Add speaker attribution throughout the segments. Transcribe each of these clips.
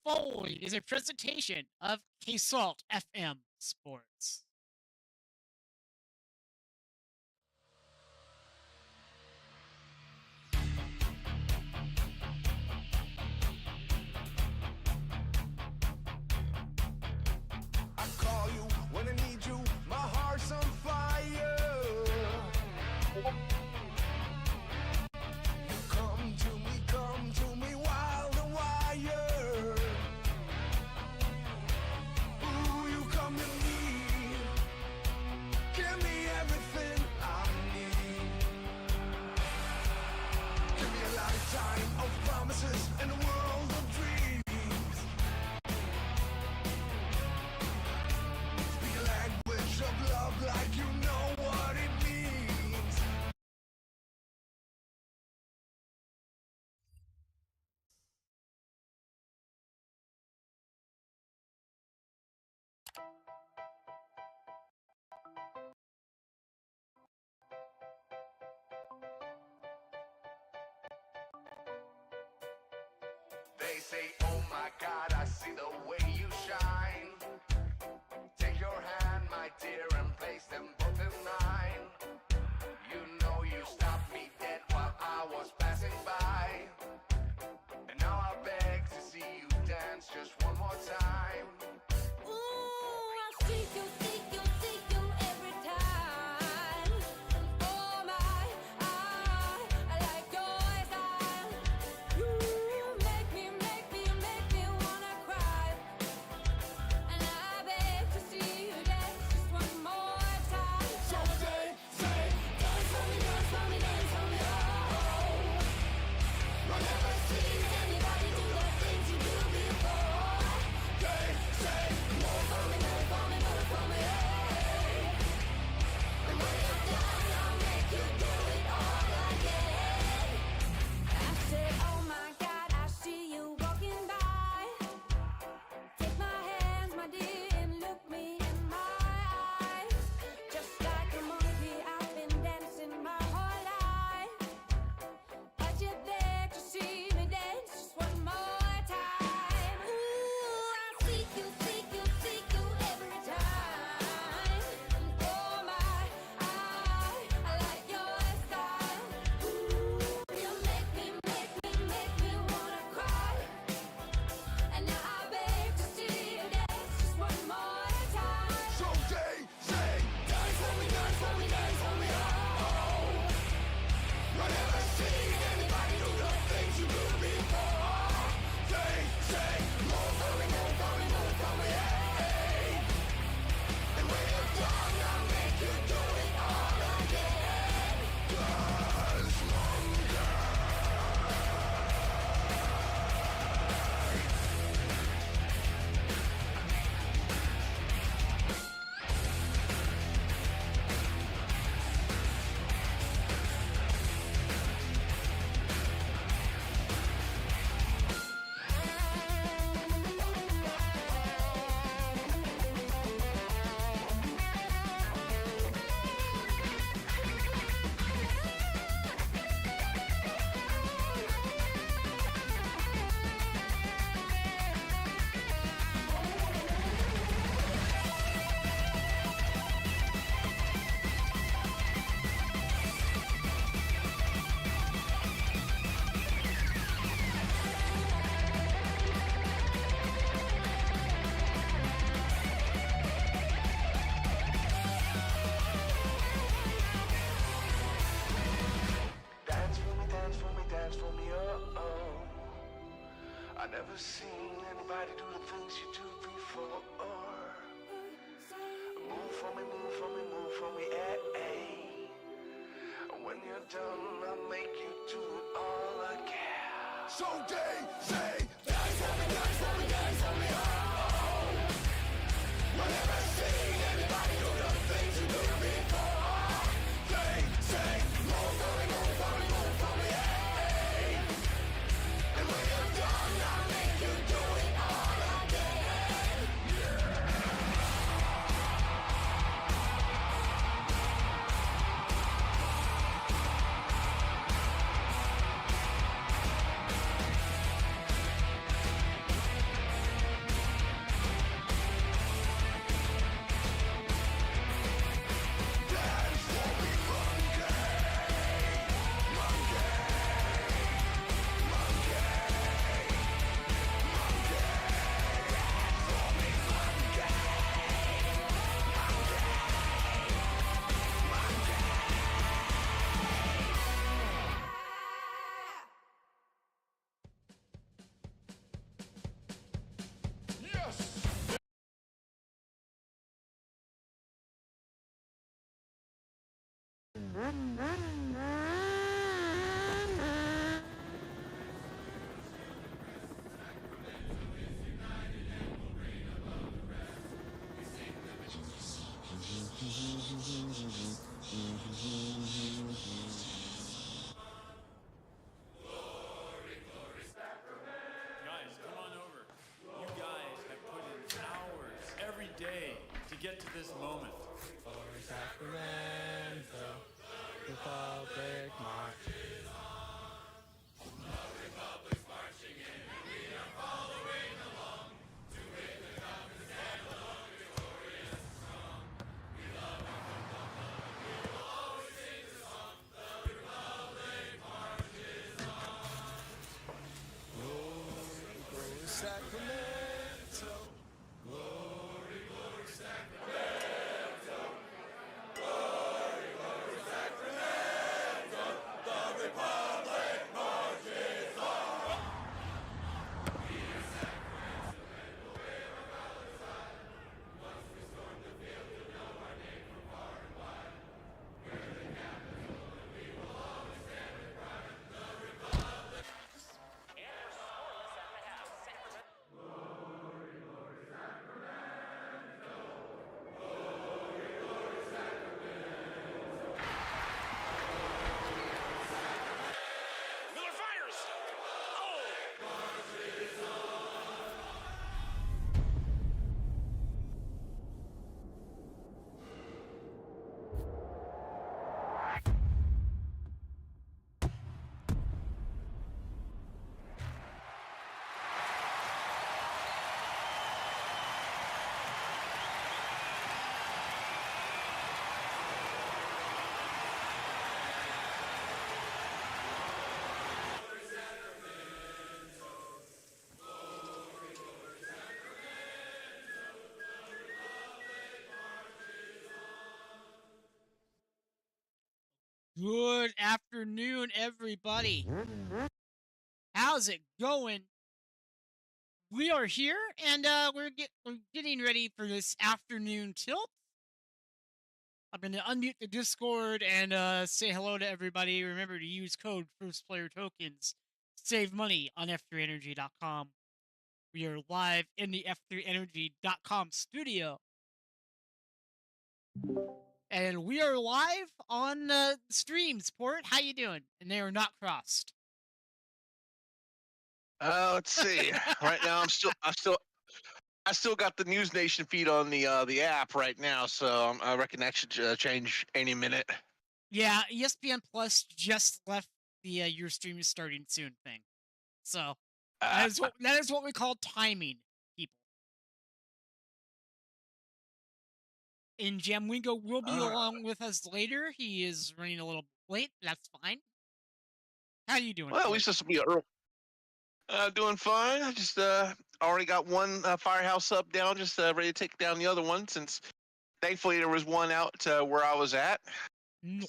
Speaker 1: following is a presentation of K-Salt FM Sports.
Speaker 2: I call you when I need you, my heart's on fire. Come to me, wild and wire. Ooh, you come to me, give me everything I need. Give me a lifetime of promises and a world of dreams. Speak a language of love like you know what it means. They say, oh my God, I see the way you shine. Take your hand, my dear, and place them both in mine. You know you stopped me dead while I was passing by. And now I beg to see you dance just one more time.
Speaker 3: Ooh, I seek you every time. Oh my, I like your style. You make me wanna cry. And I beg to see you dance just one more time. So say, dance for me, oh. I've never seen anybody do the things you do before.
Speaker 2: They say,
Speaker 3: Move for me, hey. And when you're done, I'll make you do it all again. I say, oh my God, I see you walking by. Take my hands, my dear, and look me in my eyes. Just like a monkey, I've been dancing my whole life. But you beg to see me dance just one more time. Ooh, I seek you every time. Oh my, I like your style. Ooh, you make me wanna cry. And now I beg to see you dance just one more time.
Speaker 2: so they say,
Speaker 3: Dance for me, oh.
Speaker 2: I've never seen anybody do the things you do before. They say, move for me, hey. And when you're done, I'll make you do it all again. 'Cause dance for me, oh. I never seen anybody do the things you do before. Move for me, hey. When you're done, I'll make you do it all again. So they say, dance for me, oh. I never seen anybody do the things you do before. They say, move for me, hey. And when you're done, I'll make you do it all again.
Speaker 4: Guys, come on over. You guys have put in hours every day to get to this moment.
Speaker 5: Sacramento, Republic March. Sacramento.
Speaker 2: Miller fires. Oh!
Speaker 1: Good afternoon, everybody. How's it going? We are here, and we're getting ready for this afternoon tilt. I'm going to unmute the Discord and say hello to everybody. Remember to use code FirstPlayerTokens. Save money on F3Energy.com. We are live in the F3Energy.com studio. And we are live on streams, Port. How you doing? And they are not crossed.
Speaker 6: Let's see. Right now, I still got the News Nation feed on the app right now, so I reckon that should change any minute.
Speaker 1: Yeah, ESPN Plus just left the your stream is starting soon thing. So that is what we call timing, people. And Jamwingo will be along with us later. He is running a little late. That's fine. How you doing?
Speaker 6: Well, at
Speaker 1: Port?
Speaker 6: least this will be early. Doing fine. I just already got one firehouse up down, just ready to take down the other one. Since thankfully there was one out where I was at,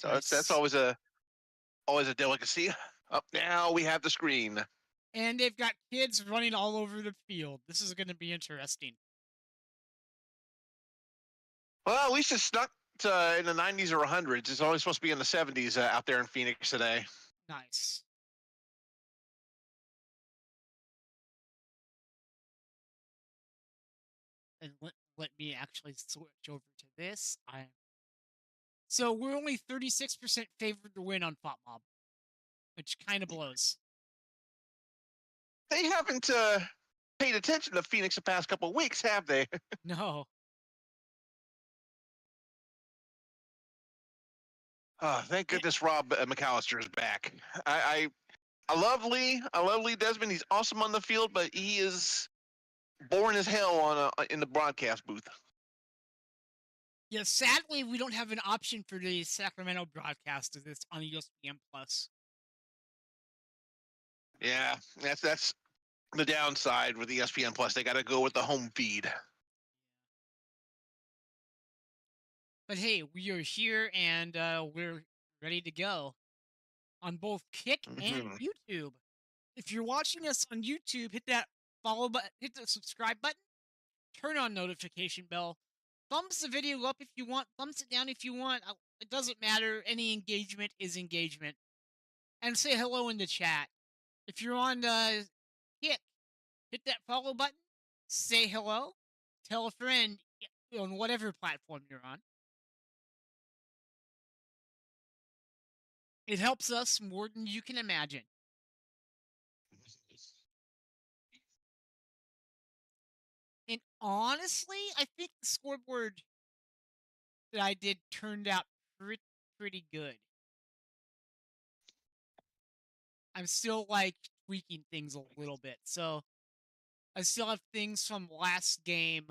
Speaker 6: so that's
Speaker 1: Nice.
Speaker 6: always a delicacy. Up now we have the screen.
Speaker 1: And they've got kids running all over the field. This is going to be interesting.
Speaker 6: Well, at least it's not in the 90s or 100s. It's only supposed to be in the 70s out there in Phoenix today.
Speaker 1: Nice. And let me actually switch over to this. So we're only 36% favored to win on FOTMob, which kind of blows.
Speaker 6: They haven't paid attention to Phoenix the past couple of weeks, have they?
Speaker 1: No.
Speaker 6: Oh, thank goodness Rob McAllister is back. I love Lee. I love Lee Desmond. He's awesome on the field, but he is boring as hell on in the broadcast booth.
Speaker 1: Yeah, sadly, we don't have an option for the Sacramento broadcast of this on ESPN Plus.
Speaker 6: Yeah, that's the downside with ESPN Plus. They got to go with the home feed.
Speaker 1: But hey, we are here and we're ready to go on both Kick and YouTube. If you're watching us on YouTube, hit that follow button, hit the subscribe button, turn on notification bell, thumbs the video up if you want, thumbs it down if you want. It doesn't matter. Any engagement is engagement. And say hello in the chat. If you're on hit hit that follow button, say hello, tell a friend on whatever platform you're on. It helps us more than you can imagine. And honestly, I think the scoreboard that I did turned out pretty good. I'm still like tweaking things a little bit. So I still have things from last game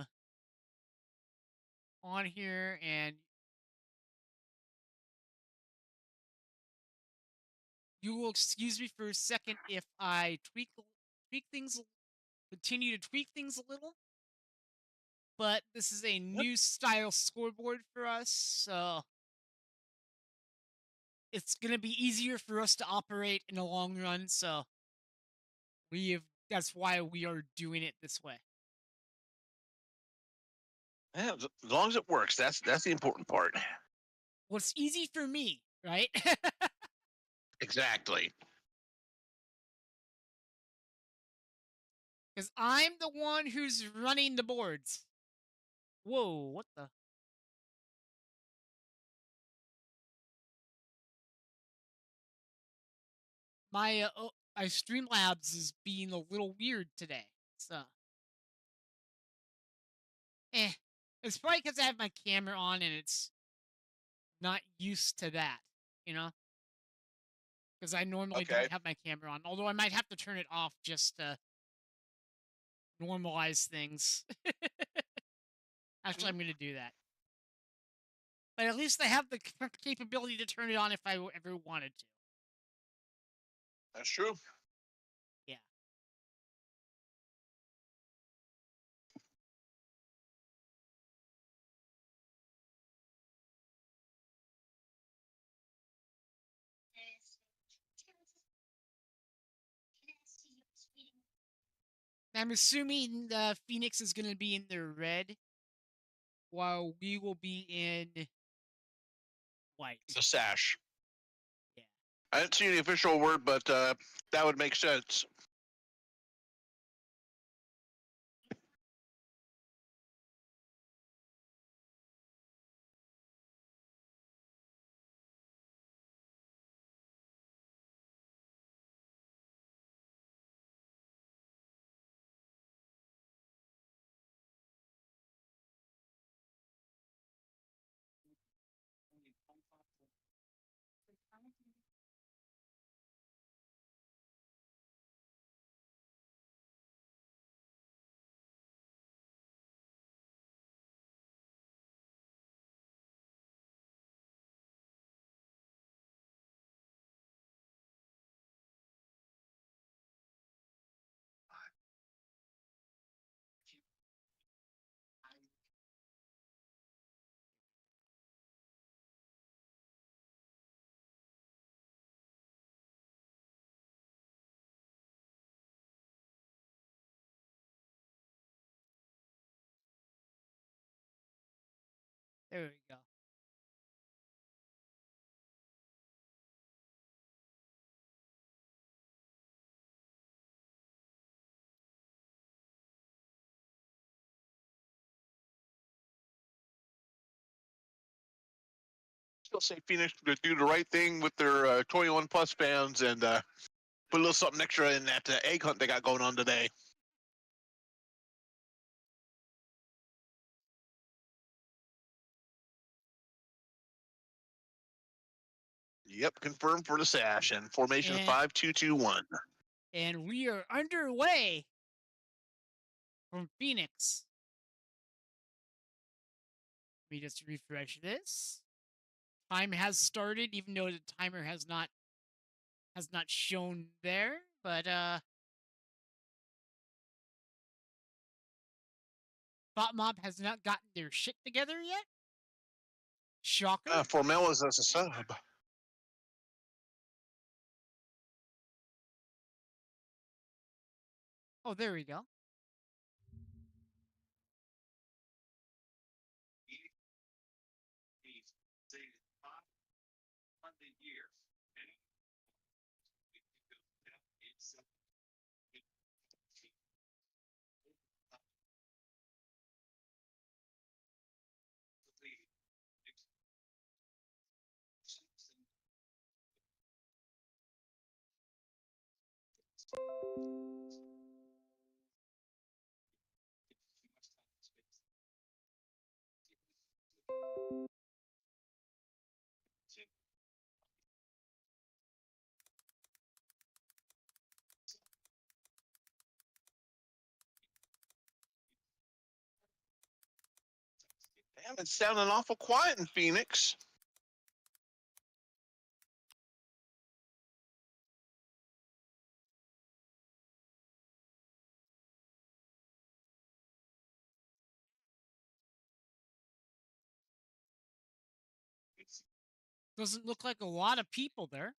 Speaker 1: on here, and you will excuse me for a second if I tweak things, continue to tweak things a little. But this is a new style scoreboard for us, so it's gonna be easier for us to operate in the long run. So that's why we are doing it this way.
Speaker 6: Yeah, as long as it works, that's the important part.
Speaker 1: Well, it's easy for me, right?
Speaker 6: Exactly.
Speaker 1: Because I'm the one who's running the boards. Whoa, what the? My Streamlabs is being a little weird today. So, it's probably because I have my camera on and it's not used to that, you know? Because I normally
Speaker 6: Okay.
Speaker 1: don't have my camera on. Although I might have to turn it off just to normalize things. Actually, I'm going to do that. But at least I have the capability to turn it on if I ever wanted to.
Speaker 6: That's true.
Speaker 1: Yeah. I'm assuming Phoenix is going to be in the red, while we will be in white.
Speaker 6: The sash.
Speaker 1: Yeah.
Speaker 6: I didn't see any official word, but that would make sense.
Speaker 1: There we go.
Speaker 6: Still say Phoenix to do the right thing with their 21 plus fans and put a little something extra in that egg hunt they got going on today. Yep, confirmed for the sash and formation
Speaker 1: And-
Speaker 6: 5-2-2-1.
Speaker 1: And we are underway from Phoenix. Let me just refresh this. Time has started, even though the timer has not shown there. But Thought Mob has not gotten their shit together yet. Shocker.
Speaker 6: Formel is as a sub.
Speaker 1: Oh, there we go.
Speaker 6: Damn, it's sounding awful quiet in Phoenix.
Speaker 1: Doesn't look like a lot of people there.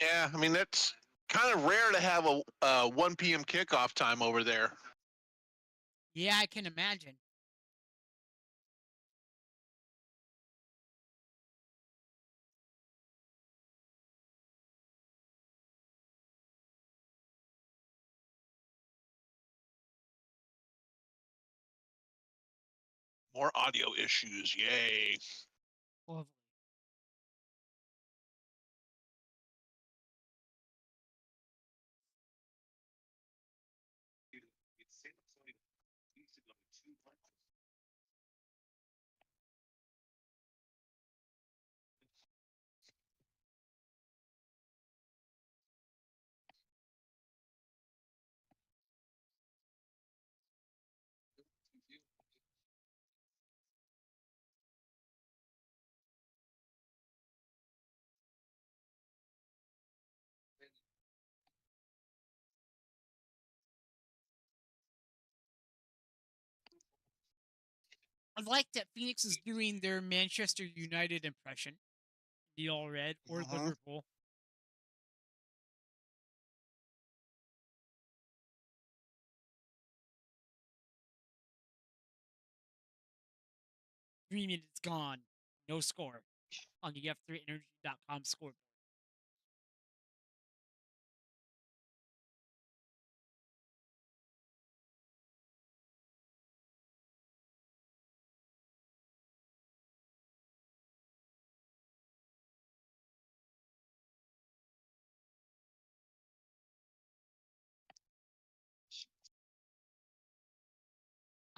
Speaker 6: Yeah, I mean that's kind of rare to have a 1 p.m. kickoff time over there.
Speaker 1: Yeah, I can imagine.
Speaker 6: More audio issues, yay!
Speaker 1: Lovely. I like that Phoenix is doing their Manchester United impression. The all red or
Speaker 6: Mhm.
Speaker 1: Liverpool. Three minutes gone. No score on the F3Energy.com scoreboard.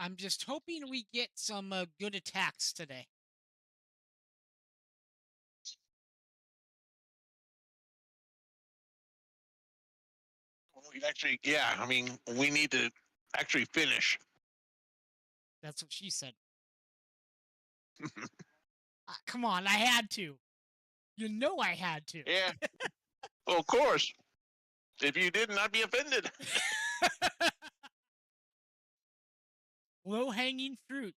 Speaker 1: I'm just hoping we get some good attacks today.
Speaker 6: We actually, yeah, I mean, we need to actually finish.
Speaker 1: That's what she said. Come on, I had to. You know I had to.
Speaker 6: Yeah, well, of course. If you didn't, I'd be offended.
Speaker 1: Low hanging fruit.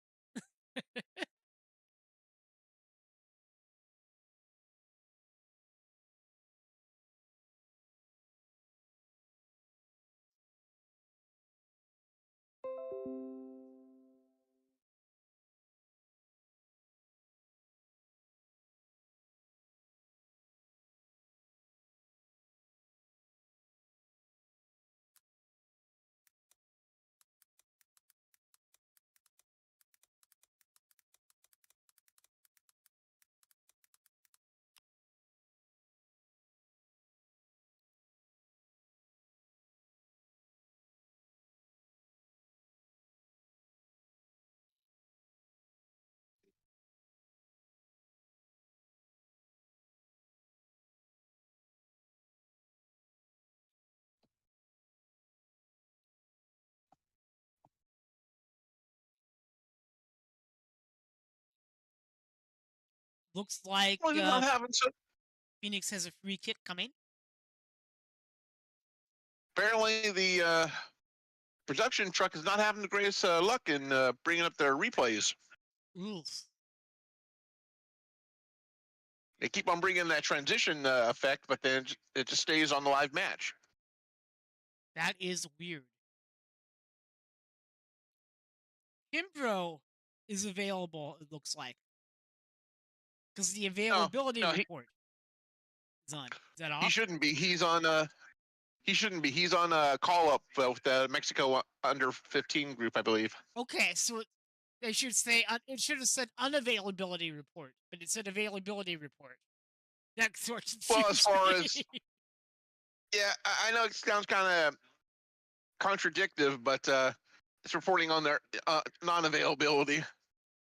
Speaker 1: Looks like
Speaker 6: Well, you're not having so.
Speaker 1: Phoenix has a free kick coming.
Speaker 6: Apparently, the production truck is not having the greatest luck in bringing up their replays.
Speaker 1: Oof.
Speaker 6: They keep on bringing that transition effect, but then it just stays on the live match.
Speaker 1: That is weird. Kimbro is available, it looks like. because the availability
Speaker 6: no,
Speaker 1: report is on. Is that
Speaker 6: he
Speaker 1: off?
Speaker 6: shouldn't be. He shouldn't be. He's on a call up with the Mexico under 15 group, I believe.
Speaker 1: Okay, so they should say it should have said unavailability report, but it said availability report. That sort of
Speaker 6: Well, as far
Speaker 1: me.
Speaker 6: as yeah, I know it sounds kind of contradictive, but it's reporting on their non-availability.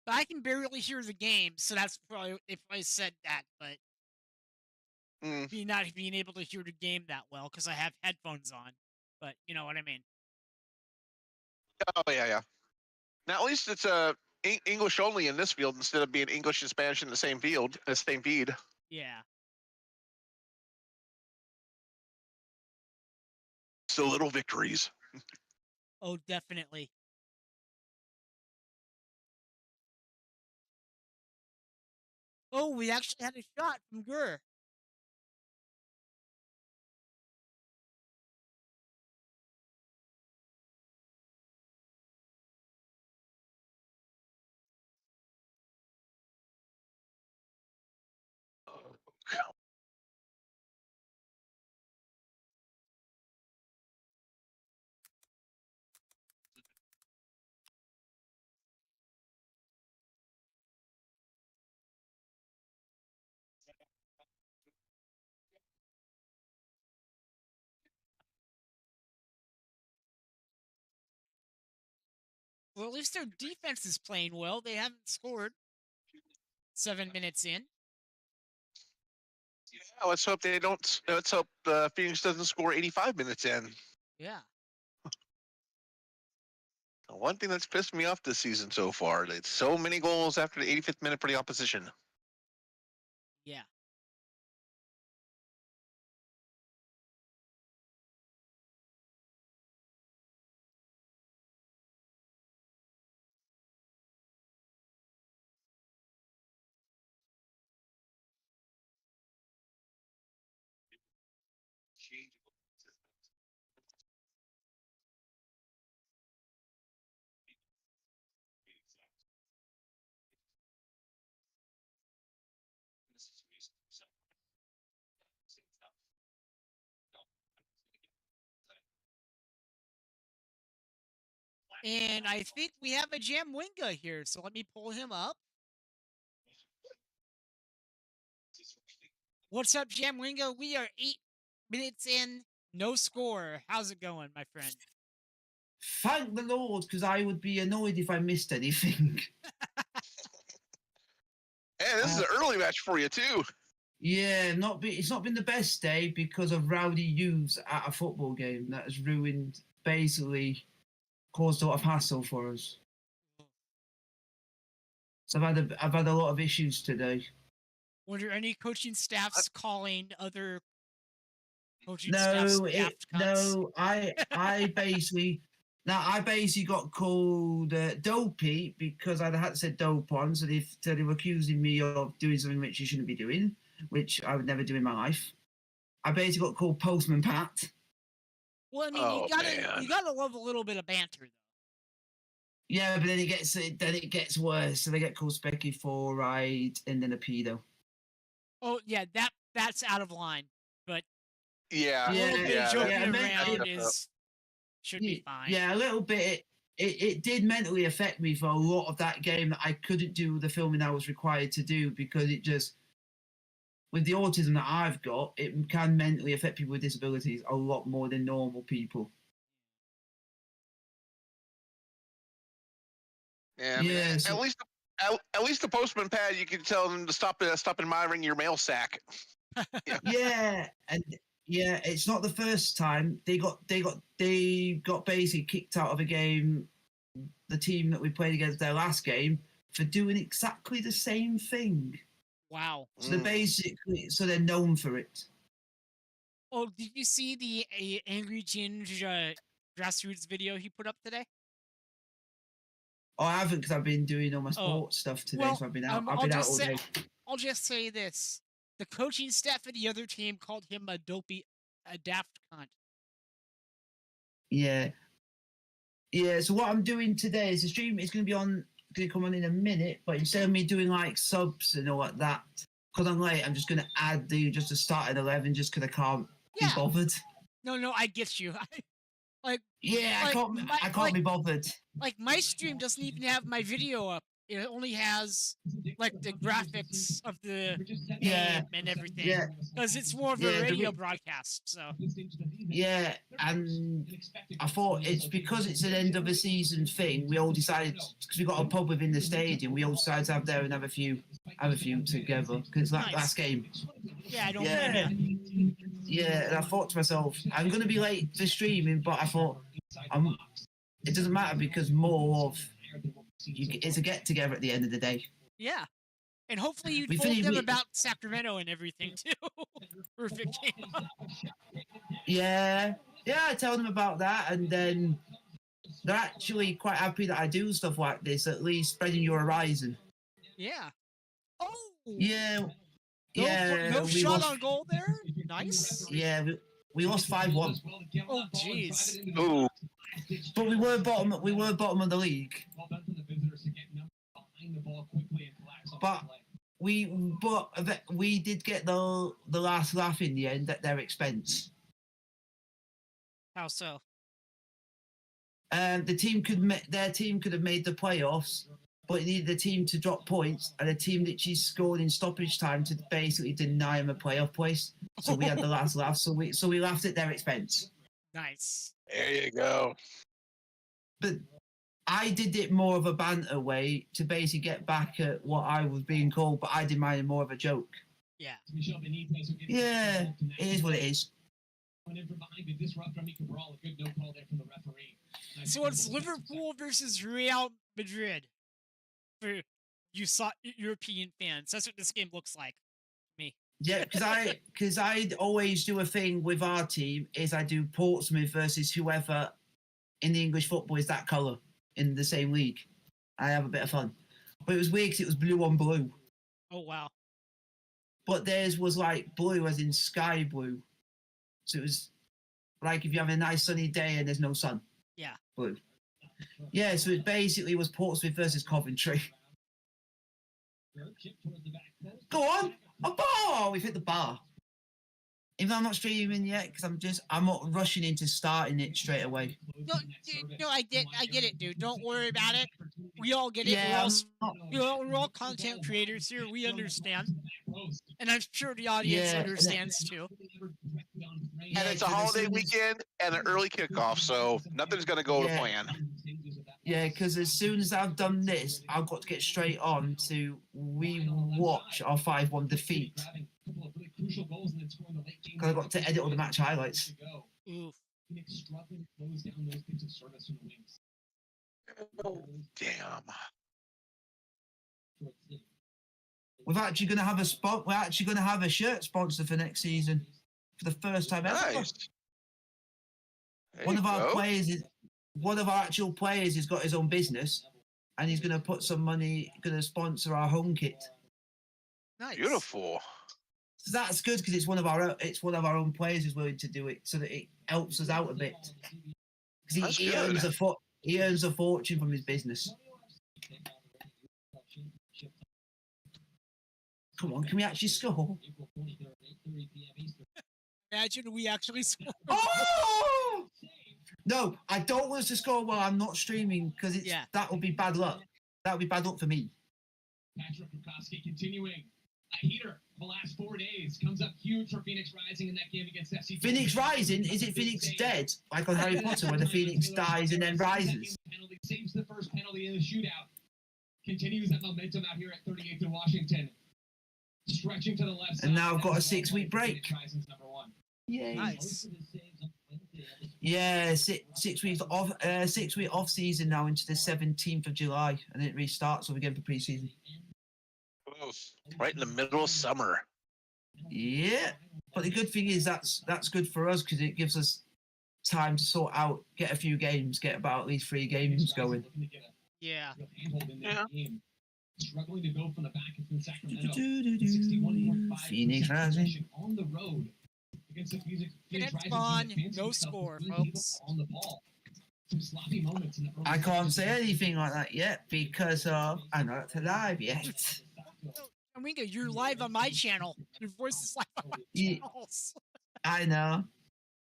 Speaker 1: I can barely hear the game, so that's probably if I said that. But
Speaker 6: Mm.
Speaker 1: me not being able to hear the game that well because I have headphones on. But you know what I mean.
Speaker 6: Oh yeah. Now at least it's English only in this field instead of being English and Spanish in the same field, the same feed.
Speaker 1: Yeah.
Speaker 6: So little victories.
Speaker 1: Oh, definitely. Oh, we actually had a shot from Gurr. Well, at least their defense is playing well. They haven't scored 7 minutes in.
Speaker 6: Yeah, let's hope they don't. Let's hope Phoenix doesn't score 85 minutes in.
Speaker 1: Yeah.
Speaker 6: One thing that's pissed me off this season so far, it's so many goals after the 85th minute for the opposition.
Speaker 1: Yeah. And I think we have a Jamwinga here, so let me pull him up. What's up, Jamwinga? We are 8 minutes in, no score. How's it going, my friend?
Speaker 7: Thank the Lord, because I would be annoyed if I missed anything.
Speaker 6: Hey, this is an early match for you too.
Speaker 7: Yeah, it's not been the best day because of rowdy youths at a football game that has ruined, basically, caused a lot of hassle for us. So I've had a lot of issues today.
Speaker 1: Were there any coaching staffs calling other coaching staffs
Speaker 7: No,
Speaker 1: daft cunts?
Speaker 7: no, I basically got called dopey because I had said dope on, so they were accusing me of doing something which you shouldn't be doing, which I would never do in my life. I basically got called Postman Pat.
Speaker 1: Well, I mean,
Speaker 6: Oh,
Speaker 1: you gotta love a little bit of banter, though.
Speaker 7: Yeah, but then it gets worse. So they get called Specky Forride and then a pedo.
Speaker 1: Oh yeah, that's out of line, but
Speaker 6: Yeah,
Speaker 1: a little bit of joking
Speaker 7: yeah,
Speaker 1: around should be fine.
Speaker 7: Yeah, a little bit. It did mentally affect me for a lot of that game that I couldn't do the filming I was required to do because it just, with the autism that I've got, it can mentally affect people with disabilities a lot more than normal people.
Speaker 6: yeah. I mean,
Speaker 7: Yeah,
Speaker 6: at least the postman pad, you can tell them to stop admiring your mail sack.
Speaker 7: yeah, and yeah, it's not the first time they got basically kicked out of a game. The team that we played against their last game for doing exactly the same thing.
Speaker 1: Wow.
Speaker 7: So they're known for it.
Speaker 1: Oh, did you see the Angry Ginge grassroots video he put up today?
Speaker 7: Oh, I haven't because I've been doing all my sports stuff today,
Speaker 1: well,
Speaker 7: so I've been out.
Speaker 1: I'll
Speaker 7: I've been out
Speaker 1: just
Speaker 7: all
Speaker 1: say-
Speaker 7: day.
Speaker 1: I'll just say this: the coaching staff of the other team called him a daft cunt.
Speaker 7: Yeah. So what I'm doing today is the stream is going to be on going to come on in a minute, but instead of me doing like subs and all like that, because I'm late, I'm just going to add just a start at 11 just because I can't be
Speaker 1: Yeah.
Speaker 7: bothered.
Speaker 1: No, I get you.
Speaker 7: Yeah,
Speaker 1: Like,
Speaker 7: I can't be bothered.
Speaker 1: Like my stream doesn't even have my video up. It only has like the graphics of the
Speaker 7: Yeah,
Speaker 1: game and everything.
Speaker 7: yeah.
Speaker 1: Because it's more of
Speaker 7: Yeah,
Speaker 1: a
Speaker 7: the
Speaker 1: radio
Speaker 7: re-
Speaker 1: broadcast. So
Speaker 7: Yeah, and I thought it's because it's an end of the season thing. We all decided because we got a pub within the stadium. We all decided to have there and have a few together because it's like
Speaker 1: Nice.
Speaker 7: last game.
Speaker 1: yeah, I don't
Speaker 7: Yeah,
Speaker 1: blame you.
Speaker 7: yeah. And I thought to myself, I'm gonna be late for streaming, but I thought it doesn't matter because more of it's a get together at the end of the day.
Speaker 1: Yeah. And hopefully you
Speaker 7: We
Speaker 1: told
Speaker 7: finished-
Speaker 1: them
Speaker 7: we-
Speaker 1: about Sacramento and everything too. Perfect game.
Speaker 7: Yeah, I tell them about that, and then they're actually quite happy that I do stuff like this. At least spreading your horizon.
Speaker 1: Yeah. Oh.
Speaker 7: Yeah,
Speaker 1: No,
Speaker 7: yeah.
Speaker 1: no
Speaker 7: we
Speaker 1: shot
Speaker 7: lost,
Speaker 1: on goal there. Nice.
Speaker 7: Yeah, we lost 5-1,
Speaker 1: Oh jeez.
Speaker 6: Ooh,
Speaker 7: but we were bottom. We were bottom of the league. But we did get the last laugh in the end at their expense.
Speaker 1: How so?
Speaker 7: Their team could have made the playoffs, but it needed the team to drop points, and a team that she scored in stoppage time to basically deny them a playoff place. So we had the last laugh. So we laughed at their expense.
Speaker 1: Nice.
Speaker 6: there you go.
Speaker 7: But I did it more of a banter way to basically get back at what I was being called, but I did mine in more of a joke.
Speaker 1: Yeah.
Speaker 7: Yeah, it is what it is.
Speaker 1: So it's Liverpool versus Real Madrid for you saw European fans. That's what this game looks like.
Speaker 7: Yeah, because I always do a thing with our team is I do Portsmouth versus whoever in the English football is that colour in the same league. I have a bit of fun. But it was weird because it was blue on blue.
Speaker 1: Oh wow.
Speaker 7: But theirs was like blue as in sky blue. So it was like if you have a nice sunny day and there's no sun.
Speaker 1: Yeah.
Speaker 7: Blue. Yeah, so it basically was Portsmouth versus Coventry. Go on! A bar! We've hit the bar. Even though I'm not streaming yet, because I'm not rushing into starting it straight away.
Speaker 1: No, I get it, dude. Don't worry about it. We all get it.
Speaker 7: Yeah,
Speaker 1: We're all content creators here. We understand, and I'm sure the audience
Speaker 7: Yeah,
Speaker 1: understands too.
Speaker 6: And it's a holiday weekend and an early kickoff, so nothing's going to go to
Speaker 7: Yeah.
Speaker 6: plan.
Speaker 7: Yeah, because as soon as I've done this, I've got to get straight on to re-watch our 5-1 defeat. Because I've got to edit all the match highlights.
Speaker 1: Oof.
Speaker 6: Damn.
Speaker 7: We're actually going to have a spot. We're actually going to have a shirt sponsor for next season for the first time ever.
Speaker 6: Nice. There
Speaker 7: One
Speaker 6: you
Speaker 7: of our
Speaker 6: go.
Speaker 7: players is one of our actual players has got his own business, and he's going to put some money, going to sponsor our home kit.
Speaker 1: Nice.
Speaker 6: Beautiful.
Speaker 7: So that's good because it's one of our own players who's willing to do it, so that it helps us out a bit. Because
Speaker 6: That's
Speaker 7: he
Speaker 6: good.
Speaker 7: earns a fortune from his business. Come on, can we actually score?
Speaker 1: Imagine we actually score.
Speaker 7: Oh! No, I don't want us to score while I'm not streaming because that would be bad luck. That would be bad luck for me.
Speaker 8: Patrick Kokoski continuing a heater the last 4 days comes up huge for Phoenix Rising in that game against FC.
Speaker 7: Phoenix Rising? Is it Phoenix Dead? Like on Harry Potter where the Phoenix dies and then rises?
Speaker 8: Penalty, saves the first penalty in the shootout. Continues that momentum out here at 38th in Washington. Stretching to the left side.
Speaker 7: And now I've got a 6-week break.
Speaker 8: Phoenix Rising's number one.
Speaker 7: Yay.
Speaker 1: Nice.
Speaker 7: Yeah, 6 weeks off. 6 week off season now into the 17th of July, and then it restarts over again for pre-season.
Speaker 6: Right in the middle of summer.
Speaker 7: Yeah, but the good thing is that's good for us because it gives us time to sort out, get a few games, get about at least 3 games going.
Speaker 1: Yeah.
Speaker 6: Yeah.
Speaker 8: Struggling to go from the back in Sacramento.
Speaker 7: Phoenix Rising.
Speaker 8: On the road against the Phoenix
Speaker 1: It's
Speaker 8: Rising
Speaker 1: fun.
Speaker 8: team that fancies
Speaker 1: No
Speaker 8: itself
Speaker 1: score,
Speaker 8: as really
Speaker 1: folks.
Speaker 8: On the ball. some sloppy moments in the early
Speaker 7: I can't
Speaker 8: stages.
Speaker 7: say anything like that yet because I'm not alive yet.
Speaker 1: Amiga, you're live on my channel. Your voice is live on my
Speaker 7: Yeah.
Speaker 1: channels.
Speaker 7: I know.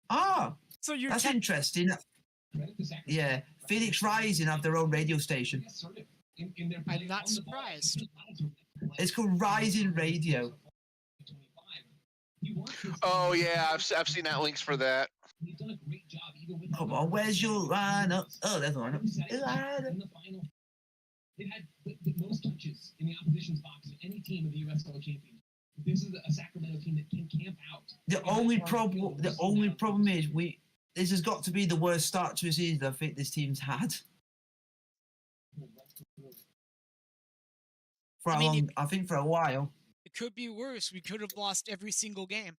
Speaker 7: Oh,
Speaker 1: So you're
Speaker 7: that's interesting.
Speaker 8: Credit to Sacramento.
Speaker 7: Yeah, Phoenix Rising have their own radio station.
Speaker 8: Assertive in their
Speaker 1: I'm
Speaker 8: play
Speaker 1: not
Speaker 8: on the ball.
Speaker 1: surprised.
Speaker 7: It's called Rising Radio.
Speaker 6: Oh yeah, I've seen that links for that.
Speaker 8: He's done a great job even with
Speaker 7: Come on, where's your lineup? Oh, there's one.
Speaker 8: in the final. They've had the most touches in the opposition's box of any team of the USL champions. This is a Sacramento team that can camp out.
Speaker 7: The only problem is this has got to be the worst start to a season I think this team's had. For
Speaker 1: I mean,
Speaker 7: long, I think for a while.
Speaker 1: It could be worse. We could have lost every single game.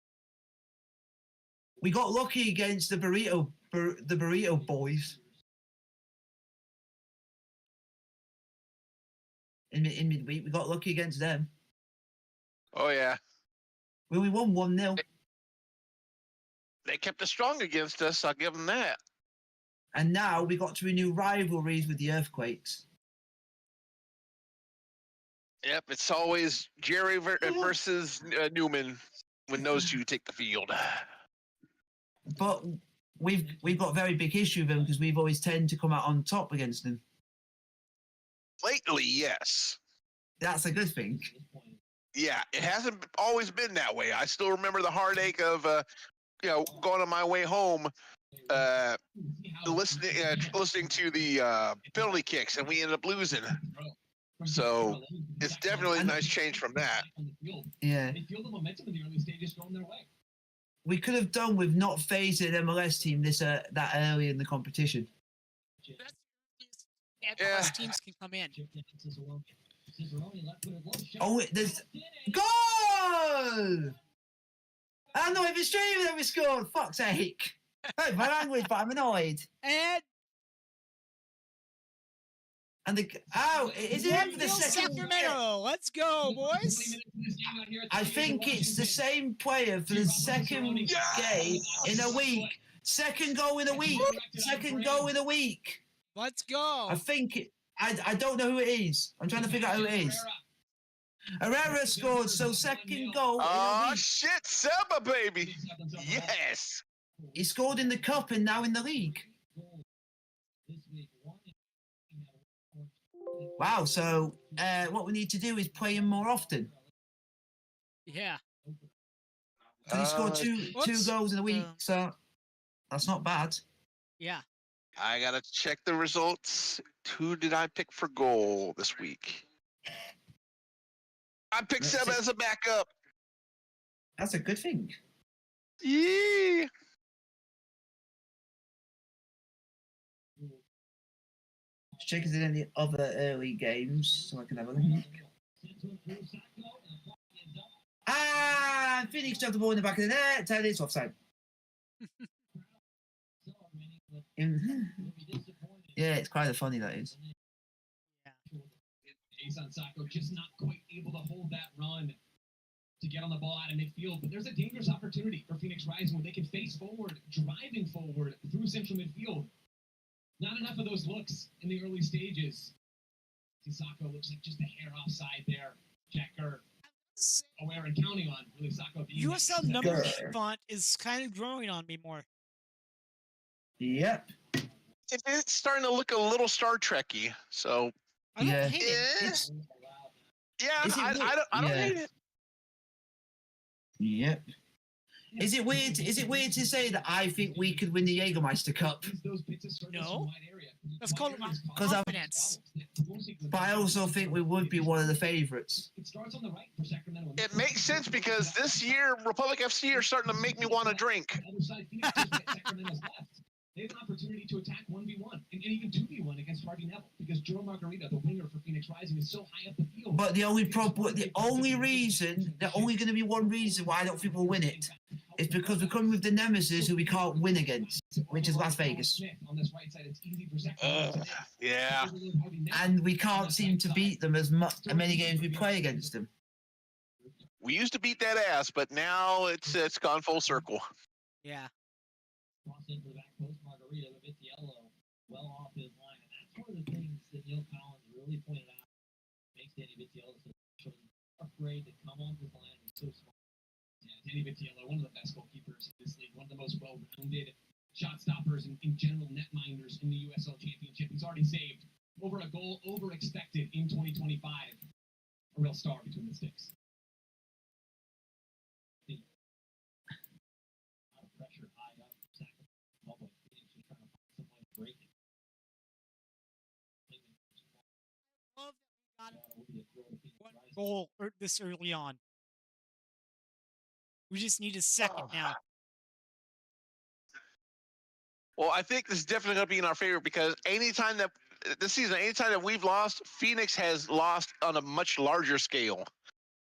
Speaker 7: We got lucky against the burrito boys. In midweek, we got lucky against them.
Speaker 6: Oh yeah,
Speaker 7: We only won 1-0.
Speaker 6: they kept us strong against us. I'll give them that.
Speaker 7: And now we got to renew rivalries with the Earthquakes.
Speaker 6: Yep, it's always Jerry versus Newman when those two take the field.
Speaker 7: But we've got a very big issue with them because we've always tend to come out on top against them.
Speaker 6: Lately, yes.
Speaker 7: That's a good thing.
Speaker 6: Yeah, it hasn't always been that way. I still remember the heartache of, going on my way home, listening to the penalty kicks, and we ended up losing. So it's definitely a nice change from that.
Speaker 7: Yeah.
Speaker 8: They feel the momentum in the early stages going their way.
Speaker 7: We could have done with not facing an MLS team that early in the competition.
Speaker 1: MLS teams can come in.
Speaker 7: Oh, there's goal! I'm not even streaming that we scored. Fuck's sake! Hurt my language, but I'm annoyed. And is it in for the
Speaker 1: 1-0
Speaker 7: second?
Speaker 1: Sacramento. Let's go, boys.
Speaker 7: I think it's the same player for the second game in a week. Second goal in a week. Second goal in a week.
Speaker 1: Let's go.
Speaker 7: I think I don't know who it is. I'm trying to figure out who it is. Herrera scored, so second goal in a
Speaker 6: Oh
Speaker 7: week.
Speaker 6: shit, Seba, baby! Yes.
Speaker 7: He scored in the cup and now in the league. Wow, so what we need to do is play him more often.
Speaker 1: Yeah.
Speaker 7: So he scored two goals in a week, so that's not bad.
Speaker 1: Yeah.
Speaker 6: I gotta check the results. Who did I pick for goal this week? I picked Seba as a backup.
Speaker 7: That's a good thing.
Speaker 6: Yeah.
Speaker 7: Check if there's any other early games so I can have a look. Phoenix jumped the ball in the back of the net. Tell it's offside. Yeah, it's kind of funny, that is.
Speaker 8: Jason Sacco just not quite able to hold that run to get on the ball out of midfield. But there's a dangerous opportunity for Phoenix Rising where they can face forward, driving forward through central midfield. Not enough of those looks in the early stages. Sacco looks like just a hair offside there. Checker. Aware and counting on really Sacco being
Speaker 1: USL number font is kind of growing on me more.
Speaker 7: Yep.
Speaker 6: It's starting to look a little Star Trek-y, so
Speaker 1: I don't hate it.
Speaker 7: It's,
Speaker 6: I don't hate it.
Speaker 7: Yep. Is it weird to say that I think we could win the Jägermeister Cup?
Speaker 1: No. That's called
Speaker 7: Because
Speaker 1: confidence.
Speaker 7: But I also think we would be one of the favourites.
Speaker 6: It makes sense because this year Republic FC are starting to make me want to drink.
Speaker 8: They have an opportunity to attack 1v1 and even 2v1 against Harvey Neville because Joe Margarita, the winger for Phoenix Rising, is so high up the field.
Speaker 7: But the only going to be one reason why I don't think we'll win it is because we're coming with the nemesis who we can't win against, which is Las Vegas.
Speaker 6: Yeah.
Speaker 7: And we can't seem to beat them as many games we play against them.
Speaker 6: We used to beat that ass, but now it's gone full circle.
Speaker 1: Yeah.
Speaker 8: general netminders in the USL Championship. He's already saved over a goal over expected in 2025. A real star between the sticks. Out of pressure, high up, sacrifice, public. Phoenix was trying to find some way to break it.
Speaker 1: Love that we got
Speaker 8: Would be a throw to Phoenix
Speaker 1: one
Speaker 8: Rising.
Speaker 1: goal this early on. We just need a second now.
Speaker 6: Well, I think this is definitely going to be in our favor because anytime that this season, anytime that we've lost, Phoenix has lost on a much larger scale.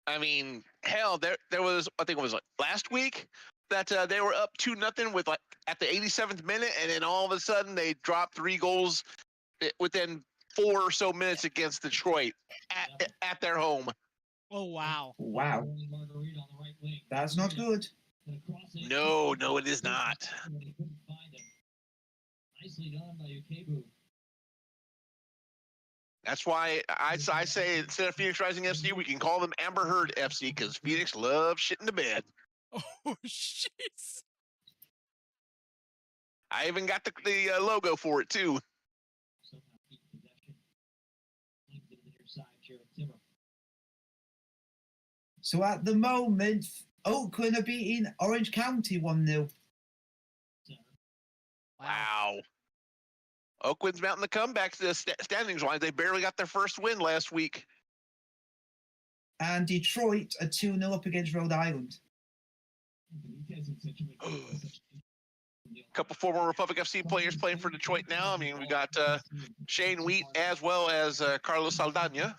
Speaker 6: I mean, hell, there was, I think it was like last week that they were up 2-0 with like at the 87th minute, and then all of a sudden they dropped 3 goals within 4 or so minutes against Detroit at their home.
Speaker 1: Oh, wow.
Speaker 7: Wow,
Speaker 8: Margarita on the right wing.
Speaker 7: that's not good.
Speaker 6: No, it is not.
Speaker 8: They couldn't find him. Nicely done by Ukebu.
Speaker 6: That's why I say instead of Phoenix Rising FC, we can call them Amber Heard FC because Phoenix loves shit in the bed.
Speaker 1: Oh, jeez.
Speaker 6: I even got the logo for it too.
Speaker 8: Somehow keep possession. Leaves it to the near side, Jared Timmer.
Speaker 7: So at the moment, Oakland are beating Orange County 1-0.
Speaker 8: Center.
Speaker 6: Wow. Oakland's mounting the comeback to the standings wise. They barely got their first win last week.
Speaker 7: And Detroit are 2-0 up against Rhode Island.
Speaker 8: Benitez in such
Speaker 6: A couple former Republic FC players playing for Detroit now. I mean, we got Shane Wheat as well as Carlos Saldana.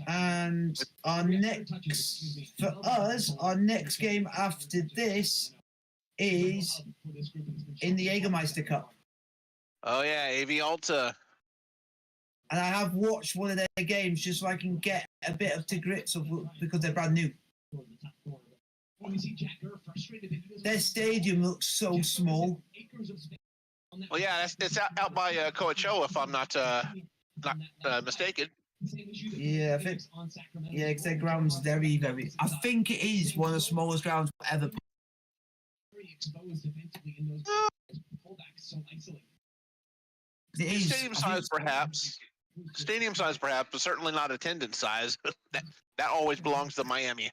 Speaker 7: And our next, for us, our next game after this is in the Jägermeister Cup.
Speaker 6: Oh yeah, AV Alta.
Speaker 7: And I have watched one of their games just so I can get a bit of to grips of because they're brand new. Their stadium looks so small.
Speaker 6: Well, yeah, it's out by Coachella, if I'm not mistaken.
Speaker 7: Yeah, I think. Yeah, because their ground's very, very. I think it is one of the smallest grounds ever.
Speaker 8: Exposed defensively in those pullbacks so isolated.
Speaker 7: It is.
Speaker 6: Stadium size, perhaps. Stadium size, perhaps, but certainly not attendance size. that always belongs to Miami.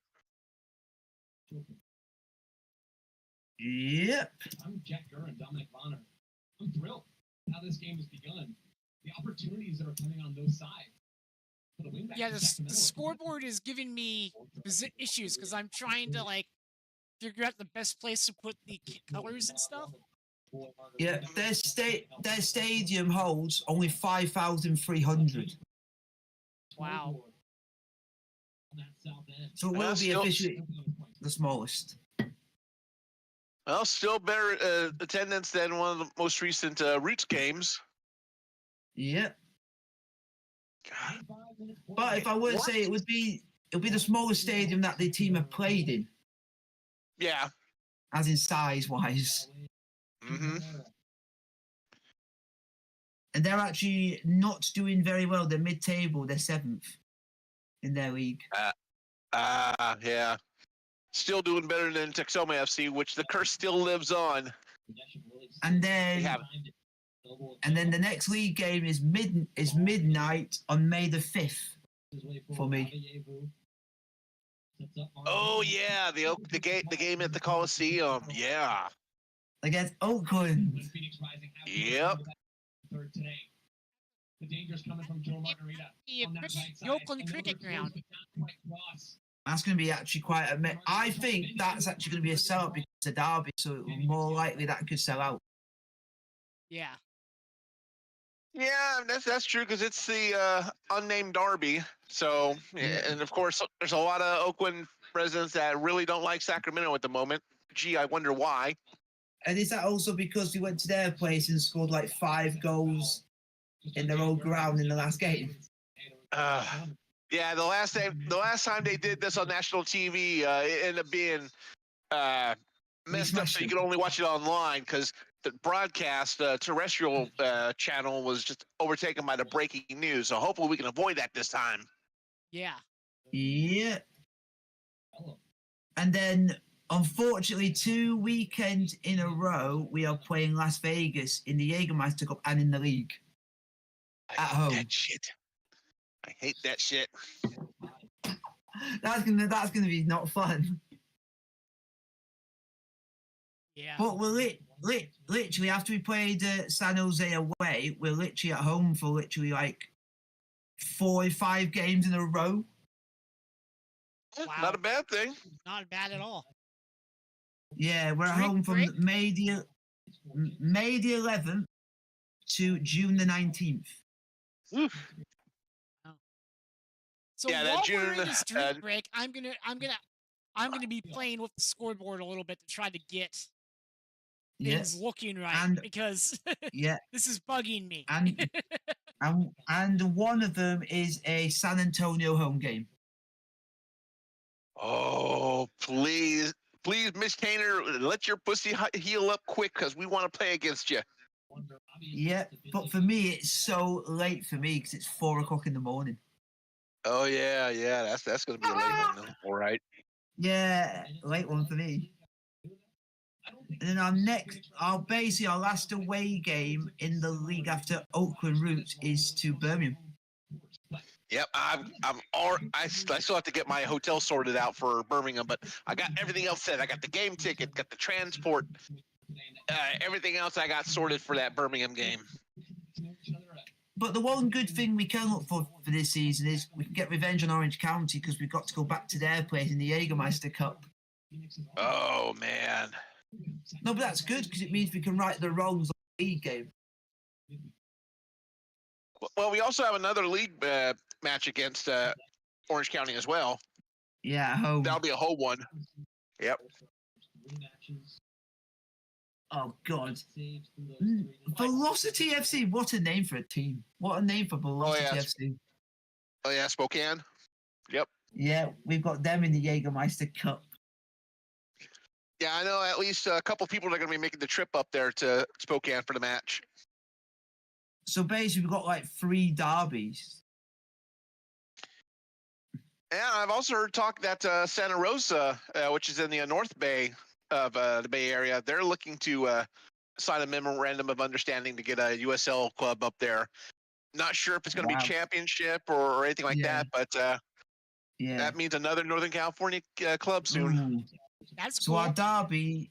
Speaker 7: Yep.
Speaker 8: I'm Jack Gurr and Dominic Bonner. I'm thrilled how this game has begun. The opportunities that are coming on those sides. For the wingback
Speaker 1: Yeah,
Speaker 8: from
Speaker 1: the
Speaker 8: Sacramento.
Speaker 1: scoreboard is giving me issues because I'm trying to, like, figure out the best place to put the colors and stuff.
Speaker 7: Yeah, their stadium holds only 5,300.
Speaker 1: Wow.
Speaker 8: On that south end.
Speaker 7: So it will be
Speaker 6: still-
Speaker 7: officially the smallest.
Speaker 6: Well, still better attendance than one of the most recent Roots games.
Speaker 7: Yep.
Speaker 6: God.
Speaker 7: But if I were to say it'll be the smallest stadium that the team have played in,
Speaker 6: Yeah.
Speaker 7: as in size wise.
Speaker 6: Mm-hmm.
Speaker 7: And they're actually not doing very well. They're mid-table. They're 7th in their league.
Speaker 6: Yeah. Still doing better than Texoma FC, which the curse still lives on.
Speaker 7: And
Speaker 6: We
Speaker 7: then
Speaker 6: have
Speaker 7: the next league game is midnight on May the 5th for me.
Speaker 6: Oh yeah, the game at the Coliseum. Yeah.
Speaker 7: Against Oakland.
Speaker 6: Yep.
Speaker 8: Third today. The danger's coming from Joe Margarita.
Speaker 1: The
Speaker 8: on that right side.
Speaker 1: Oakland
Speaker 8: Another
Speaker 1: cricket
Speaker 8: close,
Speaker 1: ground.
Speaker 8: but not quite cross.
Speaker 7: That's going to be actually quite a. I think that's actually going to be a sellout because it's a derby, so more likely that could sell out.
Speaker 1: Yeah.
Speaker 6: Yeah, that's true because it's the unnamed derby. So, and of course, there's a lot of Oakland residents that really don't like Sacramento at the moment. Gee, I wonder why.
Speaker 7: And is that also because we went to their place and scored like 5 goals in their own ground in the last game?
Speaker 6: Yeah, the last time they did this on national TV, it ended up being messed up, so you could only watch it online because the broadcast terrestrial channel was just overtaken by the breaking news. So hopefully we can avoid that this time.
Speaker 1: Yeah.
Speaker 7: Yeah. And then Unfortunately, 2 weekends in a row, we are playing Las Vegas in the Jägermeister Cup and in the league
Speaker 6: I
Speaker 7: at
Speaker 6: hate
Speaker 7: home.
Speaker 6: that shit. I hate that shit.
Speaker 7: That's gonna be not fun.
Speaker 1: Yeah.
Speaker 7: But we're literally after we played San Jose away, we're literally at home for literally like 4 or 5 games in a row.
Speaker 1: Wow.
Speaker 6: Not a bad thing.
Speaker 1: Not bad at all.
Speaker 7: Yeah, we're at
Speaker 1: Drink
Speaker 7: home from
Speaker 1: break?
Speaker 7: May the 11th to June the 19th.
Speaker 6: Oof.
Speaker 1: So
Speaker 6: Yeah, that
Speaker 1: while we're
Speaker 6: June,
Speaker 1: in this drink break, I'm gonna be playing with the scoreboard a little bit to try to get things
Speaker 7: Yes,
Speaker 1: looking right
Speaker 7: and
Speaker 1: because
Speaker 7: yeah,
Speaker 1: this is bugging me.
Speaker 7: and one of them is a San Antonio home game.
Speaker 6: Oh, please, Miss Tainer, let your pussy heal up quick because we want to play against you.
Speaker 7: Yeah, but for me, it's so late for me because it's 4 o'clock in the morning.
Speaker 6: Oh yeah, that's gonna be a late one though. All right.
Speaker 7: Yeah, late one for me. And then our last away game in the league after Oakland Roots is to Birmingham.
Speaker 6: Yep, I still have to get my hotel sorted out for Birmingham, but I got everything else set. I got the game ticket, got the transport, everything else I got sorted for that Birmingham game.
Speaker 7: But the one good thing we can look for this season is we can get revenge on Orange County because we've got to go back to their place in the Jägermeister Cup.
Speaker 6: Oh man.
Speaker 7: No, but that's good because it means we can right the wrongs of the league game.
Speaker 6: Well, we also have another league match against Orange County as well.
Speaker 7: Yeah, home.
Speaker 6: That'll be a whole one. Yep.
Speaker 7: Oh God, Velocity FC! What a name for a team! What a name for Velocity FC!
Speaker 6: Oh yeah, Spokane. Yep.
Speaker 7: Yeah, we've got them in the Jägermeister Cup.
Speaker 6: Yeah, I know at least a couple people that are going to be making the trip up there to Spokane for the match.
Speaker 7: So basically, we've got like 3 derbies.
Speaker 6: And I've also heard talk that Santa Rosa, which is in the North Bay of the Bay Area, they're looking to sign a memorandum of understanding to get a USL club up there. Not sure if it's going to be championship or anything like that, but that means another Northern California club soon.
Speaker 7: Ooh.
Speaker 1: That's
Speaker 7: so
Speaker 1: cool.
Speaker 7: our derby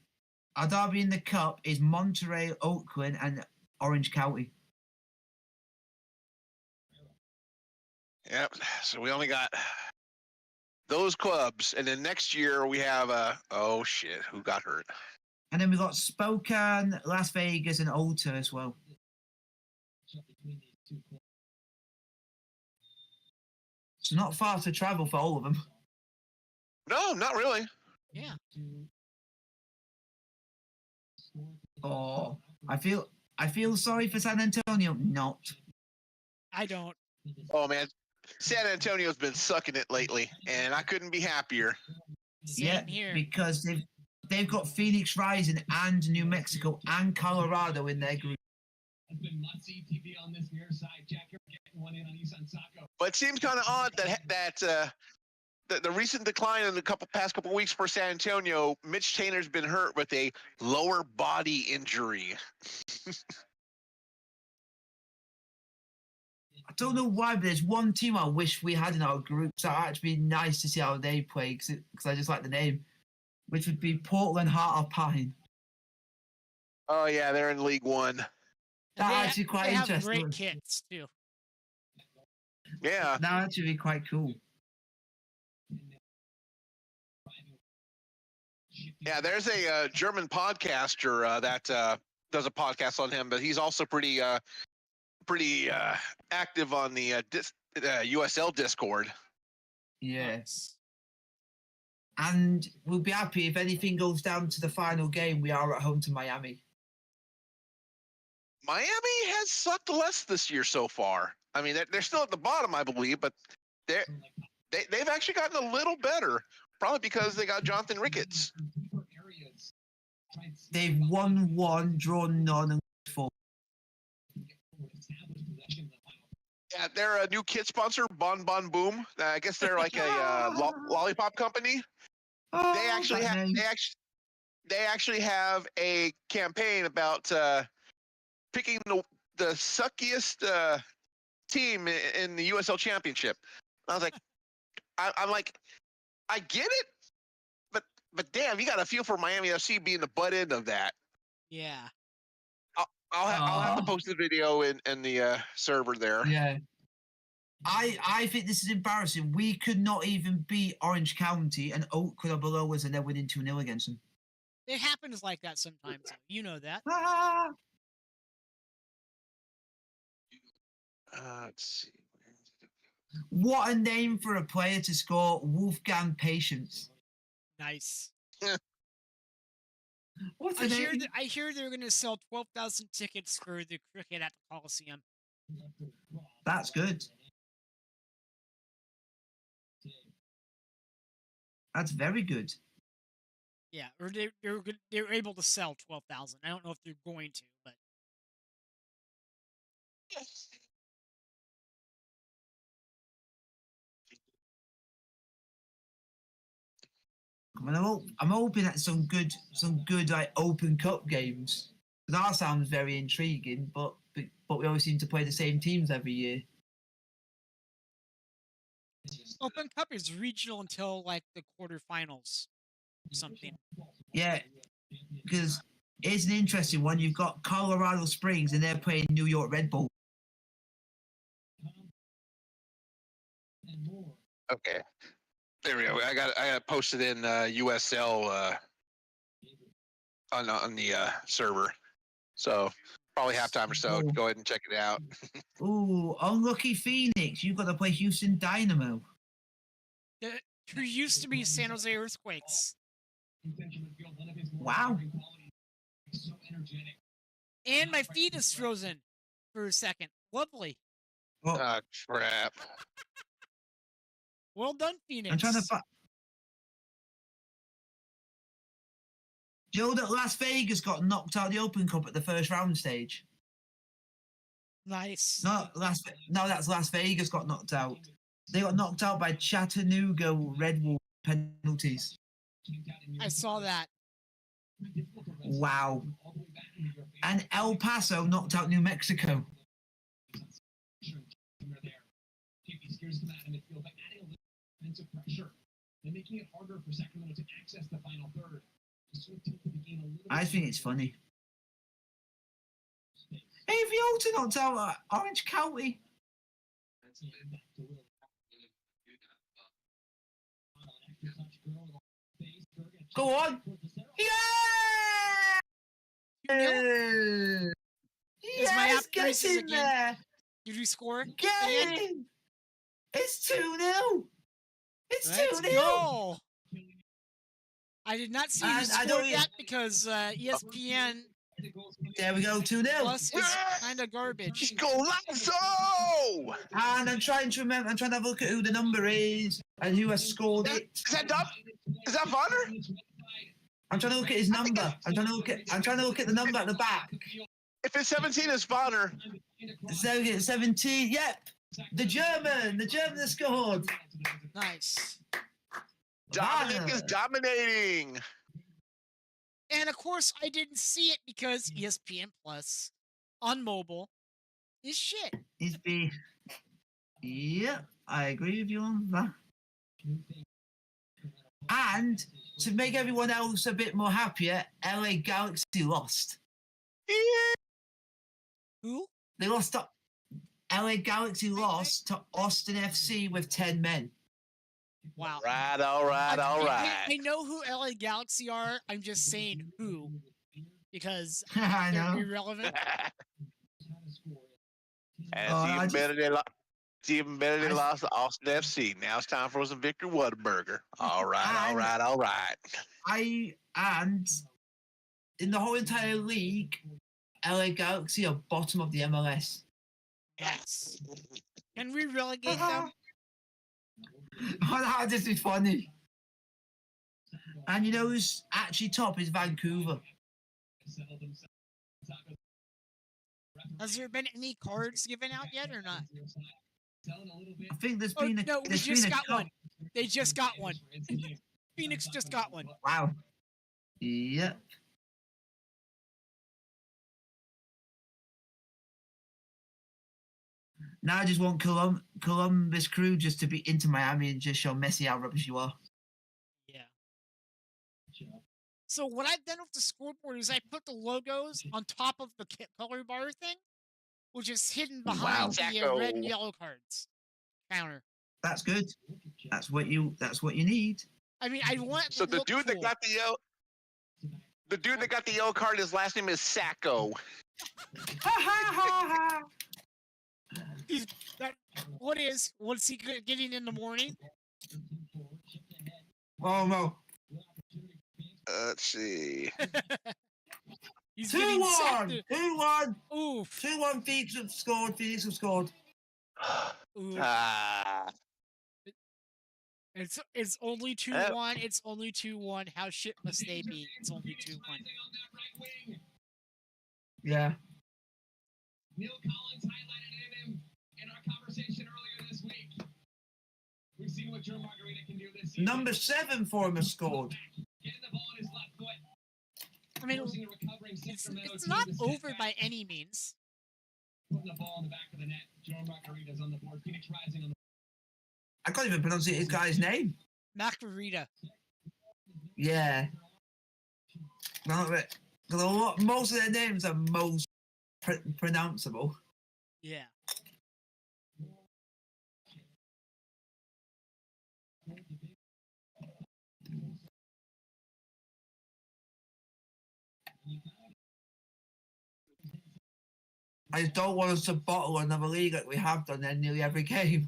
Speaker 7: in the cup is Monterey, Oakland, and Orange County.
Speaker 6: Yep. So we only got those clubs, and then next year we have oh shit, who got hurt?
Speaker 7: And then we got Spokane, Las Vegas, and Alta as well. It's not far to travel for all of them.
Speaker 6: No, not really.
Speaker 1: Yeah.
Speaker 7: Oh, I feel sorry for San Antonio. Not.
Speaker 1: I don't.
Speaker 6: Oh man, San Antonio's been sucking it lately, and I couldn't be happier.
Speaker 1: Same here.
Speaker 7: Because they've got Phoenix Rising and New Mexico and Colorado in their group.
Speaker 6: But it seems kind of odd that the recent decline in the past couple weeks for San Antonio, Mitch Tainer's been hurt with a lower body injury.
Speaker 7: I don't know why, but there's one team I wish we had in our group. So it'd actually be nice to see how they play because I just like the name, which would be Portland Heart of Pine.
Speaker 6: Oh yeah, they're in League One.
Speaker 7: That's actually quite
Speaker 1: they
Speaker 7: interesting.
Speaker 1: Have great kits too.
Speaker 6: Yeah.
Speaker 7: That would actually be quite cool.
Speaker 6: Yeah, there's a German podcaster that does a podcast on him, but he's also pretty active on the USL Discord.
Speaker 7: Yes. And we'll be happy if anything goes down to the final game. We are at home to Miami.
Speaker 6: Miami has sucked less this year so far. I mean, they're still at the bottom, I believe, but they've actually gotten a little better, probably because they got Jonathan Ricketts.
Speaker 7: They've won 1, drawn none, and 4.
Speaker 6: Yeah, they're a new kit sponsor, Bon Bon Boom. I guess they're like a lollipop company.
Speaker 7: Oh,
Speaker 6: They actually
Speaker 7: that
Speaker 6: have
Speaker 7: name.
Speaker 6: they actually have a campaign about picking the suckiest team in the USL Championship. I was like, I'm like, I get it, but damn, you got to feel for Miami FC being the butt end of that.
Speaker 1: Yeah.
Speaker 6: I'll have to
Speaker 7: Oh.
Speaker 6: post the video in the server there.
Speaker 7: Yeah. I think this is embarrassing. We could not even beat Orange County and Oak are below us and they're winning 2-0 against them.
Speaker 1: It happens like that sometimes. Though. You know that.
Speaker 7: Ah!
Speaker 6: Let's see.
Speaker 7: What a name for a player to score, Wolfgang Patience.
Speaker 1: Nice.
Speaker 7: What
Speaker 1: I
Speaker 7: a
Speaker 1: hear,
Speaker 7: name.
Speaker 1: I hear they're going to sell 12,000 tickets for the cricket at the Coliseum.
Speaker 7: That's good. That's very good.
Speaker 1: Yeah, or they're able to sell 12,000. I don't know if they're going to, but
Speaker 7: I mean, I'm hoping at some good like Open Cup games. That sounds very intriguing, but we always seem to play the same teams every year.
Speaker 1: Open Cup is regional until like the quarterfinals or something.
Speaker 7: Yeah, because it's an interesting one. You've got Colorado Springs and they're playing New York Red Bull.
Speaker 6: Okay, there we go. I got posted in USL on the server, so probably halftime or so.
Speaker 7: Oh.
Speaker 6: Go ahead and check it out.
Speaker 7: Ooh, unlucky Phoenix. You've got to play Houston Dynamo.
Speaker 1: Who used to be San Jose Earthquakes.
Speaker 7: Wow.
Speaker 1: And my feed is frozen for a second. Lovely.
Speaker 7: Well,
Speaker 6: Ah, crap.
Speaker 1: Well done, Phoenix.
Speaker 7: I'm trying to. Do you know that Las Vegas got knocked out of the Open Cup at the first round stage?
Speaker 1: Nice.
Speaker 7: No, that's Las Vegas got knocked out. They got knocked out by Chattanooga Red Wolf penalties.
Speaker 1: I saw that.
Speaker 7: Wow. And El Paso knocked out New Mexico. I think it's funny. Hey, Viota knocked out Orange County. Go on. Yeah!
Speaker 1: As my
Speaker 7: Yes,
Speaker 1: app
Speaker 7: get
Speaker 1: freezes
Speaker 7: in
Speaker 1: again.
Speaker 7: there.
Speaker 1: Did we score?
Speaker 7: Get
Speaker 1: And
Speaker 7: in. It's 2-0. It's 2-0.
Speaker 1: let's go. I did not see who
Speaker 7: And I
Speaker 1: scored
Speaker 7: don't-
Speaker 1: that because ESPN
Speaker 7: There we go, 2-0.
Speaker 1: Plus is kind of garbage.
Speaker 6: Golazo!
Speaker 7: And I'm trying to remember. I'm trying to have a look at who the number is and who has scored it.
Speaker 6: Is that Dub? Is that Vonner?
Speaker 7: I'm trying to look at his number. I'm trying to look at the number at the back.
Speaker 6: If it's 17, it's Vonner.
Speaker 7: So 17. Yep. The German that scored.
Speaker 1: Nice.
Speaker 6: Dominic is dominating.
Speaker 1: And of course, I didn't see it because ESPN Plus on mobile is shit.
Speaker 7: He's been. Yeah, I agree with you on that. And to make everyone else a bit more happier, LA Galaxy lost.
Speaker 1: Who?
Speaker 7: They lost to LA Galaxy lost to Austin FC with 10 men.
Speaker 1: Wow.
Speaker 6: Right, all right, all right.
Speaker 1: I know who LA Galaxy are. I'm just saying who because
Speaker 7: I
Speaker 1: they're
Speaker 7: know.
Speaker 1: irrelevant.
Speaker 6: It's even better they lost to Austin FC. Now it's time for some Victor Whataburger. All right, all right, all right.
Speaker 7: And in the whole entire league, LA Galaxy are bottom of the MLS.
Speaker 1: Yes. Can we relegate them?
Speaker 7: Oh, that just be funny. And you know who's actually top is Vancouver.
Speaker 1: Has there been any cards given out yet or not?
Speaker 7: I think there's
Speaker 1: Oh,
Speaker 7: been a
Speaker 1: no, we
Speaker 7: there's
Speaker 1: just
Speaker 7: been a
Speaker 1: got
Speaker 7: cup.
Speaker 1: one. They just got one. Phoenix just got one.
Speaker 7: Wow. Yep. Now I just want Columbus Crew just to be into Miami and just show Messi how rubbish you are.
Speaker 1: Yeah. So what I've done with the scoreboard is I put the logos on top of the color bar thing, which is hidden behind the red and
Speaker 6: Sacco.
Speaker 1: yellow cards counter.
Speaker 7: That's good. That's what you need.
Speaker 1: I mean, I want it
Speaker 6: So
Speaker 1: to
Speaker 6: the
Speaker 1: look
Speaker 6: dude
Speaker 1: cool.
Speaker 6: that got the yellow card, his last name is Sacco.
Speaker 1: What's he getting in the morning?
Speaker 7: Oh no.
Speaker 6: Let's see.
Speaker 1: He's
Speaker 7: 2-1. 2-1.
Speaker 1: Oof.
Speaker 7: 2-1. Phoenix have scored. Phoenix have scored.
Speaker 1: Oof.
Speaker 6: Ah.
Speaker 1: It's only 2-1. It's only 2-1. How shit must they be? It's only 2-1.
Speaker 7: Yeah.
Speaker 8: Neil Collins highlighted him in our conversation earlier this week. We've seen what Joe Margarita can do this season.
Speaker 7: Number 7 for him has scored.
Speaker 8: Getting the ball in his left foot.
Speaker 1: I mean,
Speaker 8: Forcing a recovering Sacramento
Speaker 1: it's
Speaker 8: team
Speaker 1: not
Speaker 8: to step
Speaker 1: over
Speaker 8: back.
Speaker 1: by any means.
Speaker 8: Putting the ball in the back of the net. Joe Margarita's on the board. Phoenix Rising on the
Speaker 7: I can't even pronounce this guy's name.
Speaker 1: Macarita.
Speaker 7: Yeah. No, but most of their names are most pronounceable.
Speaker 1: Yeah.
Speaker 7: I just don't want us to bottle another league like we have done in nearly every game.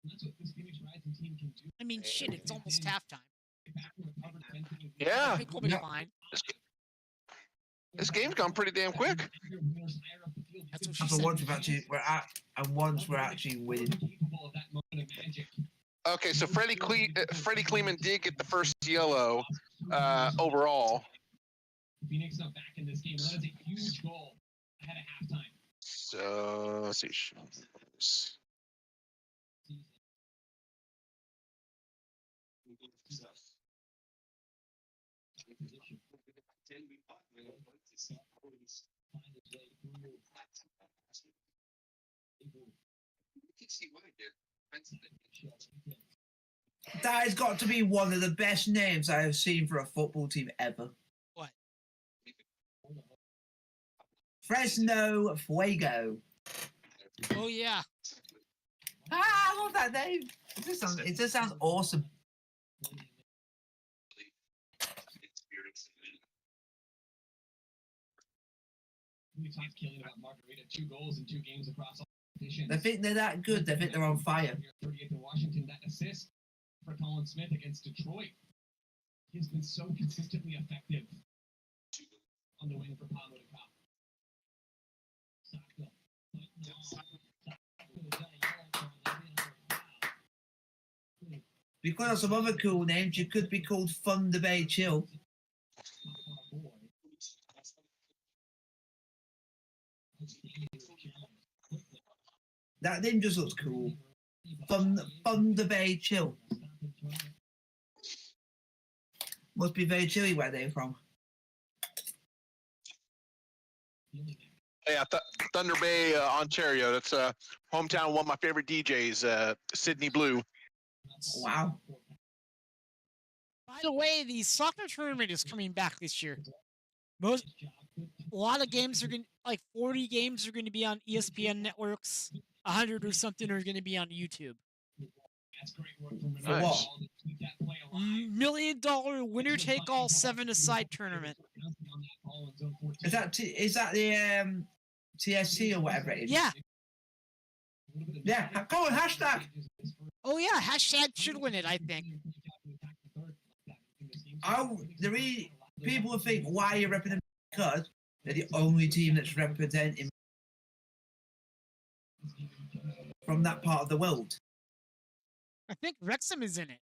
Speaker 8: That's what this Phoenix Rising team can do.
Speaker 1: I mean, shit, it's almost halftime.
Speaker 6: Yeah.
Speaker 1: I think we'll be fine.
Speaker 6: This game's gone pretty damn quick.
Speaker 1: That's what she
Speaker 7: And
Speaker 1: said.
Speaker 7: once we're actually winning.
Speaker 6: Okay, so Freddie Kleeman did get the first yellow overall.
Speaker 8: Phoenix not back in this game. That is a huge goal ahead of halftime.
Speaker 6: So let's see.
Speaker 7: That has got to be one of the best names I have seen for a football team ever.
Speaker 1: What?
Speaker 7: Fresno Fuego.
Speaker 1: Oh, yeah.
Speaker 7: I love that name. It just sounds awesome.
Speaker 8: We talked killing about Margarita. 2 goals in 2 games across all competitions.
Speaker 7: They think they're that good. They think they're on fire.
Speaker 8: 38th in Washington. That assist for Colin Smith against Detroit. He's been so consistently effective on the wing for Pablo de Cop.
Speaker 7: Because of some other cool names, you could be called Thunder Bay Chill. That name just looks cool. Thunder Bay Chill. Must be very chilly where they're from.
Speaker 6: Yeah, Thunder Bay, Ontario. That's hometown of one of my favorite DJs, Sydney Blue.
Speaker 7: Wow.
Speaker 1: By the way, the soccer tournament is coming back this year. A lot of games are going to, like 40 games are going to be on ESPN networks. 100 or something are going to be on YouTube.
Speaker 8: That's great work from
Speaker 7: For what?
Speaker 1: $1 million winner take all 7-a-side tournament.
Speaker 7: Is that the TSC or whatever it is?
Speaker 1: Yeah.
Speaker 7: Yeah. Go on, hashtag.
Speaker 1: Oh yeah, hashtag should win it, I think.
Speaker 7: People will think, why are you representing? Because they're the only team that's representing from that part of the world.
Speaker 1: I think Wrexham is in it.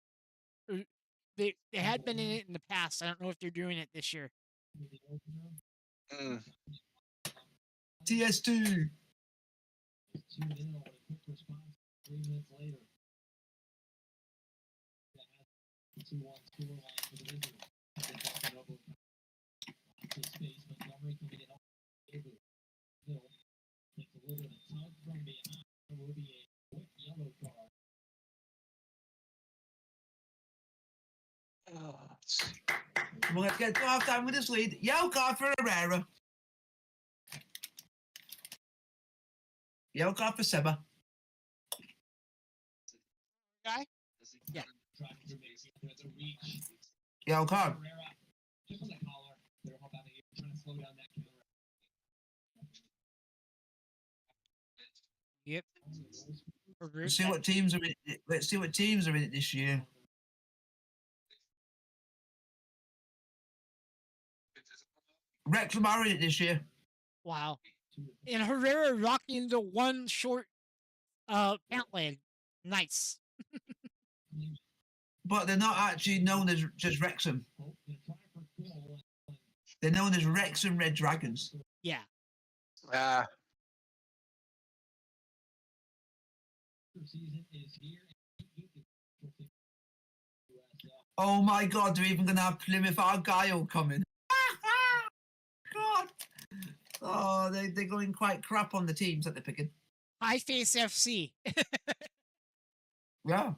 Speaker 1: They had been in it in the past. I don't know if they're doing it this year.
Speaker 6: Mm.
Speaker 7: TS2.
Speaker 8: 2-0 and a quick response 3 minutes later. That has the 2-1 scoreline for the Wizards. Lots of space. Montgomery coming in off the table. Hill takes a little bit of a tug from behind. There will be a quick yellow card.
Speaker 7: Come on, let's get to half time with this lead. Yellow card for Herrera. Yellow card for Seba.
Speaker 1: Guy? Yeah.
Speaker 8: Driving through Macy. There's a reach.
Speaker 7: Yellow card.
Speaker 8: Herrera just on the collar. They're all about to trying to slow down that counter.
Speaker 1: Yep.
Speaker 7: Let's see what teams are in it. Let's see what teams are in it this year. Wrexham are in it this year.
Speaker 1: Wow. And Herrera rocking the one short pant leg. Nice.
Speaker 7: But they're not actually known as just Wrexham. They're known as Wrexham Red Dragons.
Speaker 1: Yeah.
Speaker 8: Season is here.
Speaker 7: Oh my God, they're even going to have Plymouth Argyle coming. God. Oh, they're going quite crap on the teams that they're picking.
Speaker 1: High Face FC.
Speaker 7: Yeah.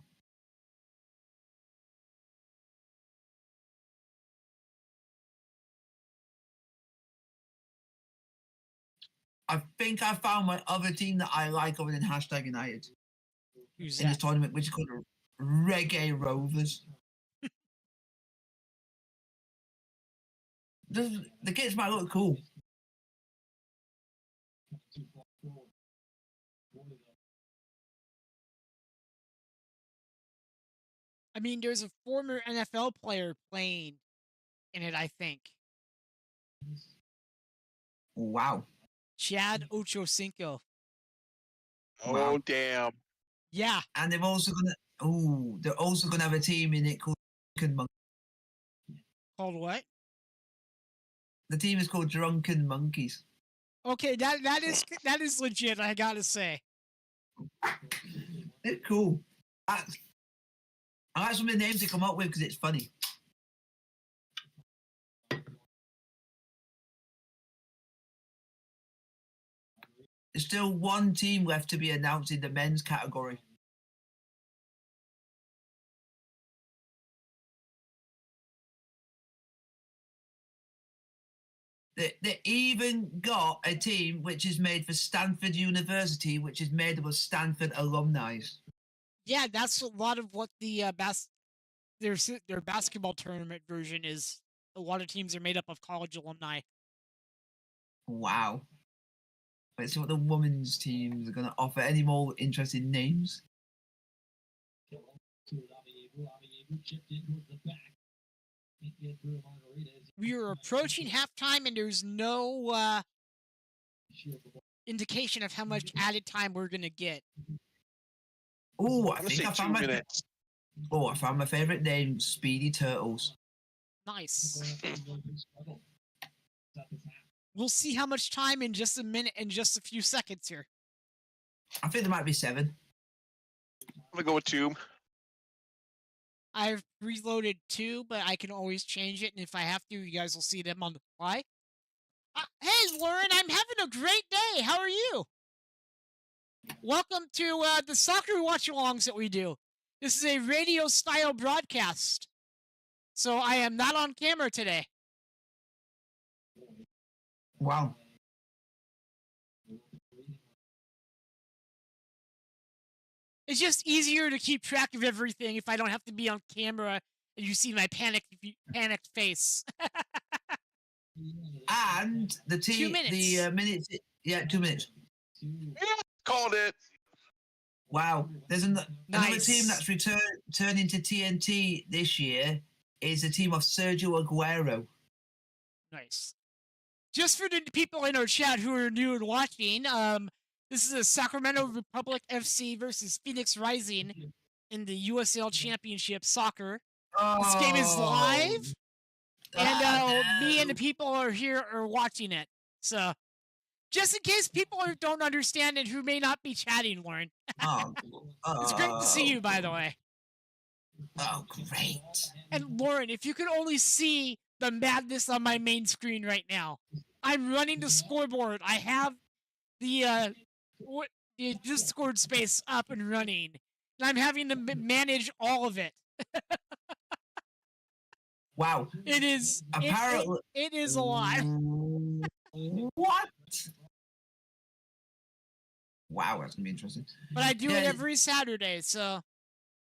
Speaker 7: I think I found my other team that I like other than hashtag United
Speaker 1: Who's
Speaker 7: in this
Speaker 1: that?
Speaker 7: tournament, which is called Reggae Rovers. The kids might look cool.
Speaker 1: I mean, there's a former NFL player playing in it, I think.
Speaker 7: Wow.
Speaker 1: Chad Ochocinco.
Speaker 6: Oh,
Speaker 7: Wow.
Speaker 6: damn.
Speaker 1: Yeah.
Speaker 7: And they're also gonna have a team in it called Drunken Monkeys.
Speaker 1: Called what?
Speaker 7: The team is called Drunken Monkeys.
Speaker 1: Okay, that is legit, I gotta say.
Speaker 7: They're cool. I like some of the names they come up with because it's funny. There's still one team left to be announced in the men's category. They even got a team which is made for Stanford University, which is made up of Stanford alumni.
Speaker 1: Yeah, that's a lot of what the their basketball tournament version is. A lot of teams are made up of college alumni.
Speaker 7: Wow. Let's see what the women's teams are going to offer. Any more interesting names?
Speaker 1: We are approaching halftime, and there's no indication of how much added time we're gonna get.
Speaker 7: Oh,
Speaker 6: I'm gonna say 2 minutes.
Speaker 7: I found my favorite name, Speedy Turtles.
Speaker 1: Nice. We'll see how much time in just a minute and just a few seconds here.
Speaker 7: I think there might be 7.
Speaker 6: I'm gonna go with 2.
Speaker 1: I've reloaded 2, but I can always change it, and if I have to, you guys will see them on the fly. Hey, Lauren, I'm having a great day. How are you? Welcome to the soccer watch-alongs that we do. This is a radio-style broadcast, so I am not on camera today.
Speaker 7: Wow.
Speaker 1: It's just easier to keep track of everything if I don't have to be on camera and you see my panicked face.
Speaker 7: And the team,
Speaker 1: 2 minutes.
Speaker 7: the minutes, yeah, 2 minutes.
Speaker 6: Called it.
Speaker 7: Wow. There's another
Speaker 1: Nice.
Speaker 7: team that's returning to TNT this year is the team of Sergio Aguero.
Speaker 1: Nice. Just for the people in our chat who are new and watching, this is a Sacramento Republic FC versus Phoenix Rising in the USL Championship Soccer. This game is live, and me and the people are here are watching it. So Just in case people don't understand and who may not be chatting, Lauren.
Speaker 7: Oh,
Speaker 1: It's great to see you, by the way.
Speaker 7: Oh, great.
Speaker 1: And Lauren, if you could only see the madness on my main screen right now. I'm running the scoreboard. I have the Discord space up and running. And I'm having to manage all of it.
Speaker 7: Wow.
Speaker 1: It is
Speaker 7: Apparently,
Speaker 1: it is a lot.
Speaker 7: What? Wow, that's gonna be interesting.
Speaker 1: But I do it every Saturday, so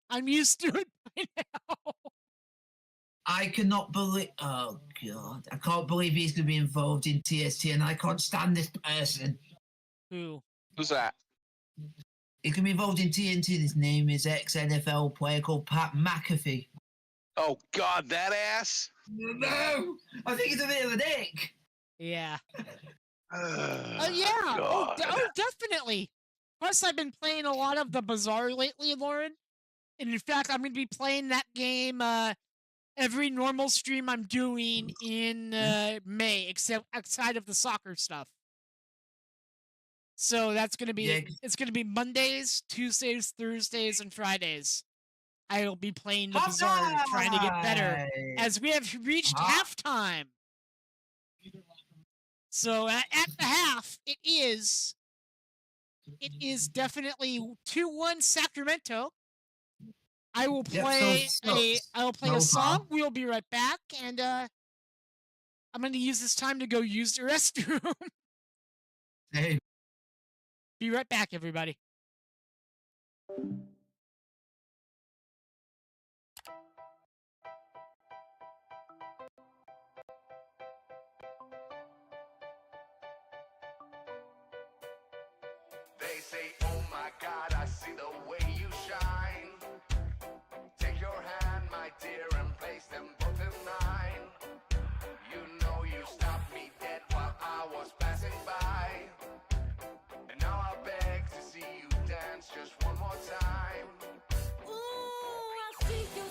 Speaker 1: I'm used to it by now.
Speaker 7: I cannot believe. Oh God, I can't believe he's gonna be involved in TST, and I can't stand this person.
Speaker 1: Who?
Speaker 6: Who's that?
Speaker 7: He can be involved in TNT. His name is ex-NFL player called Pat McAfee.
Speaker 6: Oh God, that ass.
Speaker 7: No, I think he's a bit of a dick.
Speaker 1: Yeah.
Speaker 6: Oh
Speaker 1: Yeah. Oh, definitely. Plus, I've been playing a lot of the Bazaar lately, Lauren. And in fact, I'm going to be playing that game every normal stream I'm doing in May, except outside of the soccer stuff. So that's going to be, it's going to be Mondays, Tuesdays, Thursdays, and Fridays. I'll be playing the Bazaar, trying to get better, as we have reached halftime. So at the half, it is definitely 2-1 Sacramento. I will play a song. We'll be right back, and I'm going to use this time to go use the restroom.
Speaker 7: Hey.
Speaker 1: Be right back, everybody.
Speaker 2: They say, oh my God, I see the way you shine. Take your hand, my dear, and place them both in mine. You know you stopped me dead while I was passing by. And now I beg to see you dance just one more time.
Speaker 3: Ooh, I see you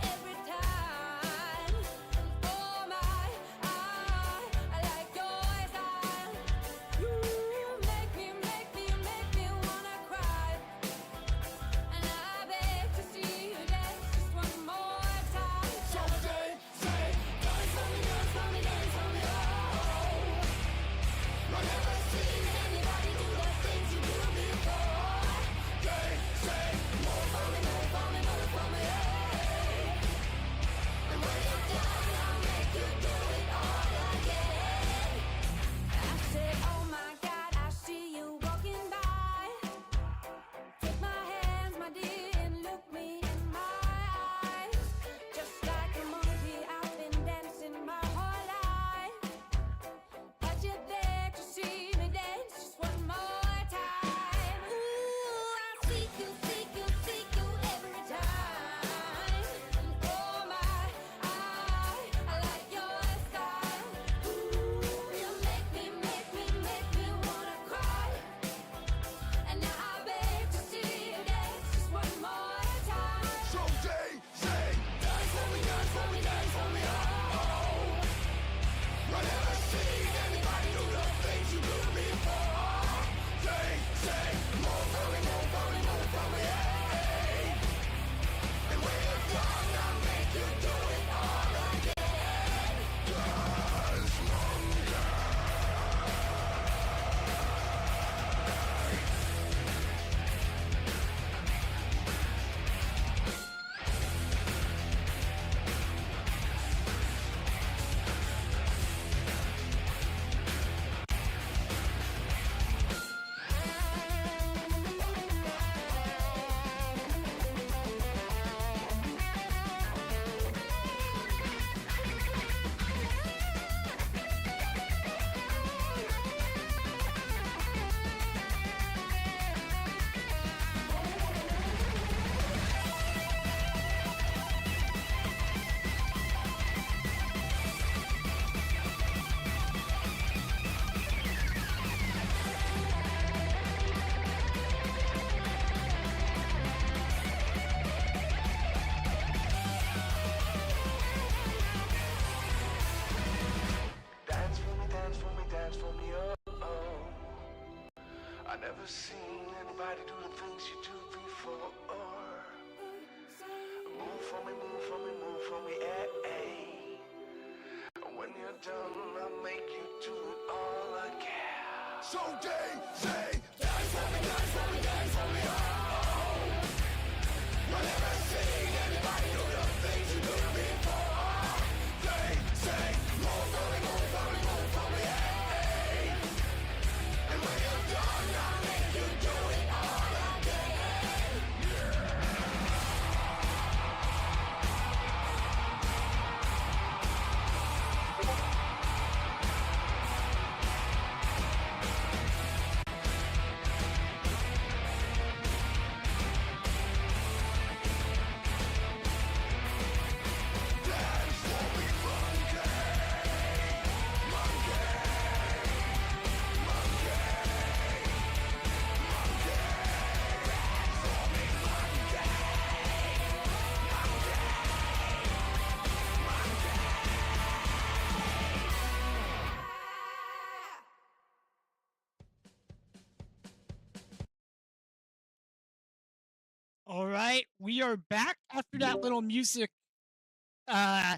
Speaker 3: every time. Oh my, I like your style. You make me
Speaker 2: never seen anybody do the things you do before. Move for me, move for me, move for me, When you're done, I'll make you do it all again. So they say, dance for me, dance for me, dance for me, I never seen anybody do the things you do before. They say, move for me, move for me, move for me, And when you're done, I'll make you do it all again.
Speaker 1: All right, we are back after that little music uh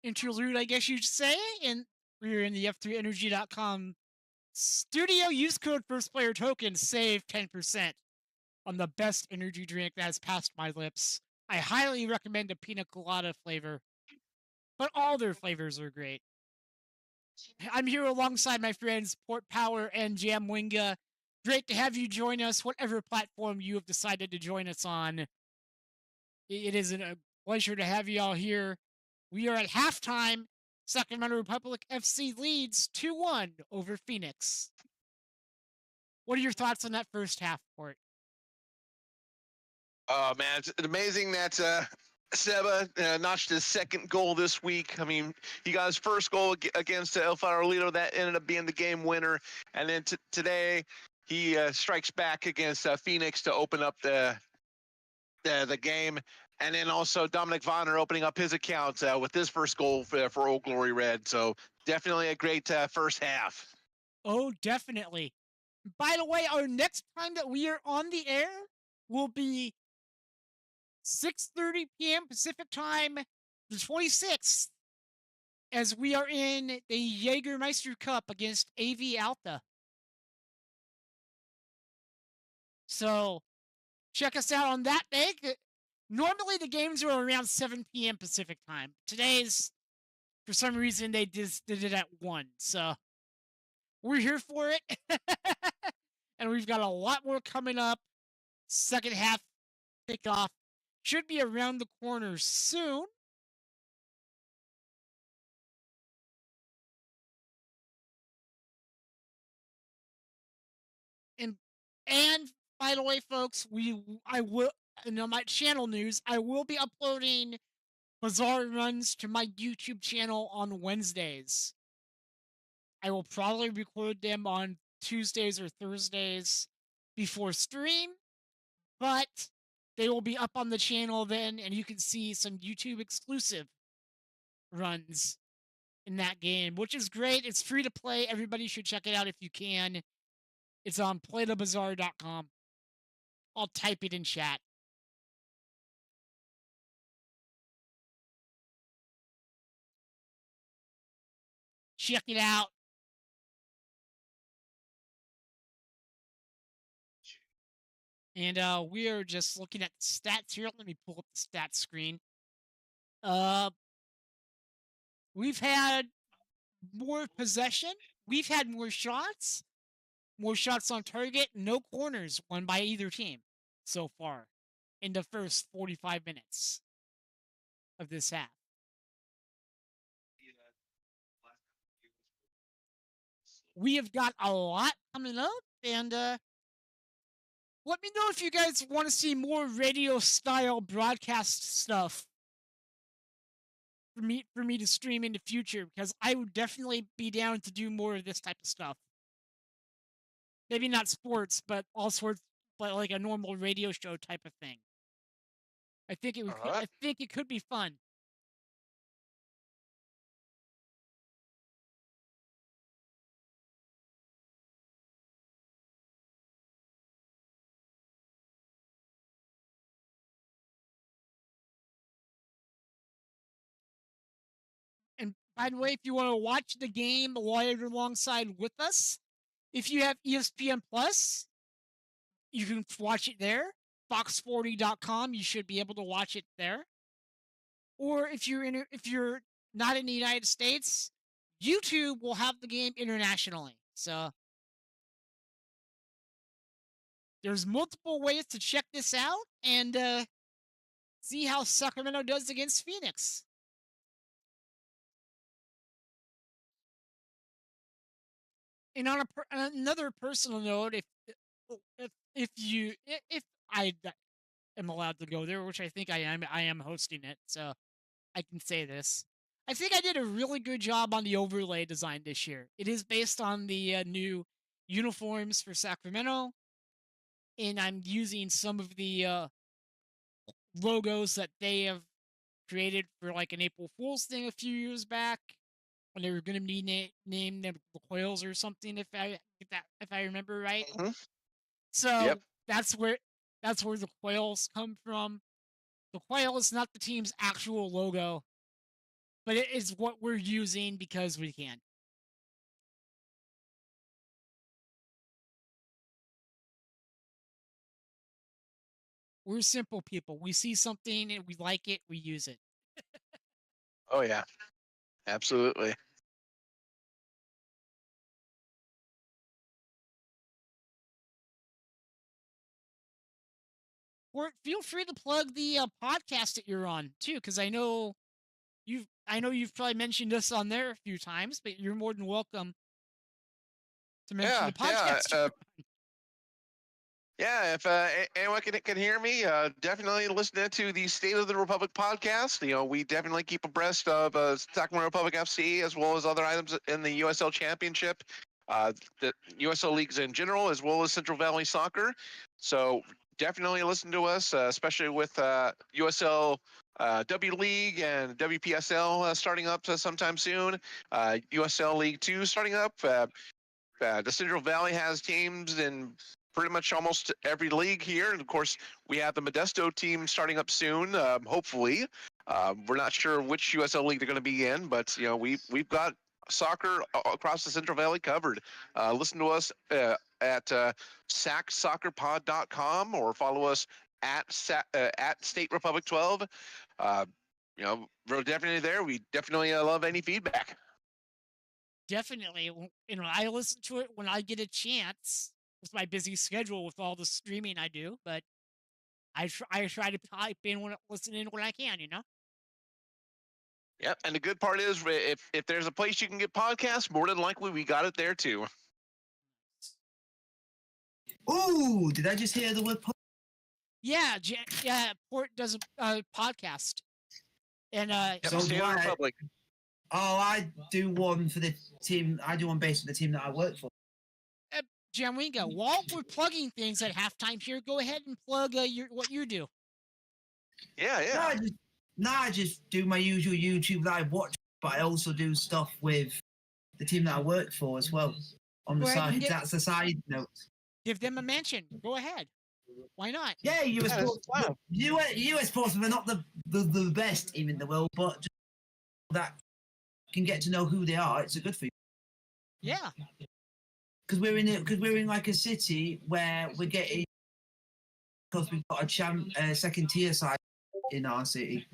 Speaker 1: interlude, I guess you'd say, and we're in the F3Energy.com studio. Use code first player token, save 10% on the best energy drink that has passed my lips. I highly recommend the pina colada flavor, but all their flavors are great. I'm here alongside my friends Port Power and Jamwinga. Great to have you join us, whatever platform you have decided to join us on. It is a pleasure to have you all here. We are at halftime. Sacramento Republic FC leads 2-1 over Phoenix. What are your thoughts on that first half, Port?
Speaker 6: Oh man, it's amazing that Seba notched his second goal this week. I mean, he got his first goal against El Farolito. That ended up being the game winner. And then today, he strikes back against Phoenix to open up the game. And then also Dominic Vonner opening up his account with his first goal for Old Glory Red. So definitely a great first half.
Speaker 1: Oh, definitely. By the way, our next time that we are on the air will be 6:30 p.m. Pacific time, the 26th, as we are in the Jägermeister Cup against AV Alta. So check us out on that day. Normally the games are around 7 p.m. Pacific time. Today's, for some reason, they just did it at 1. So we're here for it. And we've got a lot more coming up. Second half kickoff should be around the corner soon. And by the way, folks, I will, on my channel news, I will be uploading Bazaar runs to my YouTube channel on Wednesdays. I will probably record them on Tuesdays or Thursdays before stream, but they will be up on the channel then, and you can see some YouTube exclusive runs in that game, which is great. It's free to play. Everybody should check it out if you can. It's on playthebazaar.com. I'll type it in chat. Check it out. And we are just looking at the stats here. Let me pull up the stats screen. We've had more possession. We've had more shots on target, no corners won by either team so far in the first 45 minutes of this half. We have got a lot coming up, and let me know if you guys want to see more radio-style broadcast stuff for me to stream in the future, because I would definitely be down to do more of this type of stuff. Maybe not sports, but all sorts, but like a normal radio show type of thing. I think it would. I think it could be fun. By the way, if you want to watch the game live alongside with us, if you have ESPN Plus, you can watch it there. Fox40.com, you should be able to watch it there. Or if you're not in the United States, YouTube will have the game internationally. So there's multiple ways to check this out and see how Sacramento does against Phoenix. And on another personal note, if I am allowed to go there, which I think I am hosting it, so I can say this. I think I did a really good job on the overlay design this year. It is based on the new uniforms for Sacramento, and I'm using some of the logos that they have created for like an April Fool's thing a few years back when they were going to be named the Quail'S or something, if I remember right.
Speaker 6: Mhm.
Speaker 1: So
Speaker 6: Yep.
Speaker 1: that's where the Quail'S come from. The Quail is not the team's actual logo, but it is what we're using because we can. We're simple people. We see something and we like it, we use it.
Speaker 6: Oh yeah, absolutely.
Speaker 1: Or feel free to plug the podcast that you're on too, because I know you've probably mentioned us on there a few times, but you're more than welcome to mention
Speaker 6: Yeah,
Speaker 1: the podcast.
Speaker 6: yeah. If anyone can hear me, definitely listen to the State of the Republic podcast. We definitely keep abreast of Sacramento Republic FC as well as other items in the USL Championship, the USL leagues in general, as well as Central Valley Soccer. So definitely listen to us, especially with USL. W League and WPSL starting up sometime soon. USL League 2 starting up. The Central Valley has teams in pretty much almost every league here. And of course, we have the Modesto team starting up soon, hopefully. We're not sure which USL league they're going to be in, but we've got soccer across the Central Valley covered. Listen to us at sacsoccerpod.com or follow us at State Republic 12. We're definitely there. We definitely love any feedback.
Speaker 1: Definitely. I listen to it when I get a chance with my busy schedule with all the streaming I do, but I try to type in listen in when I can.
Speaker 6: Yep, and the good part is if there's a place you can get podcasts, more than likely we got it there too.
Speaker 7: Ooh, did I just hear the word?
Speaker 1: Yeah, Port does a podcast, and
Speaker 6: Yep,
Speaker 7: So
Speaker 6: State of the
Speaker 7: why-
Speaker 6: Republic.
Speaker 7: Oh, I do one for the team. I do one based on the team that I work for.
Speaker 1: Jamwinga, while we're plugging things at halftime here, go ahead and plug what you do.
Speaker 6: Yeah.
Speaker 7: I just do my usual YouTube live watch, but I also do stuff with the team that I work for as well on the
Speaker 1: Go ahead and
Speaker 7: side. That's a side note.
Speaker 1: Give them a mention. Go ahead. Why not?
Speaker 7: Yeah, US
Speaker 6: Yeah,
Speaker 7: sports.
Speaker 6: it's fun.
Speaker 7: US sports are not the best team in the world, but just that can get to know who they are. It's a good thing.
Speaker 1: Yeah.
Speaker 7: Because we're in like a city where we're getting, because we've got a second tier side in our city.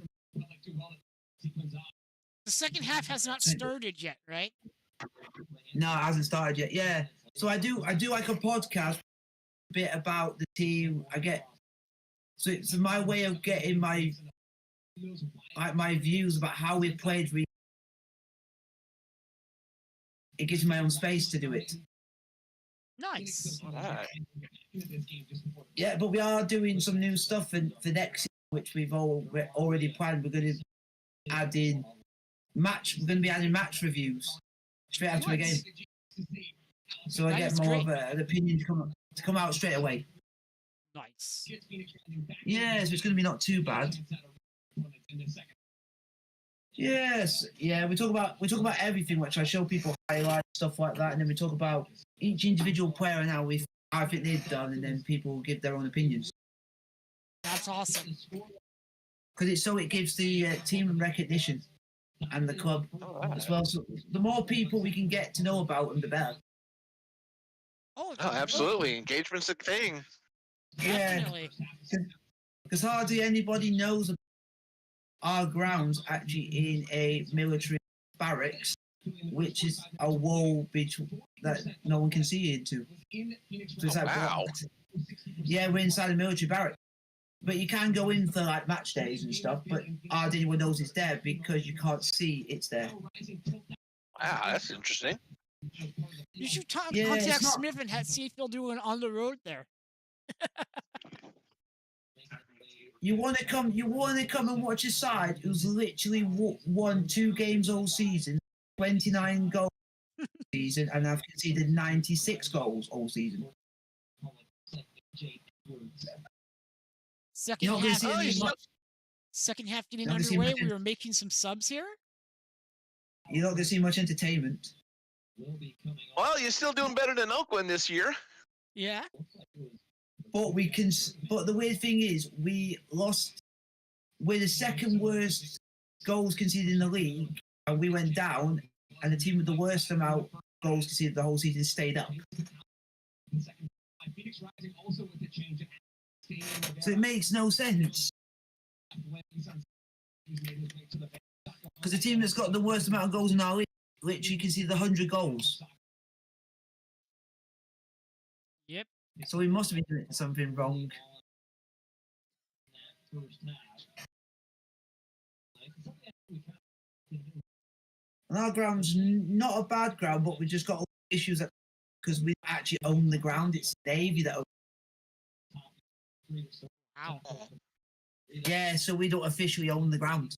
Speaker 1: The second half has not started yet, right?
Speaker 7: No, it hasn't started yet. Yeah. So I do like a podcast a bit about the team. So it's my way of getting my views about how we played. It gives me my own space to do it.
Speaker 1: Nice.
Speaker 6: All right.
Speaker 7: Yeah, but we are doing some new stuff for next year, which we've already planned. We're going to add in match. We're going to be adding match reviews straight after a game, so I
Speaker 1: That
Speaker 7: get
Speaker 1: is
Speaker 7: more
Speaker 1: great.
Speaker 7: of an opinion to come out straight away.
Speaker 1: Nice.
Speaker 7: Yeah, so it's going to be not too bad. Yes, yeah. We talk about everything, which I show people highlights, stuff like that, and then we talk about each individual player and how I think they've done, and then people give their own opinions.
Speaker 1: That's awesome.
Speaker 7: Because it gives the team recognition. and the club as well. So the more people we can get to know about them, the better.
Speaker 1: Oh,
Speaker 6: Oh, absolutely. Engagement's a thing.
Speaker 1: definitely.
Speaker 7: Because hardly anybody knows our grounds actually in a military barracks, which is a wall that no one can see into. So it's like,
Speaker 6: Wow.
Speaker 7: yeah, we're inside a military barracks. But you can go in for like match days and stuff, but hardly anyone knows it's there because you can't see it's there.
Speaker 6: Wow, that's interesting.
Speaker 1: You should
Speaker 7: Yeah, it's
Speaker 1: contact
Speaker 7: not-
Speaker 1: Smith and see if he'll do an on the road there.
Speaker 7: You want to come? You want to come and watch a side who's literally won 2 games all season, 29 goals season, and have conceded 96 goals all season.
Speaker 1: Second
Speaker 7: You're not going
Speaker 1: half,
Speaker 7: to see any much.
Speaker 1: second half getting
Speaker 7: Not gonna see
Speaker 1: underway.
Speaker 7: much
Speaker 1: We were making some subs here.
Speaker 7: You're not going to see much entertainment.
Speaker 6: Well, you're still doing better than Oakland this year.
Speaker 1: Yeah.
Speaker 7: But we can. But the weird thing is, we lost. We're the second worst goals conceded in the league, and we went down. And the team with the worst amount of goals conceded the whole season stayed up. So it makes no sense. Because the team that's got the worst amount of goals in our league literally conceded 100 goals.
Speaker 1: Yep.
Speaker 7: So we must have been doing something wrong. And our ground's not a bad ground, but we just got issues because we actually own the ground. It's Navy that owns.
Speaker 1: Wow.
Speaker 7: Yeah, so we don't officially own the ground.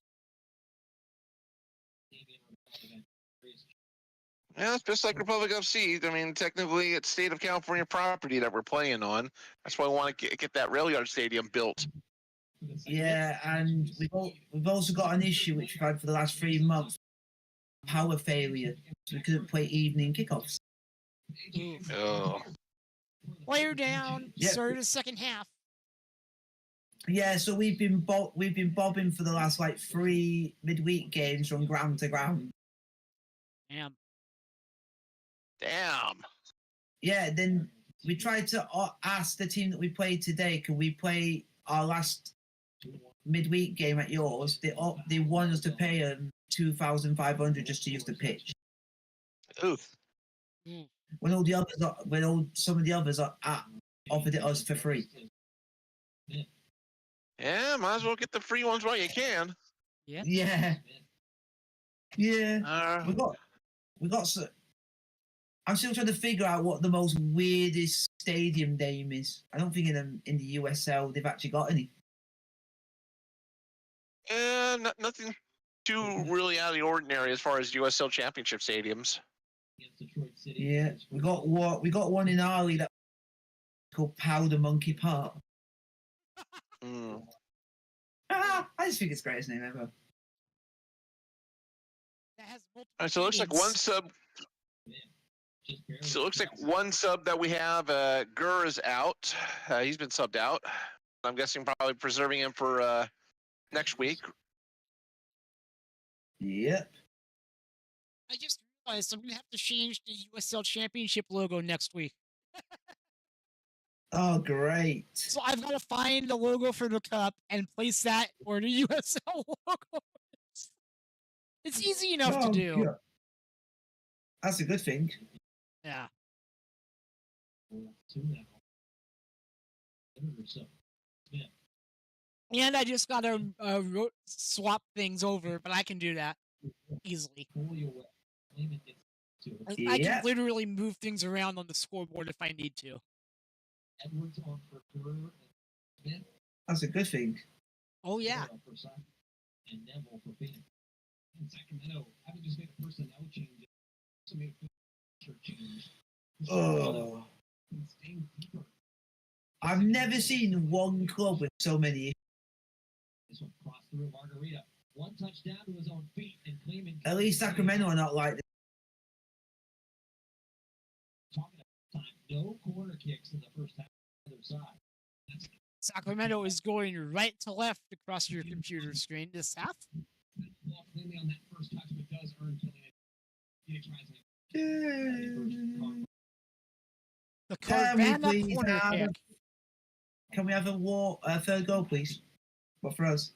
Speaker 6: Yeah, it's just like Republic FC. I mean, technically, it's state of California property that we're playing on. That's why I want to get that rail yard stadium built.
Speaker 7: Yeah, and we've also got an issue which we've had for the last 3 months: power failure. So we couldn't play evening kickoffs.
Speaker 6: Oh.
Speaker 1: Player down.
Speaker 7: Yep.
Speaker 1: Started the second half.
Speaker 7: Yeah, so we've been bobbing for the last like 3 midweek games from ground to ground.
Speaker 1: Damn.
Speaker 6: Damn.
Speaker 7: Yeah, then we tried to ask the team that we played today, can we play our last midweek game at yours? They want us to pay them $2,500 just to use the pitch.
Speaker 6: Oof.
Speaker 7: When all the others some of the others offered it us for free.
Speaker 6: Yeah, might as well get the free ones while you can.
Speaker 1: Yeah.
Speaker 7: Yeah. Yeah. We got some. I'm still trying to figure out what the most weirdest stadium name is. I don't think in the USL they've actually got any.
Speaker 6: Nothing too really out of the ordinary as far as USL Championship stadiums.
Speaker 7: Yeah, we got one in Arley that called Powder Monkey Park.
Speaker 6: Mm.
Speaker 7: I just think it's the greatest name ever.
Speaker 1: That has multiple
Speaker 6: All right, so it looks like
Speaker 1: meanings.
Speaker 6: one sub. So it looks like one sub that we have. Gurr is out. He's been subbed out. I'm guessing probably preserving him for next week.
Speaker 7: Yep.
Speaker 1: I just realized I'm gonna have to change the USL Championship logo next week.
Speaker 7: Oh, great.
Speaker 1: So I've got to find the logo for the cup and place that where the USL logo is. It's easy enough to do.
Speaker 7: Good. That's a good thing.
Speaker 1: Yeah. And I just got to swap things over, but I can do that easily. I can literally move things around on the scoreboard if I need to.
Speaker 7: That's a good thing.
Speaker 1: Oh, yeah.
Speaker 7: Oh. I've never seen one club with so many. At least Sacramento are not like this.
Speaker 8: No corner kicks in the first half on the other side.
Speaker 1: Sacramento is going right to left across your computer screen this half.
Speaker 8: Mainly on that first turn killing it. Phoenix Rising.
Speaker 1: The
Speaker 7: Can we
Speaker 1: Carvana
Speaker 7: please
Speaker 1: corner
Speaker 7: have
Speaker 1: kick.
Speaker 7: Can we have a third goal, please? What for us?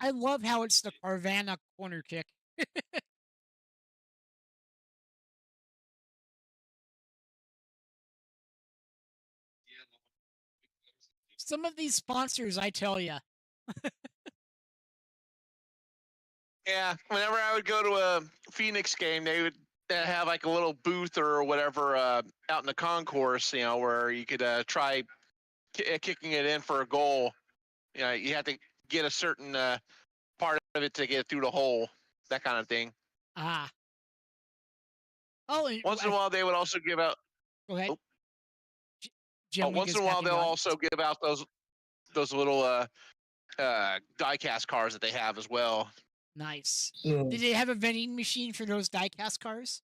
Speaker 1: I love how it's the Carvana corner kick. Some of these sponsors, I tell you.
Speaker 6: Yeah, whenever I would go to a Phoenix game, they would have like a little booth or whatever out in the concourse, where you could try kicking it in for a goal. You have to get a certain part of it to get through the hole, that kind of thing.
Speaker 1: Ah. Oh, and
Speaker 6: Once in a while, they would also give out.
Speaker 1: go ahead.
Speaker 6: Oh.
Speaker 1: Jim
Speaker 6: Once in a while, they'll also give out those little die-cast cars that they have as well.
Speaker 1: Nice.
Speaker 7: Oh,
Speaker 1: Did they have a vending machine for those die-cast cars?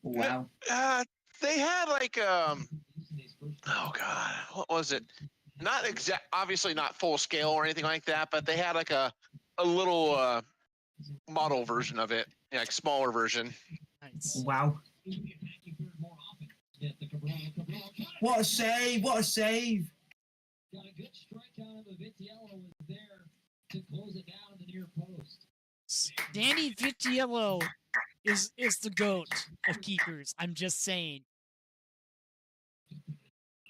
Speaker 7: wow.
Speaker 6: They had like oh god, what was it? Not obviously not full scale or anything like that, but they had like a little model version of it, like smaller version.
Speaker 1: Nice.
Speaker 7: Wow. What a save! What a save!
Speaker 8: Got a good strike out of Vitiello was there to close it down in the near post.
Speaker 1: Danny Vitiello is the GOAT of keepers. I'm just saying.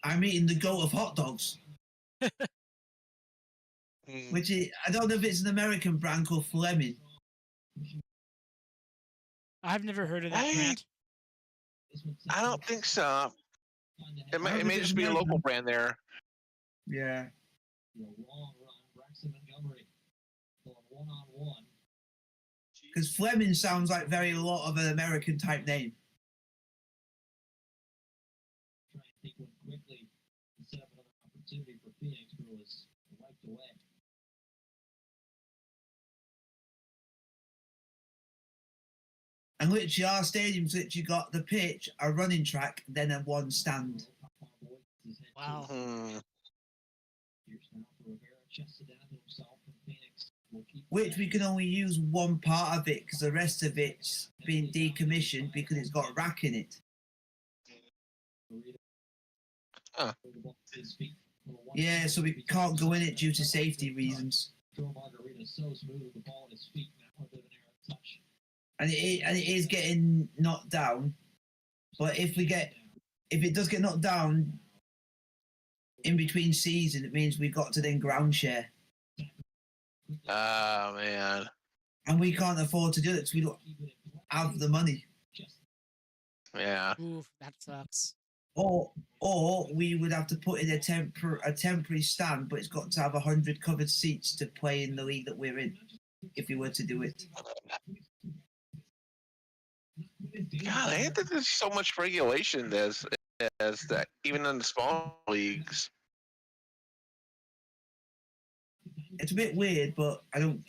Speaker 7: I'm eating the goat of hot dogs, which is, I don't know if it's an American brand called Fleming.
Speaker 1: I've never heard of that
Speaker 6: I-
Speaker 1: brand.
Speaker 6: I don't think so. It
Speaker 7: I don't
Speaker 6: may
Speaker 7: think
Speaker 6: just
Speaker 7: it's
Speaker 6: be a
Speaker 7: American.
Speaker 6: local brand there.
Speaker 7: Yeah.
Speaker 8: Long run, Braxton Montgomery going one-on-one.
Speaker 7: Because Fleming sounds like very a lot of an American type name.
Speaker 8: Try and take one quickly and set up another opportunity for Phoenix, but it was wiped away.
Speaker 7: And literally, our stadium's literally got the pitch, a running track, then a one stand.
Speaker 1: Wow.
Speaker 8: Here's now for Rivera, chested down to himself from Phoenix. Will keep
Speaker 7: Which we can only use one part of it because the rest of it's been decommissioned because it's got rack in it.
Speaker 6: Huh.
Speaker 7: Yeah, so we can't go in it due to safety reasons.
Speaker 8: Joe Margarita so smooth with the ball at his feet. Now a bit of an error touch.
Speaker 7: And it is getting knocked down. But if it does get knocked down in between season, it means we've got to then ground share.
Speaker 6: Oh man.
Speaker 7: And we can't afford to do it because we don't have the money.
Speaker 6: Yeah.
Speaker 1: Oof, that sucks.
Speaker 7: Or we would have to put in a temporary stand, but it's got to have 100 covered seats to play in the league that we're in, if we were to do it.
Speaker 6: God, ain't there there's so much regulation as that, even in the small leagues.
Speaker 7: It's a bit weird, but I don't.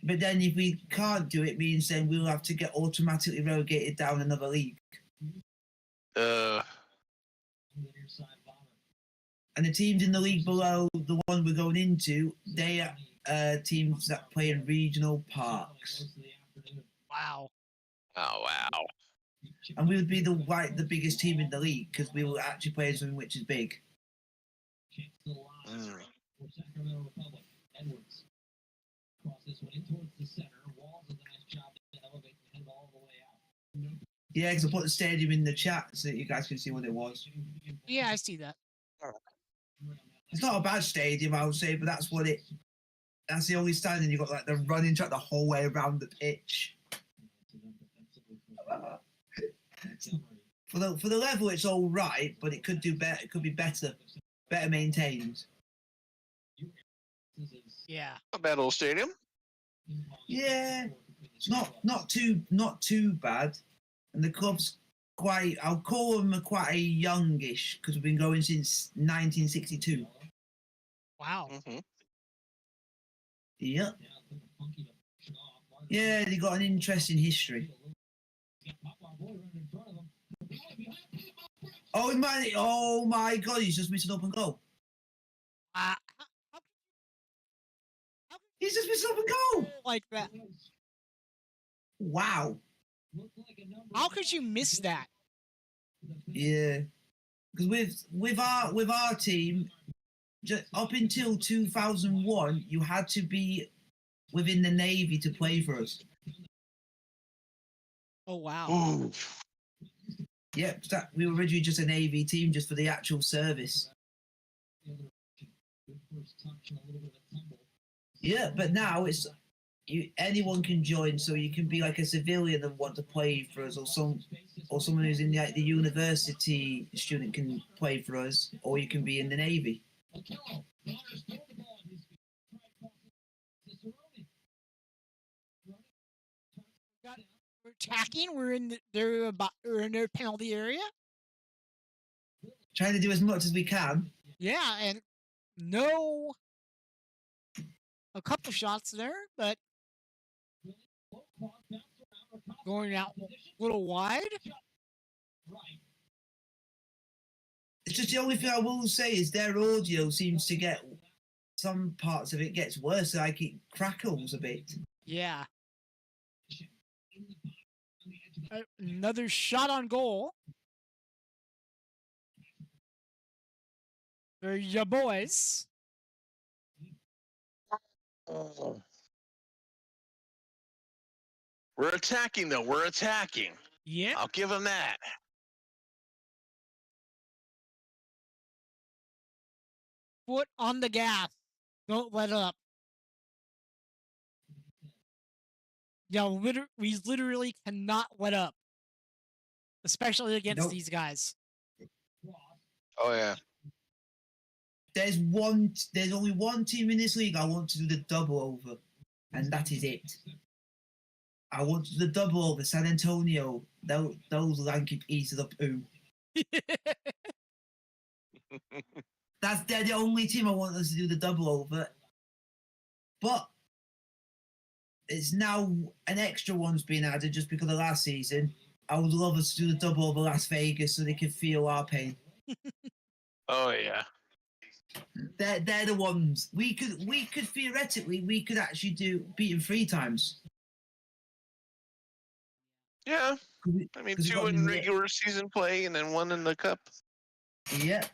Speaker 7: But then if we can't do it, it means then we'll have to get automatically relegated down another league. And the teams in the league below the one we're going into, they are teams that play in regional parks.
Speaker 1: Wow.
Speaker 6: Oh wow.
Speaker 7: And we would be the biggest team in the league because we will actually play something which is big.
Speaker 6: Mm.
Speaker 8: Sacramento Republic. Edwards. Cross this one in towards the center. Walls does a nice job to elevate and head all the way out.
Speaker 7: Yeah, because I put the stadium in the chat so that you guys can see what it was.
Speaker 1: Yeah, I see that.
Speaker 7: It's not a bad stadium, I would say, but that's the only stand, and you've got like the running track the whole way around the pitch. For the level, it's all right, but it could do better. It could be better maintained.
Speaker 1: Yeah.
Speaker 6: A bad little stadium.
Speaker 7: Yeah, it's not too bad, and the club's quite. I'll call them quite a youngish because we've been going since 1962.
Speaker 1: Wow.
Speaker 6: Mm-hmm.
Speaker 7: Yep. Yeah, they got an interesting history. Oh man! Oh my God! He's just missed an open goal.
Speaker 1: how, how
Speaker 7: He's just missed up a goal.
Speaker 1: like that?
Speaker 7: Wow.
Speaker 1: How could you miss that?
Speaker 7: Yeah. Because with our team, just up until 2001, you had to be within the Navy to play for us.
Speaker 1: Oh wow.
Speaker 6: Ooh.
Speaker 7: Yep, we were originally just a Navy team just for the actual service. Yeah, but now it's anyone can join, so you can be like a civilian and want to play for us, or someone who's in the university student can play for us, or you can be in the Navy.
Speaker 1: We're attacking. We're in their penalty area.
Speaker 7: Trying to do as much as we can.
Speaker 1: Yeah, and no, a couple shots there, but going out a little wide.
Speaker 7: It's just the only thing I will say is their audio seems to get some parts of it gets worse, like it crackles a bit.
Speaker 1: Yeah. Another shot on goal for your boys.
Speaker 6: Oh. We're attacking, though. We're attacking.
Speaker 1: Yeah.
Speaker 6: I'll give them that.
Speaker 1: Foot on the gas. Don't let up. Yeah, we literally cannot let up, especially against
Speaker 7: Nope.
Speaker 1: these guys.
Speaker 6: Oh, yeah.
Speaker 7: There's only one team in this league I want to do the double over, and that is it. I want to do the double over San Antonio. Those lanky pieces of poo. They're the only team I want us to do the double over. But it's now an extra one's been added just because of last season. I would love us to do the double over Las Vegas so they can feel our pain.
Speaker 6: Oh, yeah.
Speaker 7: They're the ones we could theoretically actually beat them 3 times.
Speaker 6: Yeah. I mean, 2 in regular season play and then 1 in the cup.
Speaker 7: Yep.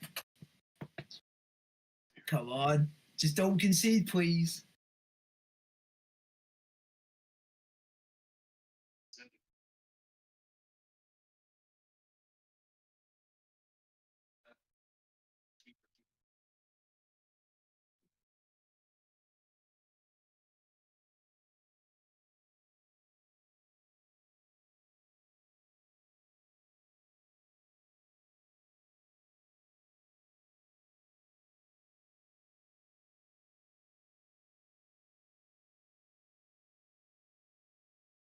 Speaker 7: Come on. Just don't concede, please.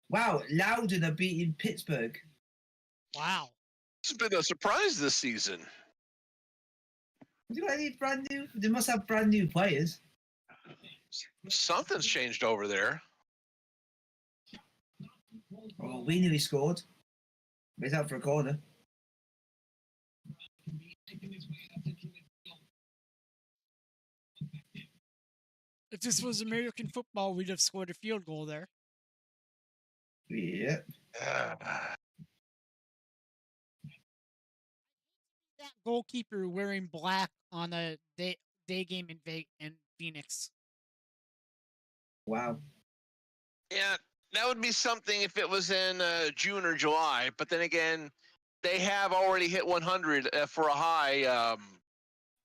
Speaker 7: Wow, Loudon are beating Pittsburgh.
Speaker 1: Wow.
Speaker 6: It's been a surprise this season.
Speaker 7: Do I need brand new? They must have brand new players.
Speaker 6: Something's changed over there.
Speaker 7: Oh, we nearly scored. But it's out for a corner.
Speaker 1: If this was American football, we'd have scored a field goal there.
Speaker 7: Yep.
Speaker 1: That goalkeeper wearing black on a day game in Phoenix.
Speaker 7: Wow.
Speaker 6: Yeah, that would be something if it was in June or July. But then again, they have already hit 100 for a high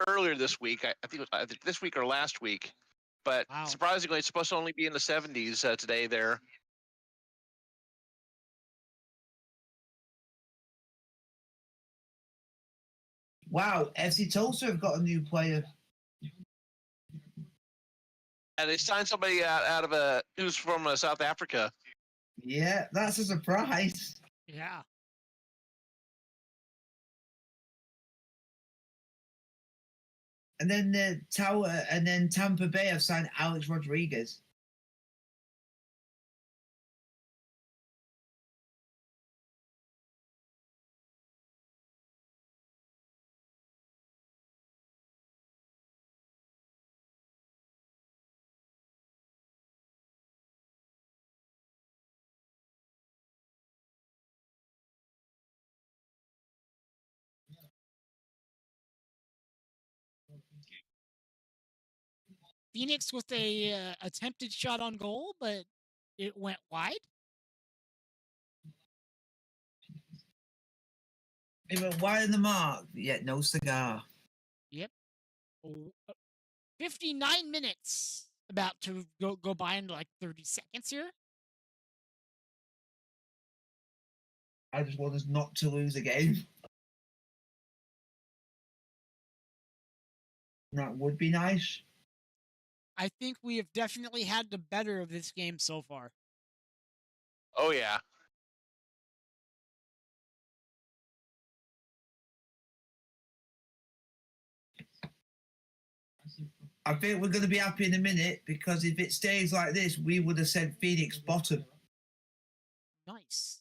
Speaker 6: earlier this week. I think it was this week or last week. But
Speaker 1: Wow.
Speaker 6: surprisingly, it's supposed to only be in the 70s today there.
Speaker 7: Wow, FC Tulsa have got a new player.
Speaker 6: And they signed somebody out of who's from South Africa.
Speaker 7: Yeah, that's a surprise.
Speaker 1: Yeah.
Speaker 7: And then Tampa Bay have signed Alex Rodriguez.
Speaker 1: Phoenix with a attempted shot on goal, but it went wide.
Speaker 7: It went wide in the mark, yet no cigar.
Speaker 1: Yep. 59 minutes about to go by in like 30 seconds here.
Speaker 7: I just want us not to lose a game. That would be nice.
Speaker 1: I think we have definitely had the better of this game so far.
Speaker 6: Oh yeah.
Speaker 7: I think we're going to be happy in a minute because if it stays like this, we would have said Phoenix bottom.
Speaker 1: Nice.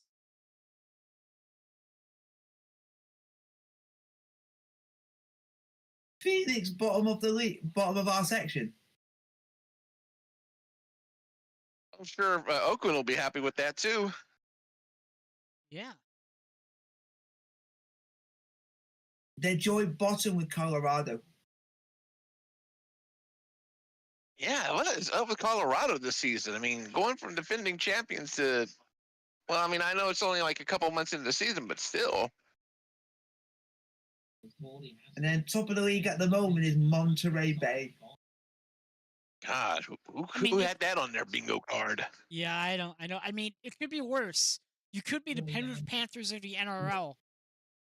Speaker 7: Phoenix bottom of the league, bottom of our section.
Speaker 6: I'm sure Oakland will be happy with that too.
Speaker 1: Yeah.
Speaker 7: They're joint bottom with Colorado.
Speaker 6: Yeah, what is up with Colorado this season? I mean, going from defending champions to, well, I mean, I know it's only like a couple months into the season, but still.
Speaker 7: And then top of the league at the moment is Monterey Bay.
Speaker 6: God,
Speaker 1: I mean,
Speaker 6: who had that on their bingo card?
Speaker 1: Yeah, I know. I mean, it could be worse. You could be the Penrith Panthers of the NRL.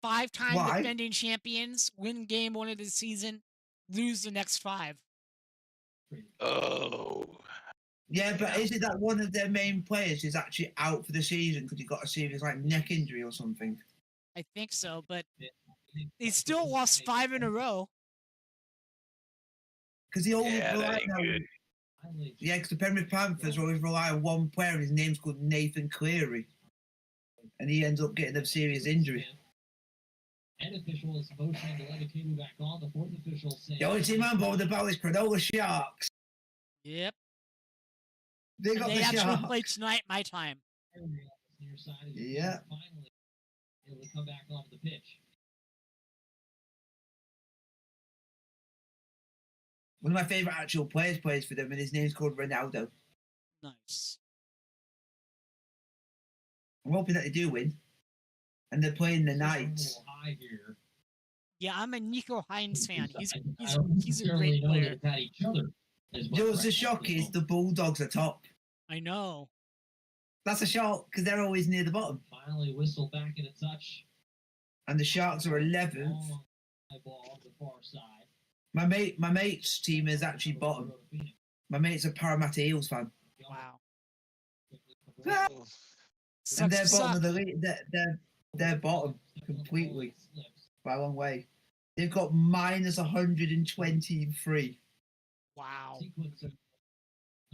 Speaker 1: 5-time
Speaker 7: Why?
Speaker 1: defending champions, win game 1 of the season, lose the next 5.
Speaker 6: Oh.
Speaker 7: Yeah, but is it that one of their main players is actually out for the season because he got a serious like neck injury or something?
Speaker 1: I think so, but they still lost 5 in a row.
Speaker 7: Because he always
Speaker 6: Yeah, that
Speaker 7: rely
Speaker 6: ain't
Speaker 7: on.
Speaker 6: good.
Speaker 7: Yeah, because the Penrith Panthers always rely on one player, and his name's called Nathan Cleary, and he ends up getting a serious injury.
Speaker 8: Head official is motioning to let the cable back on. The fourth official saying
Speaker 7: The only team I'm bothered about is Cronulla Sharks.
Speaker 1: Yep.
Speaker 7: They got
Speaker 1: They
Speaker 7: the
Speaker 1: actually
Speaker 7: Sharks.
Speaker 1: play tonight, my time.
Speaker 8: near side is
Speaker 7: Yeah.
Speaker 8: finally able to come back onto the pitch.
Speaker 7: One of my favourite actual players plays for them, and his name's called Ronaldo.
Speaker 1: Nice.
Speaker 7: I'm hoping that they do win, and they're playing the
Speaker 8: A
Speaker 7: Knights.
Speaker 8: little high here.
Speaker 1: Yeah, I'm a Nico Hines fan. He's
Speaker 8: I
Speaker 1: a
Speaker 8: don't
Speaker 1: great
Speaker 8: necessarily know
Speaker 1: player.
Speaker 8: they've had each other as much
Speaker 7: You know what's the
Speaker 8: right now
Speaker 7: shock
Speaker 8: at this
Speaker 7: is
Speaker 8: moment.
Speaker 7: the Bulldogs are top.
Speaker 1: I know.
Speaker 7: That's a shock because they're always near the bottom,
Speaker 8: Finally whistled back into touch.
Speaker 7: and the Sharks are 11th.
Speaker 8: Long high ball on the far side.
Speaker 7: My mate's team is actually bottom. My mate's a Parramatta Eels fan,
Speaker 1: Wow.
Speaker 7: and
Speaker 1: Sucks
Speaker 7: they're
Speaker 1: to
Speaker 7: bottom
Speaker 1: suck.
Speaker 7: of the league. They're bottom completely by a long way. They've got minus 123,
Speaker 1: Wow.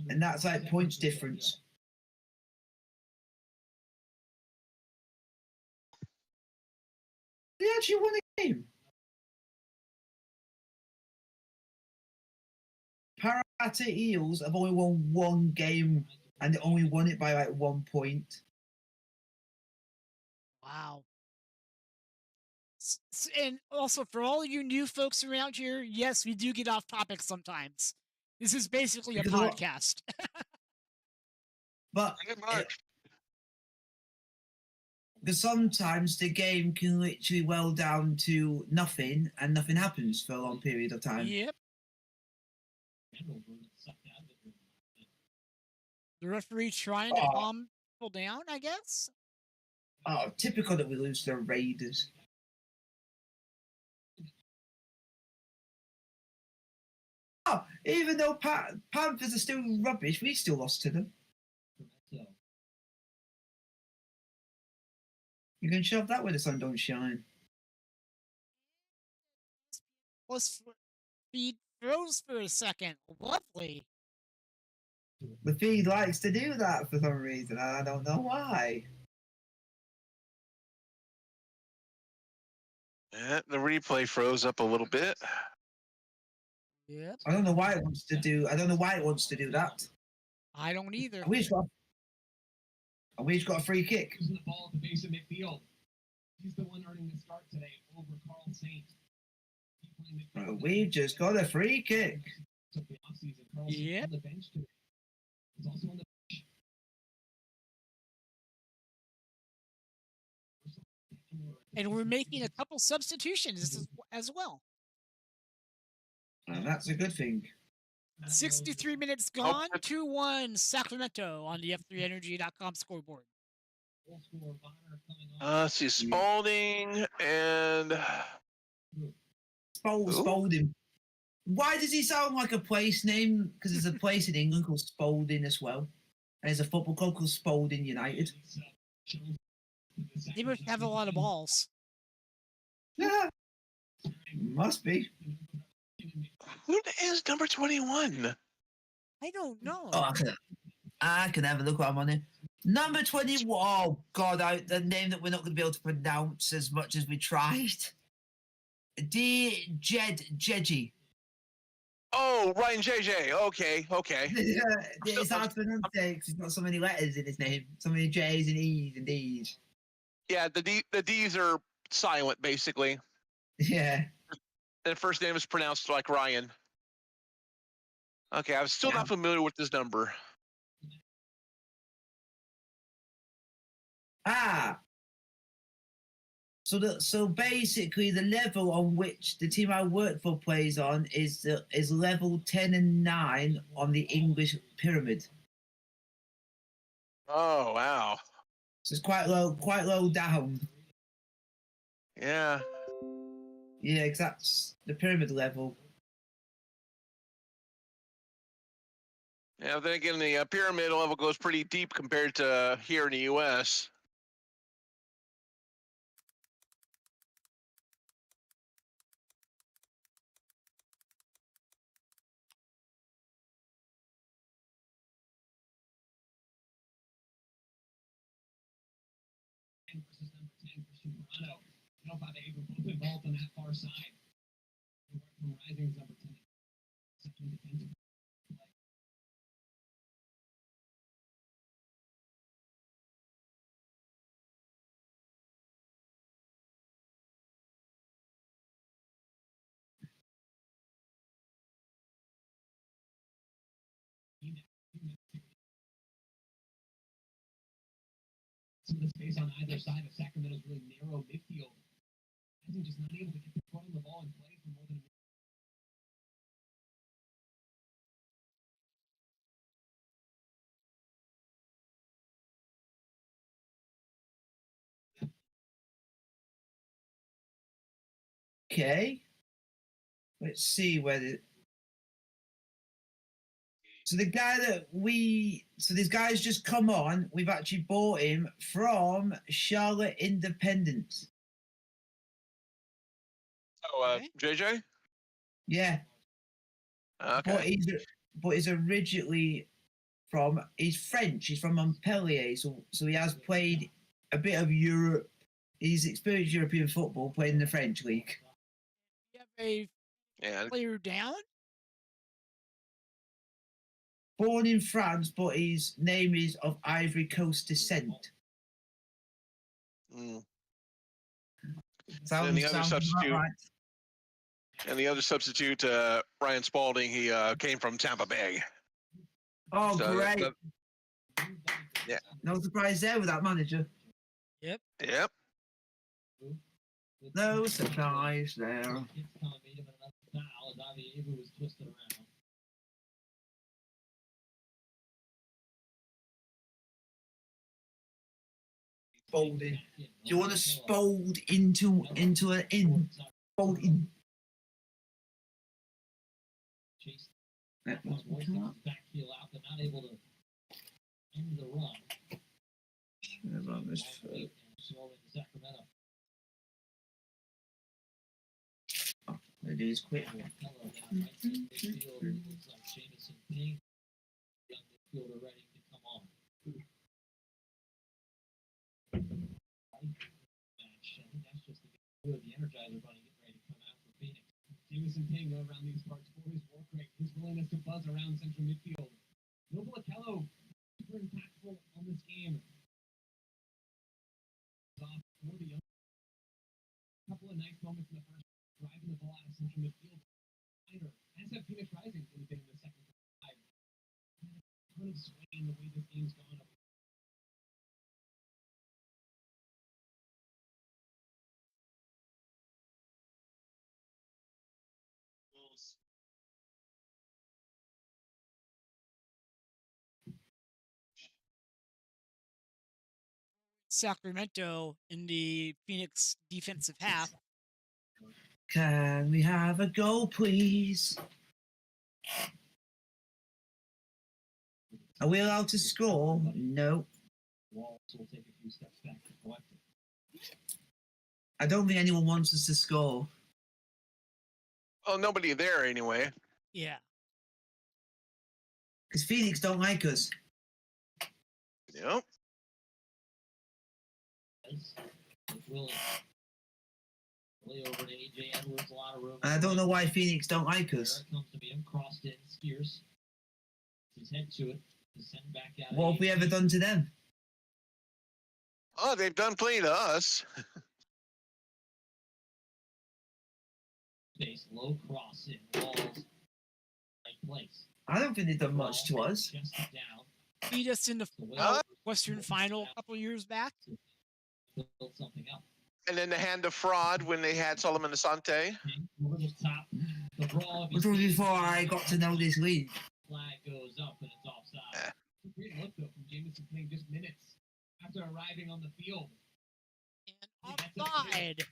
Speaker 7: and that's like points difference. They actually won a game. Parramatta Eels have only won one game, and they only won it by like 1 point.
Speaker 1: Wow. And also, for all you new folks around here, yes, we do get off topic sometimes. This is basically a
Speaker 7: Because what-
Speaker 1: podcast.
Speaker 7: But
Speaker 6: Pretty much.
Speaker 7: because sometimes the game can literally well down to nothing, and nothing happens for a long period of time.
Speaker 1: Yep. The referee trying to
Speaker 7: Oh.
Speaker 1: calm people down, I guess.
Speaker 7: Oh, typical that we lose to the Raiders. Oh, even though Panthers are still rubbish, we still lost to them. You can shove that where the sun don't shine.
Speaker 1: Plus, feed froze for a second. Lovely.
Speaker 7: The feed likes to do that for some reason, and I don't know why.
Speaker 6: Yeah, the replay froze up a little bit.
Speaker 1: Yep.
Speaker 7: I don't know why it wants to do. I don't know why it wants to do that.
Speaker 1: I don't either.
Speaker 7: And we've got a free kick.
Speaker 8: Using the ball at the base of midfield. He's the one earning the start today over Carl Saint.
Speaker 7: We've just got a free kick.
Speaker 8: Took the offseason Carlson
Speaker 1: Yep.
Speaker 8: on the bench today. He's also on the
Speaker 1: And we're making a couple substitutions as well.
Speaker 7: That's a good thing.
Speaker 1: 63 minutes
Speaker 6: Hope
Speaker 1: gone,
Speaker 6: that-
Speaker 1: 2-1 Sacramento on the F3Energy.com scoreboard.
Speaker 8: goal scorer Bonner coming off.
Speaker 6: Let's see, Spalding and Ooh.
Speaker 7: Spalding. Why does he sound like a place name? Because there's a place in England called Spalding as well. And there's a football club called Spalding United.
Speaker 1: They must have a lot of balls.
Speaker 7: Yeah. Must be.
Speaker 6: who is number 21?
Speaker 1: I don't know.
Speaker 7: Oh, I can have a look what I'm on here. Number 20. Oh, God. The name that we're not going to be able to pronounce as much as we tried. Jeji.
Speaker 6: Oh, Ryan JJ. Okay.
Speaker 7: Yeah, it's hard to pronounce because he's got so many letters in his name. So many J's and E's and D's.
Speaker 6: Yeah, the D's are silent basically.
Speaker 7: Yeah.
Speaker 6: The first name is pronounced like Ryan. Okay, I'm still not familiar with this number.
Speaker 7: So basically, the level on which the team I work for plays on is level 10 and 9 on the English pyramid.
Speaker 6: Oh wow.
Speaker 7: So it's quite low down.
Speaker 6: Yeah.
Speaker 7: Yeah, because that's the pyramid level.
Speaker 6: Yeah, then again, the pyramid level goes pretty deep compared to here in the U.S.
Speaker 8: versus number 10 for Sobrano. I don't know if they were both involved on that far side. From Rising's number 10. Second defensive. Some of the space on either side of Sacramento's really narrow midfield. Rising just not able to get the foot on the ball and play for more than a minute.
Speaker 7: Okay. Let's see whether. So the guy this guy's just come on. We've actually bought him from Charlotte Independence.
Speaker 6: Oh,
Speaker 1: Okay.
Speaker 6: JJ.
Speaker 7: Yeah.
Speaker 6: Okay.
Speaker 7: But he's originally he's French. He's from Montpellier, so he has played a bit of Europe. He's experienced European football, playing in the French league.
Speaker 1: You have a
Speaker 6: Yeah.
Speaker 1: player down?
Speaker 7: Born in France, but his name is of Ivory Coast descent.
Speaker 6: Mm.
Speaker 7: Sounds,
Speaker 6: And the other
Speaker 7: sounds about
Speaker 6: substitute,
Speaker 7: right.
Speaker 6: and the other substitute, Ryan Spalding, he came from Tampa Bay.
Speaker 7: Oh,
Speaker 6: So
Speaker 7: great!
Speaker 6: yeah.
Speaker 7: No surprise there with that manager.
Speaker 1: Yep.
Speaker 6: Yep.
Speaker 7: No surprise there.
Speaker 8: Was twisted around.
Speaker 7: Spalding. Do you want to spold into an in? Fold in.
Speaker 8: Chase
Speaker 7: That was
Speaker 8: back heel out, but not able to end the run. Slow into Sacramento.
Speaker 7: It is quick.
Speaker 8: Hello, down right side midfield. It looks like Jamison Payne, young midfielder, ready to come on. Match. I think that's just the Energizer Bunny getting ready to come out for Phoenix. Jamison Payne go around these parts for his work rate, his willingness to buzz around central midfield. Noble Akello, super impactful on this game. Off for the young. Couple of nice moments in the first, driving the ball out of central midfield. Has that Phoenix Rising really been in the second 5 the way this game's gone.
Speaker 1: Sacramento in the Phoenix defensive half.
Speaker 7: Can we have a goal, please? Are we allowed to score? No.
Speaker 8: Walls will take a few steps back to collect it.
Speaker 7: I don't think anyone wants us to score.
Speaker 6: Oh, nobody there anyway.
Speaker 1: Yeah.
Speaker 7: Because Phoenix don't like us.
Speaker 6: Yep.
Speaker 8: Willie over to AJ Edwards, a lot of room.
Speaker 7: And I don't know why Phoenix don't like
Speaker 8: There
Speaker 7: us.
Speaker 8: it comes to meet him, crossed in, Spears. His head to it, to send back out.
Speaker 7: What have we ever done to them?
Speaker 6: Oh, they've done plenty to us.
Speaker 8: Base, low cross in, Walls, right place.
Speaker 7: I don't think they've done much to us.
Speaker 8: Chest it down.
Speaker 1: Beat us in the
Speaker 6: Huh?
Speaker 1: Western Final a couple years back.
Speaker 8: Build something up.
Speaker 6: And then the hand of fraud when they had Solomon Asante.
Speaker 8: Over the top. The brawl.
Speaker 7: This was before I got to know this league.
Speaker 8: Flag goes up and it's offside. Great look though from Jamison playing just minutes after arriving on the field.
Speaker 1: And offside.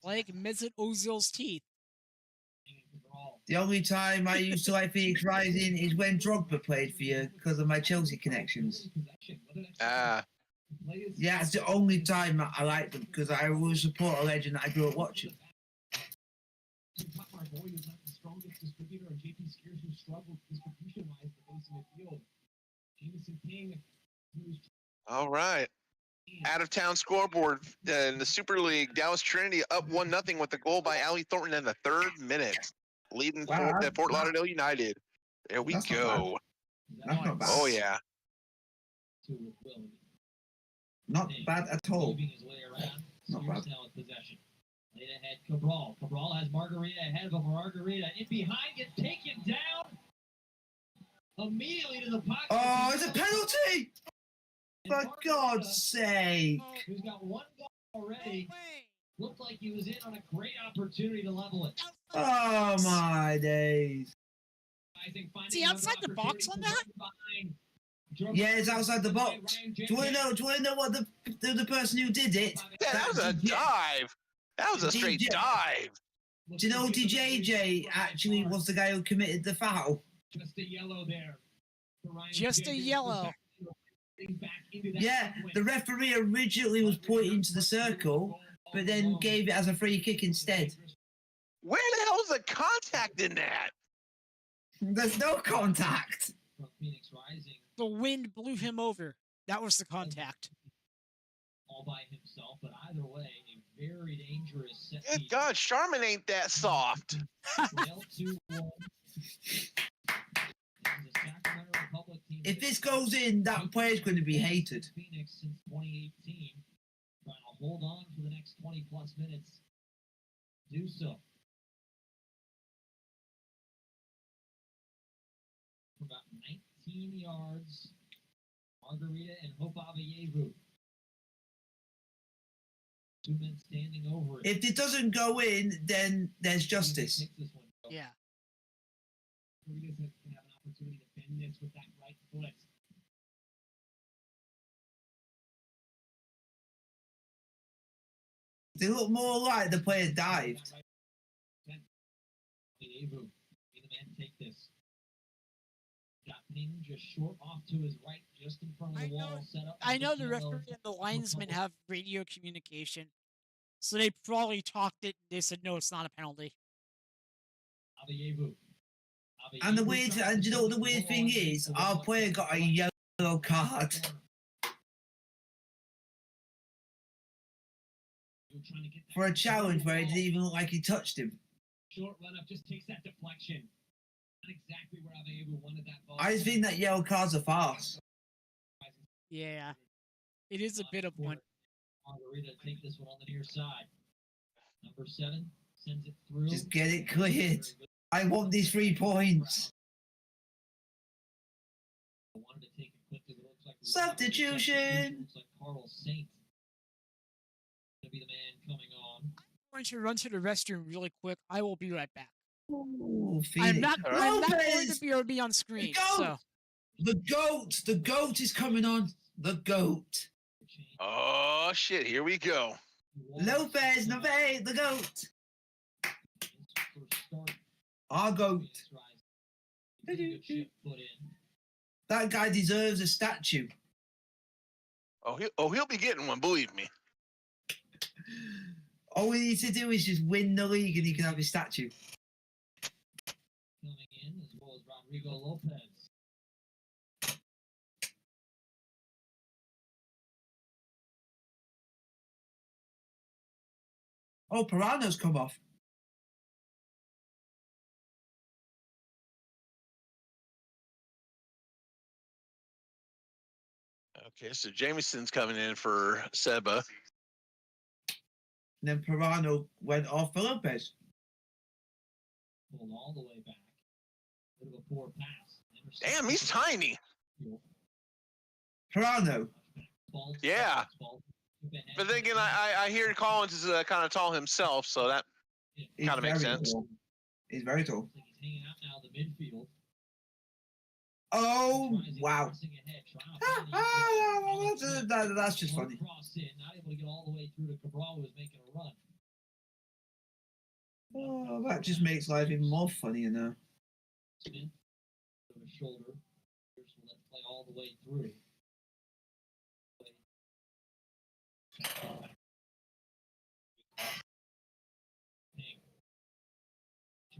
Speaker 1: Like Mesut Ozil's teeth.
Speaker 7: The only time I used to like Phoenix Rising is when Drogba played for you because of my Chelsea connections.
Speaker 6: Ah.
Speaker 7: Yeah, it's the only time I like them because I will support a legend that I grew up watching.
Speaker 6: All right. Out of town scoreboard in the Super League. Dallas Trinity up 1-0 with a goal by Allie Thornton in the 3rd minute, leading Fort Lauderdale United. There we go.
Speaker 7: That's not bad.
Speaker 6: Oh yeah.
Speaker 7: Not bad at all. Not bad.
Speaker 8: Laid ahead, Cabral. Cabral has Margarita ahead of him. Margarita in behind, gets taken down. Immediately to the pocket.
Speaker 7: Oh, it's a penalty! For God's sake.
Speaker 8: Who's got one goal already. Looked like he was in on a great opportunity to level it.
Speaker 7: Oh my days.
Speaker 1: Is he outside the box on that?
Speaker 7: Yeah, it's outside the box. Do you want to know what the person who did it?
Speaker 6: Yeah, that was a dive. That was a straight dive.
Speaker 7: Do you know DJJ actually was the guy who committed the foul?
Speaker 8: Just a yellow there.
Speaker 1: Just a yellow.
Speaker 7: Yeah, the referee originally was pointing to the circle, but then gave it as a free kick instead.
Speaker 6: Where the hell is the contact in that?
Speaker 7: There's no contact.
Speaker 8: Rising.
Speaker 1: The wind blew him over. That was the contact.
Speaker 8: All by himself, but either way, a very dangerous set
Speaker 6: Good
Speaker 8: piece.
Speaker 6: God, Charmin ain't that soft.
Speaker 8: Well, 2-1. The Sacramento Republic team
Speaker 7: If this goes in, that player's going to be hated.
Speaker 8: Phoenix since 2018, trying to hold on for the next 20 plus minutes. Do so. For about 19 yards, Margarita and Hope Avayevu. 2 men standing over it.
Speaker 7: If it doesn't go in, then there's justice.
Speaker 8: Takes this one, though.
Speaker 1: Yeah.
Speaker 8: Margarita's going to have an opportunity to bend this with that right foot.
Speaker 7: They look more like the player dived.
Speaker 8: Avayevu, the man take this. Got pinged just short off to his right, just in front of the wall. Set up.
Speaker 1: I know the referee and the linesman have radio communication, so they probably talked it. They said no, it's not a penalty.
Speaker 8: Avayevu.
Speaker 7: And the weird, and you know what the weird thing is? Our player got a yellow card. For a challenge where it didn't even look like he touched him.
Speaker 8: Short run up just takes that deflection. Not exactly where Avayevu wanted that ball.
Speaker 7: I just think that yellow card's a farce.
Speaker 1: Yeah, it is a bit of one.
Speaker 8: Margarita take this one on the near side. Number 7 sends it through.
Speaker 7: Just get it cleared. I want these 3 points. Substitution.
Speaker 8: Looks like Carl Saint gonna be the man coming on.
Speaker 1: I'm going to run to the restroom really quick. I will be right back.
Speaker 7: Ooh,
Speaker 1: I'm
Speaker 7: Phoenix.
Speaker 1: not.
Speaker 6: All
Speaker 1: I'm not going
Speaker 7: Lopez!
Speaker 1: to be on screen.
Speaker 7: Go!
Speaker 1: So
Speaker 7: The goat is coming on. The goat.
Speaker 6: Oh shit! Here we go.
Speaker 7: Lopez, Nave, the goat. Our goat. That guy deserves a statue.
Speaker 6: He'll be getting one. Believe me.
Speaker 7: All we need to do is just win the league and he can have his statue.
Speaker 8: Coming in as well as Rodrigo Lopez.
Speaker 7: Oh, Pirano's come off.
Speaker 6: Okay, so Jameson's coming in for Seba.
Speaker 7: And then Pirano went off for Lopez.
Speaker 8: Pulled all the way back. Bit of a poor pass.
Speaker 6: Damn, he's tiny.
Speaker 7: Pirano.
Speaker 6: Yeah. But then again, I hear Collins is kind of tall himself, so that
Speaker 7: He's
Speaker 6: kind of makes
Speaker 7: very
Speaker 6: sense.
Speaker 7: tall. He's very tall.
Speaker 8: Looks like he's hanging out now in the midfield.
Speaker 7: Oh,
Speaker 8: Rising,
Speaker 7: wow.
Speaker 8: pressing ahead, trying to find
Speaker 7: That's just funny.
Speaker 8: Cross in, not able to get all the way through to Cabral, who was making a run.
Speaker 7: Oh, that just makes life even more funny, you know.
Speaker 8: Smith, over his shoulder. Pierce will let it play all the way through.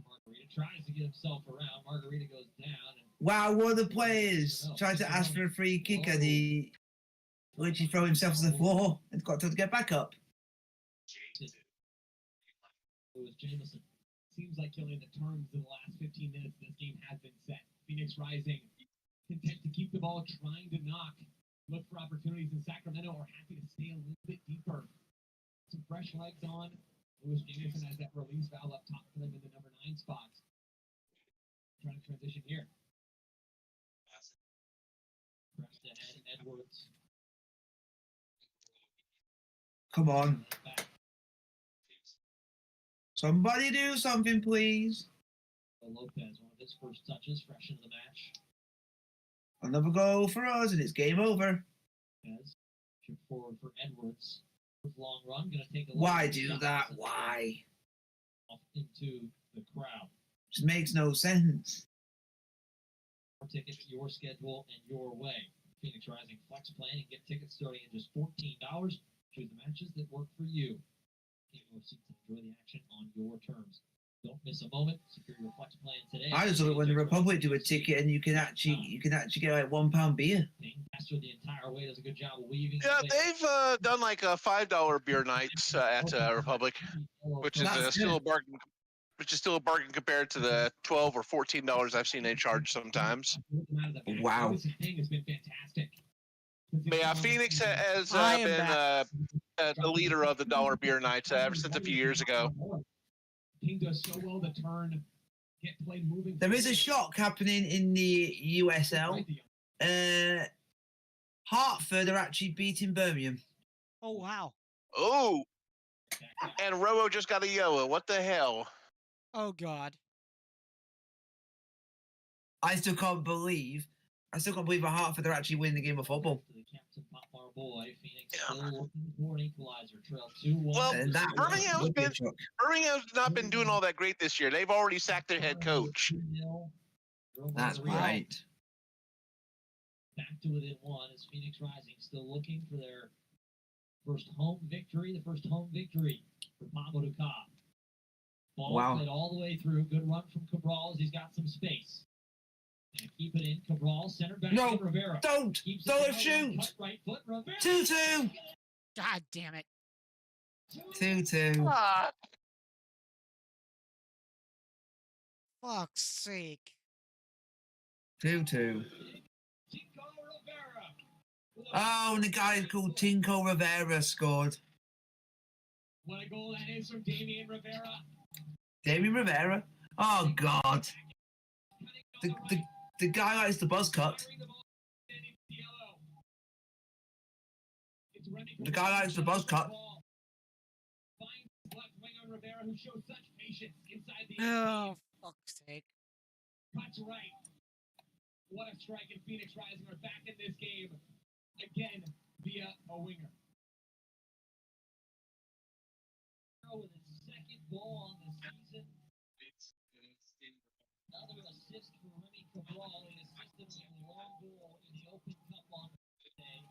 Speaker 8: Margarita tries to get himself around. Margarita goes down. And
Speaker 7: Wow, one of the players tried to ask for a free kick and he literally threw himself to the floor and got to get back up.
Speaker 8: it was Jameson. Seems like killing the terms in the last 15 minutes this game has been set. Phoenix Rising content to keep the ball, trying to knock. Look for opportunities in Sacramento, or happy to stay a little bit deeper. Some fresh legs on. Lewis Jameson has that release valve up top for them in the number 9 spot. Trying to transition here. Pressed ahead, Edwards.
Speaker 7: Come on.
Speaker 8: Back.
Speaker 7: Somebody do something, please.
Speaker 8: Lopez, one of his first touches, fresh into the match.
Speaker 7: Another goal for us and it's game over.
Speaker 8: Lopez, chip forward for Edwards. Long run, gonna take a
Speaker 7: Why
Speaker 8: look.
Speaker 7: do that? Why?
Speaker 8: Off into the crowd.
Speaker 7: Just makes no sense.
Speaker 8: More tickets, your schedule, and your way. Phoenix Rising Flex Plan. You can get tickets starting at just $14. Choose the matches that work for you. Take your seats and enjoy the action on your terms. Don't miss a moment. Secure your Flex Plan today.
Speaker 7: I just love it when the Republic do a ticket and you can actually get like £1 beer.
Speaker 8: Pastor the entire way does a good job of weaving.
Speaker 6: Yeah, they've done like a $5 beer nights at Republic, which is
Speaker 7: That's
Speaker 6: still a
Speaker 7: good.
Speaker 6: bargain. Which is still a bargain compared to the $12 or $14 I've seen they charge sometimes.
Speaker 7: Wow.
Speaker 8: This thing has been fantastic.
Speaker 6: But yeah, Phoenix has
Speaker 1: I am
Speaker 6: been
Speaker 1: back.
Speaker 6: the leader of the dollar beer nights ever since a few years ago.
Speaker 8: Team does so well to turn, get play moving.
Speaker 7: There is a shock happening in the USL. Hartford are actually beating Birmingham.
Speaker 1: oh wow.
Speaker 6: Oh, and Robo just got a yellow. What the hell?
Speaker 1: Oh god.
Speaker 7: I still can't believe that Hartford are actually winning the game of football.
Speaker 8: The captain, Pop Our Boy, Phoenix still looking for an equalizer. Trail 2-1.
Speaker 6: Well,
Speaker 7: And that
Speaker 6: Birmingham's not been doing all that great this year. They've already sacked their head coach.
Speaker 7: That's right.
Speaker 8: Back to within 1 as Phoenix Rising still looking for their first home victory. The first home victory for Pablo Ducas. Ball
Speaker 7: Wow.
Speaker 8: played all the way through. Good run from Cabral as he's got some space. And keep it in. Cabral, center back
Speaker 7: No,
Speaker 8: to Rivera.
Speaker 7: Don't
Speaker 8: Keeps
Speaker 7: don't
Speaker 8: it
Speaker 7: shoot.
Speaker 8: cut right foot. Rivera.
Speaker 7: 2-2.
Speaker 1: God damn it.
Speaker 7: 2-2.
Speaker 6: Ah,
Speaker 1: Fuck's sake.
Speaker 7: 2-2.
Speaker 8: Tico Rivera.
Speaker 7: Oh, and the guy called Tinko Rivera scored.
Speaker 8: What a goal that is from Damian Rivera.
Speaker 7: Damien Rivera. Oh God. The guy likes the buzz cut. The guy likes the buzz cut.
Speaker 8: Finds left winger Rivera, who shows such patience inside the
Speaker 1: Oh, fuck's sake.
Speaker 8: cuts right. What a strike, and Phoenix Rising are back in this game again via a winger. With his second goal on the season. Another assist for Remy Cabral. He assisted on the long goal in the Open Cup on Thursday.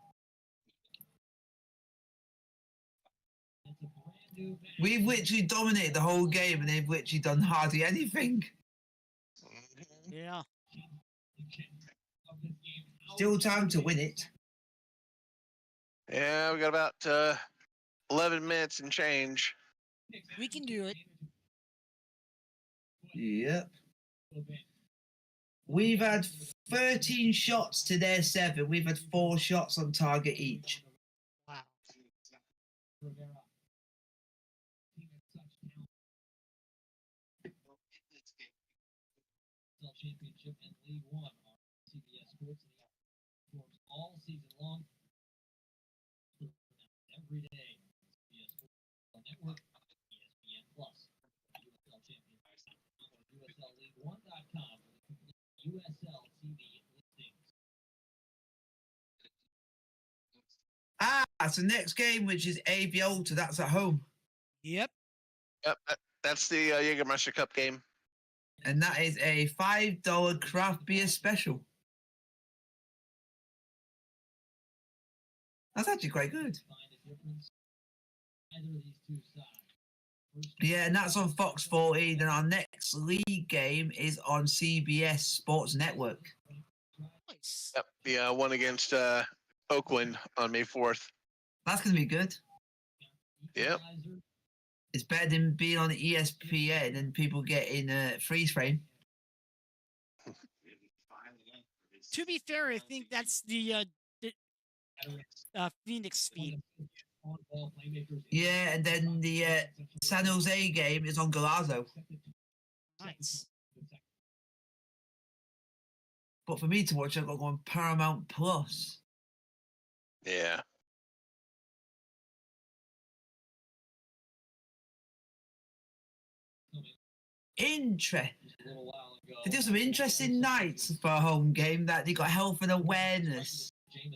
Speaker 8: It's a brand new match.
Speaker 7: We've literally dominated the whole game and they've literally done hardly anything.
Speaker 1: Yeah.
Speaker 8: Of this game.
Speaker 7: Still time to win it.
Speaker 6: Yeah, we got about 11 minutes and change.
Speaker 1: We can do it.
Speaker 7: Yep. We've had 13 shots to their 7. We've had 4 shots on target each.
Speaker 1: Wow.
Speaker 8: Rivera. Team has such talent. Championship and League One on CBS Sports and performs all season long. Every day. CBS Sports Network, ESPN Plus. USL Championship. USLLeague1.com for the complete USL TV listings.
Speaker 7: So next game, which is AB Ultra, that's at home.
Speaker 1: Yep.
Speaker 6: Yep, that's the Jägermeister Cup game.
Speaker 7: And that is a $5 craft beer special. That's actually quite good.
Speaker 8: Find a difference. Either of these two sides.
Speaker 7: Yeah, and that's on Fox 14. And our next league game is on CBS Sports Network.
Speaker 1: Nice.
Speaker 6: Yep, the one against Oakland on May 4th.
Speaker 7: That's going to be good.
Speaker 6: Yep.
Speaker 7: It's better than being on ESPN and people getting freeze frame.
Speaker 1: To be fair, I think that's the Phoenix feed.
Speaker 7: Yeah, and then the San Jose game is on Galazo.
Speaker 1: Nice.
Speaker 7: But for me to watch, I've got to go on Paramount Plus.
Speaker 6: Yeah.
Speaker 7: Interest. They do some interesting nights for a home game. That they got health and awareness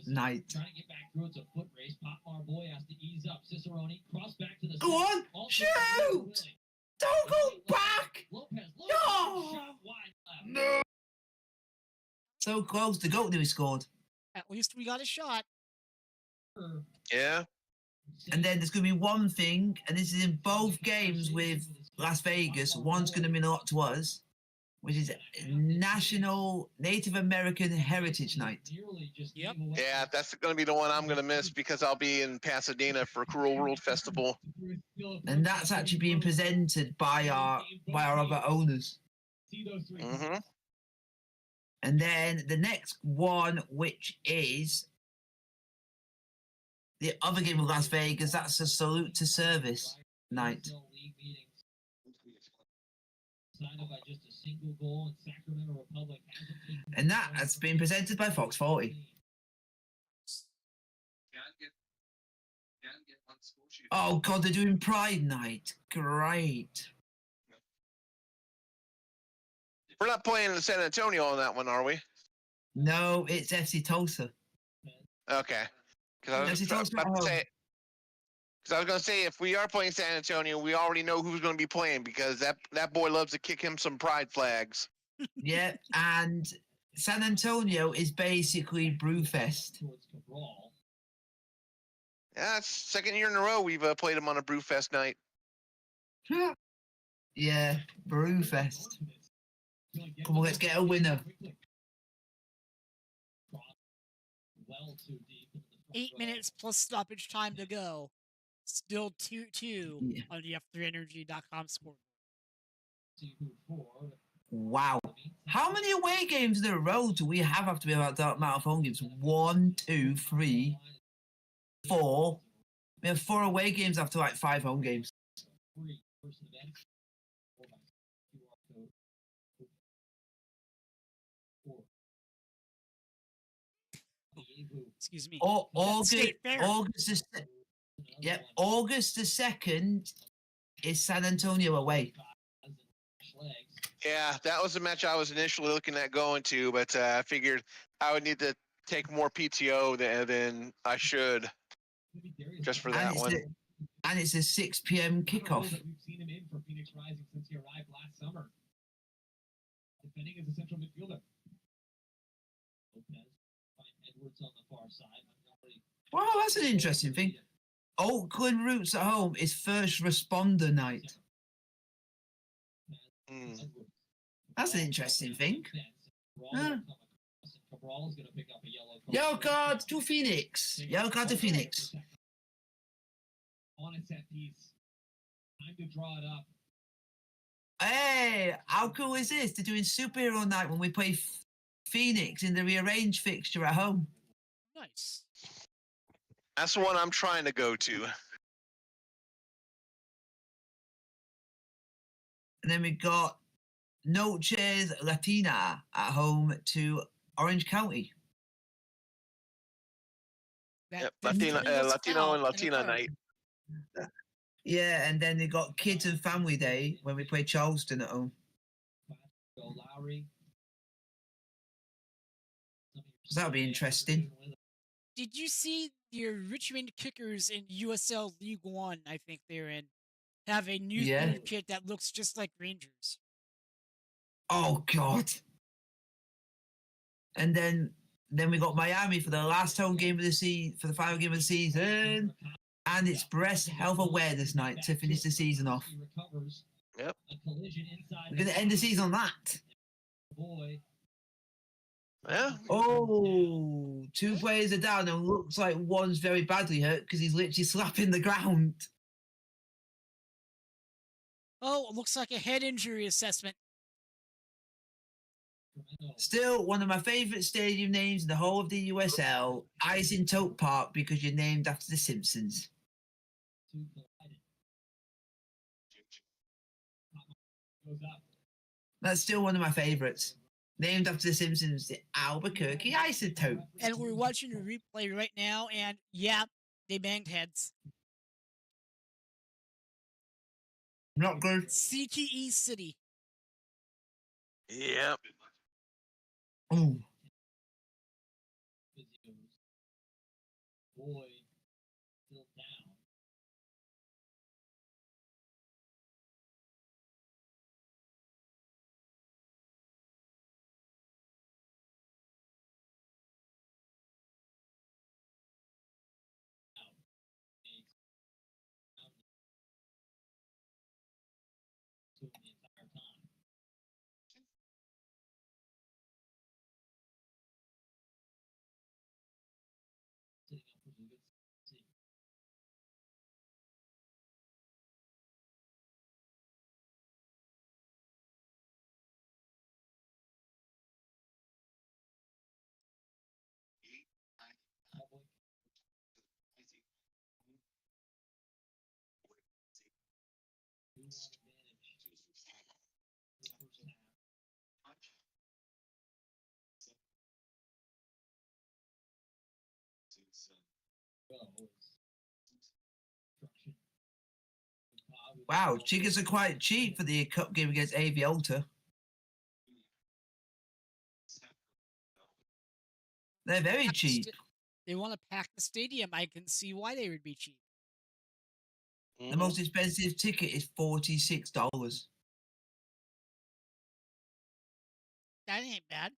Speaker 7: night.
Speaker 8: Trying to get back through, it's a foot race. Poplar boy has to ease up. Cicerone cross back to the
Speaker 7: Go on, shoot! Don't go back!
Speaker 8: Lopez,
Speaker 7: No!
Speaker 8: shot wide left.
Speaker 7: No! So close. The goat nearly scored.
Speaker 1: At least we got a shot.
Speaker 6: Yeah.
Speaker 7: And then there's going to be one thing, and this is in both games with Las Vegas. One's going to mean a lot to us, which is National Native American Heritage Night.
Speaker 1: Yep.
Speaker 6: Yeah, that's going to be the one I'm going to miss because I'll be in Pasadena for Cruel World Festival.
Speaker 7: And that's actually being presented by our other owners.
Speaker 6: Mm-hmm.
Speaker 7: And then the next one, which is the other game with Las Vegas, that's a Salute to Service night. And that has been presented by Fox 40. Oh God, they're doing Pride Night. Great.
Speaker 6: We're not playing in San Antonio on that one, are we?
Speaker 7: No, it's FC Tulsa.
Speaker 6: Okay. Because I was
Speaker 7: FC Tulsa at
Speaker 6: about to
Speaker 7: home.
Speaker 6: say, because I was going to say, if we are playing San Antonio, we already know who's going to be playing because that boy loves to kick him some pride flags.
Speaker 7: Yeah, and San Antonio is basically Brewfest.
Speaker 6: Yeah, it's second year in a row we've played him on a Brewfest night.
Speaker 7: Yeah, Brewfest. Come on, let's get a winner.
Speaker 1: 8 minutes plus stoppage time to go. Still 2-2
Speaker 7: Yeah.
Speaker 1: on the F3Energy.com score.
Speaker 7: Wow. How many away games in a row do we have after we have that amount of home games? 1, 2, 3, 4. We have 4 away games after like 5 home games.
Speaker 1: Excuse me.
Speaker 7: August,
Speaker 1: State Fair.
Speaker 7: Yep, August the 2nd is San Antonio away.
Speaker 6: Yeah, that was the match I was initially looking at going to, but I figured I would need to take more PTO than I should just for that one.
Speaker 7: And it's a 6 p.m. kickoff.
Speaker 8: We've seen him in for Phoenix Rising since he arrived last summer. Defending as a central midfielder. Lopez, find Edwards on the far side.
Speaker 7: Wow, that's an interesting thing. Oakland Roots at home is first responder night. That's an interesting thing. Yellow card to Phoenix. Yellow card to Phoenix.
Speaker 8: On a set piece. Time to draw it up.
Speaker 7: Hey, how cool is this? They're doing superhero night when we play Phoenix in the rearranged fixture at home.
Speaker 1: Nice.
Speaker 6: That's the one I'm trying to go to.
Speaker 7: And then we got Noches Latina at home to Orange County.
Speaker 6: Yep, Latino and Latina night.
Speaker 7: Yeah, and then they got Kids and Family Day when we play Charleston at home.
Speaker 8: Lowry.
Speaker 7: So that'll be interesting.
Speaker 1: Did you see the Richmond Kickers in USL League One? I think they're in. Have a new themed kit that looks just like Rangers.
Speaker 7: Oh God! And then we got Miami for the last home game of the season, for the final game of the season, and it's Breast Health Awareness Night to finish the season off.
Speaker 6: Yep.
Speaker 7: We're gonna end the season on that.
Speaker 6: Yeah.
Speaker 7: Oh, 2 players are down, and looks like one's very badly hurt because he's literally slapping the ground.
Speaker 1: Oh, it looks like a head injury assessment.
Speaker 7: Still, one of my favourite stadium names in the whole of the USL, Isentoke Park, because you're named after the Simpsons. That's still one of my favourites. Named after the Simpsons, the Albuquerque Isotope.
Speaker 1: And we're watching a replay right now, and yeah, they banged heads.
Speaker 7: Not good.
Speaker 1: CTE City.
Speaker 6: Yep.
Speaker 7: Ooh.
Speaker 8: Boy, still down. The entire time. Sitting up for some good see.
Speaker 7: Wow, chickens are quite cheap for the cup game against Aviota. They're very cheap.
Speaker 1: They want to pack the stadium. I can see why they would be cheap.
Speaker 7: The most expensive ticket is $46.
Speaker 1: That ain't bad.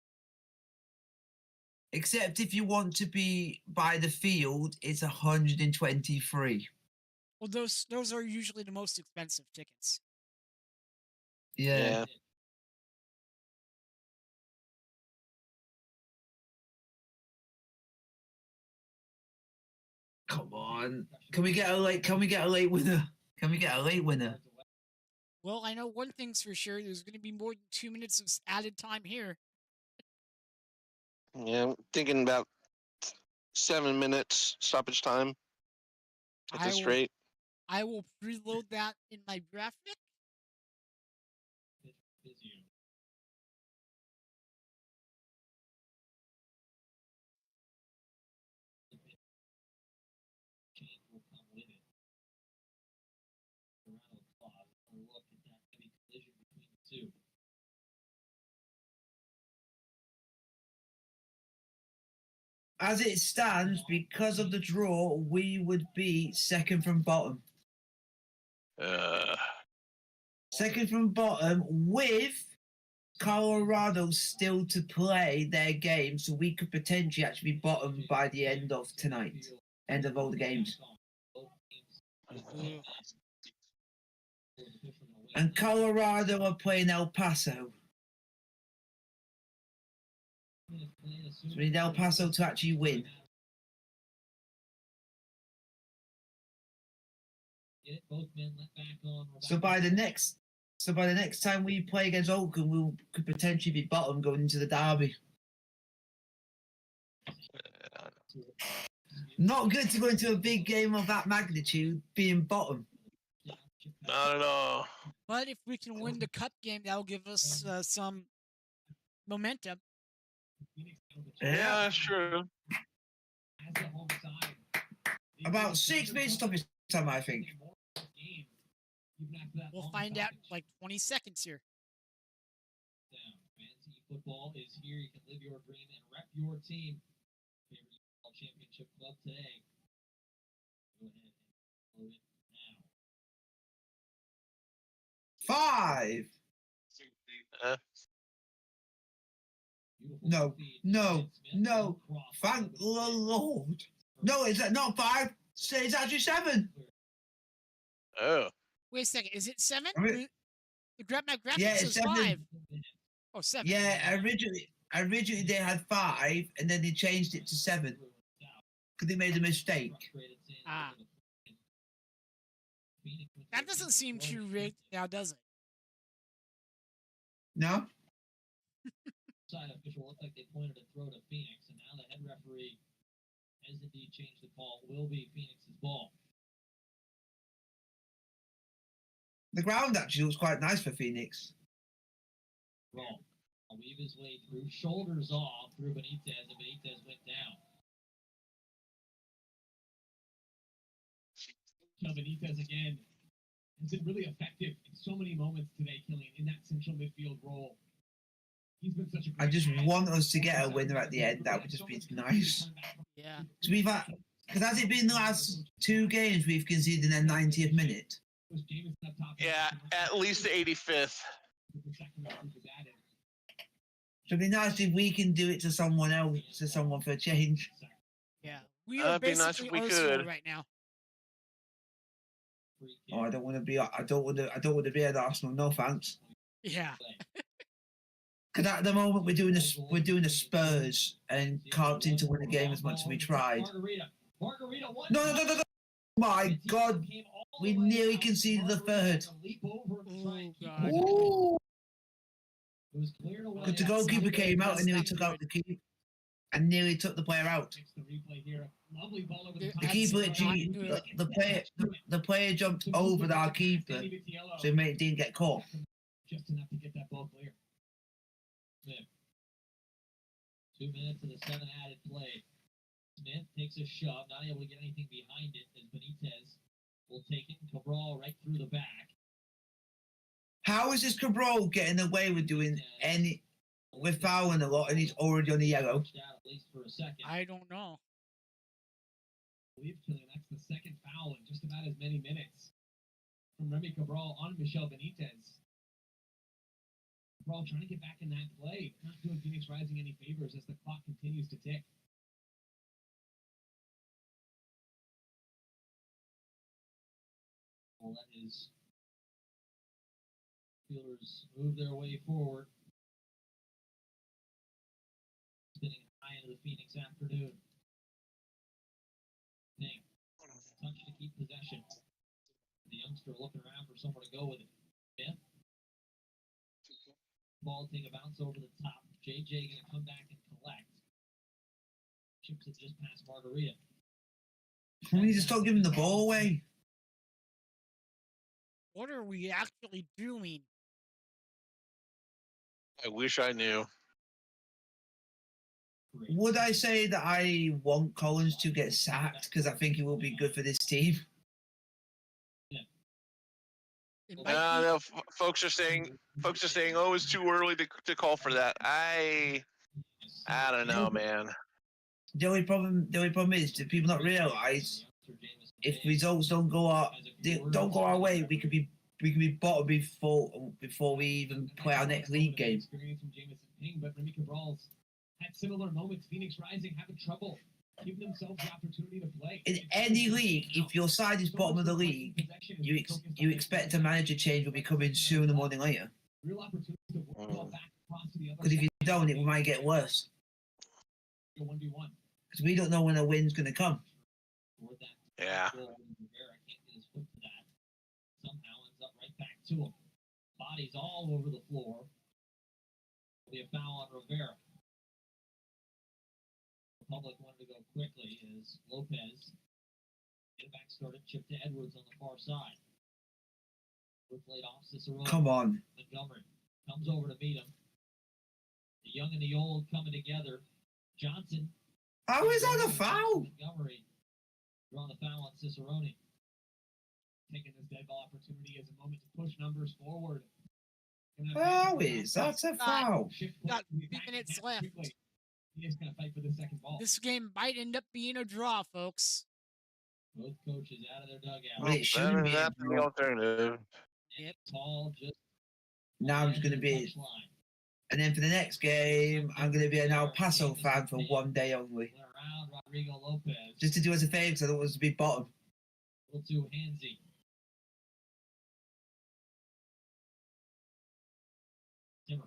Speaker 7: Except if you want to be by the field, it's 123.
Speaker 1: Well, those are usually the most expensive tickets.
Speaker 7: Yeah. Come on. Can we get a late winner? Can we get a late winner?
Speaker 1: Well, I know one thing's for sure. There's going to be more than 2 minutes of added time here.
Speaker 6: Yeah, I'm thinking about 7 minutes stoppage time at this rate.
Speaker 1: I will preload that in my graphic.
Speaker 7: As it stands, because of the draw, we would be second from bottom. Second from bottom with Colorado still to play their game, so we could potentially actually be bottom by the end of tonight, end of all the games. And Colorado are playing El Paso. So we need El Paso to actually win. So by the next time we play against Oakland, we could potentially be bottom going into the derby. Not good to go into a big game of that magnitude being bottom.
Speaker 6: Not at all.
Speaker 1: But if we can win the cup game, that'll give us some momentum.
Speaker 6: Yeah, that's true.
Speaker 7: About 6 minutes stoppage time, I think.
Speaker 1: We'll find out in like 20 seconds here.
Speaker 8: Fantasy football is here. You can live your dream and rep your team. Favorite football championship club today. Go ahead and load it now.
Speaker 7: 5. No. Thank the Lord. No, is that not 5? It's actually 7.
Speaker 6: Oh.
Speaker 1: Wait a second. Is it 7?
Speaker 7: I mean-
Speaker 1: My graphic
Speaker 7: Yeah, it's
Speaker 1: says
Speaker 7: 7.
Speaker 1: 5. Oh, 7.
Speaker 7: Yeah, originally they had 5, and then they changed it to 7 because they made a mistake.
Speaker 1: Ah. That doesn't seem too rigged now, does it?
Speaker 7: No.
Speaker 8: Side official looked like they pointed a throw to Phoenix, and now the head referee has indeed changed the call. Will be Phoenix's ball.
Speaker 7: The ground actually looks quite nice for Phoenix.
Speaker 8: Roll. I'll weave his way through, shoulders off through Benitez, and Benitez went down. Now Benitez again has been really effective in so many moments today, Killian, in that central midfield role. He's been such a great
Speaker 7: I just
Speaker 8: guy.
Speaker 7: want us to get a winner at the end. That would just be nice.
Speaker 1: Yeah.
Speaker 7: So we've had, because has it been the last 2 games we've conceded in the 90th minute?
Speaker 6: Yeah, at least the 85th.
Speaker 7: So it'd be nice if we can do it to someone else, to someone for a change.
Speaker 1: Yeah. We are
Speaker 6: That'd be nice
Speaker 1: basically
Speaker 6: if we
Speaker 1: Arsenal
Speaker 6: could.
Speaker 1: right now.
Speaker 7: Oh, I don't want to be. I don't want to be at Arsenal. No thanks.
Speaker 1: Yeah.
Speaker 7: Because at the moment we're doing the Spurs and can't seem to win a game as much as we tried. No. My God, we nearly conceded the third.
Speaker 1: Oh, God.
Speaker 7: Ooh.
Speaker 8: Good
Speaker 7: Because the goalkeeper came out and nearly took out the keeper and nearly took the player out. The keeper actually, the player jumped over our keeper, so it didn't get caught.
Speaker 8: Just enough to get that ball clear. Smith. 2 minutes of the 7 added play. Smith takes a shove, not able to get anything behind it as Benitez will take it. Cabral right through the back.
Speaker 7: How is this Cabral getting away with doing we're fouling a lot and he's already on the yellow?
Speaker 8: At least for a second.
Speaker 1: I don't know.
Speaker 8: I believe, Killian, that's the second foul in just about as many minutes from Remy Cabral on Michel Benitez. Cabral trying to get back in that play, not doing Phoenix Rising any favors as the clock continues to tick. We'll let his fielders move their way forward. Spinning high into the Phoenix afternoon. Ning, touch to keep possession. The youngster looking around for somewhere to go with it. Smith. Ball take a bounce over the top. JJ gonna come back and collect. Chips it just past Margarita.
Speaker 7: We need to stop giving the ball away.
Speaker 1: What are we actually doing?
Speaker 6: I wish I knew.
Speaker 7: Would I say that I want Collins to get sacked because I think he will be good for this team?
Speaker 1: It might be-
Speaker 6: No, folks are saying, oh, it's too early to call for that. I don't know, man.
Speaker 7: The only problem is that people not realise if results don't go our way, we could be bottom before we even play our next league game.
Speaker 8: But Remy Cabral's had similar moments. Phoenix Rising having trouble giving themselves the opportunity to play.
Speaker 7: In any league, if your side is bottom of the league, you expect a manager change will be coming sooner more than later.
Speaker 8: Real opportunity to work the ball back across to the other
Speaker 7: Because if you don't, it might get worse.
Speaker 8: 1v1.
Speaker 7: Because we don't know when a win's going to come.
Speaker 6: Yeah.
Speaker 8: Rivera can't get his foot to that. Somehow ends up right back to him. Bodies all over the floor. Will be a foul on Rivera. Republic wanted to go quickly as Lopez get it back started, chip to Edwards on the far side. Edwards laid off Cicero.
Speaker 7: Come on.
Speaker 8: Montgomery comes over to meet him. The young and the old coming together. Johnson.
Speaker 7: How is that a foul?
Speaker 8: Montgomery drawing the foul on Cicerone. Taking this dead ball opportunity as a moment to push numbers forward.
Speaker 7: How is that a foul?
Speaker 1: Got 3 minutes left.
Speaker 8: He is going to fight for the second ball.
Speaker 1: This game might end up being a draw, folks.
Speaker 8: Both coaches out of their dugout.
Speaker 7: Well, it shouldn't be.
Speaker 6: That's the alternative.
Speaker 1: Yep.
Speaker 8: Tall, just
Speaker 7: Now I'm just going to be. And then for the next game, I'm going to be an El Paso fan for one day only.
Speaker 8: Around Rodrigo Lopez.
Speaker 7: Just to do us a favour because I don't want us to be bottom.
Speaker 8: A little too handsy. Timmer.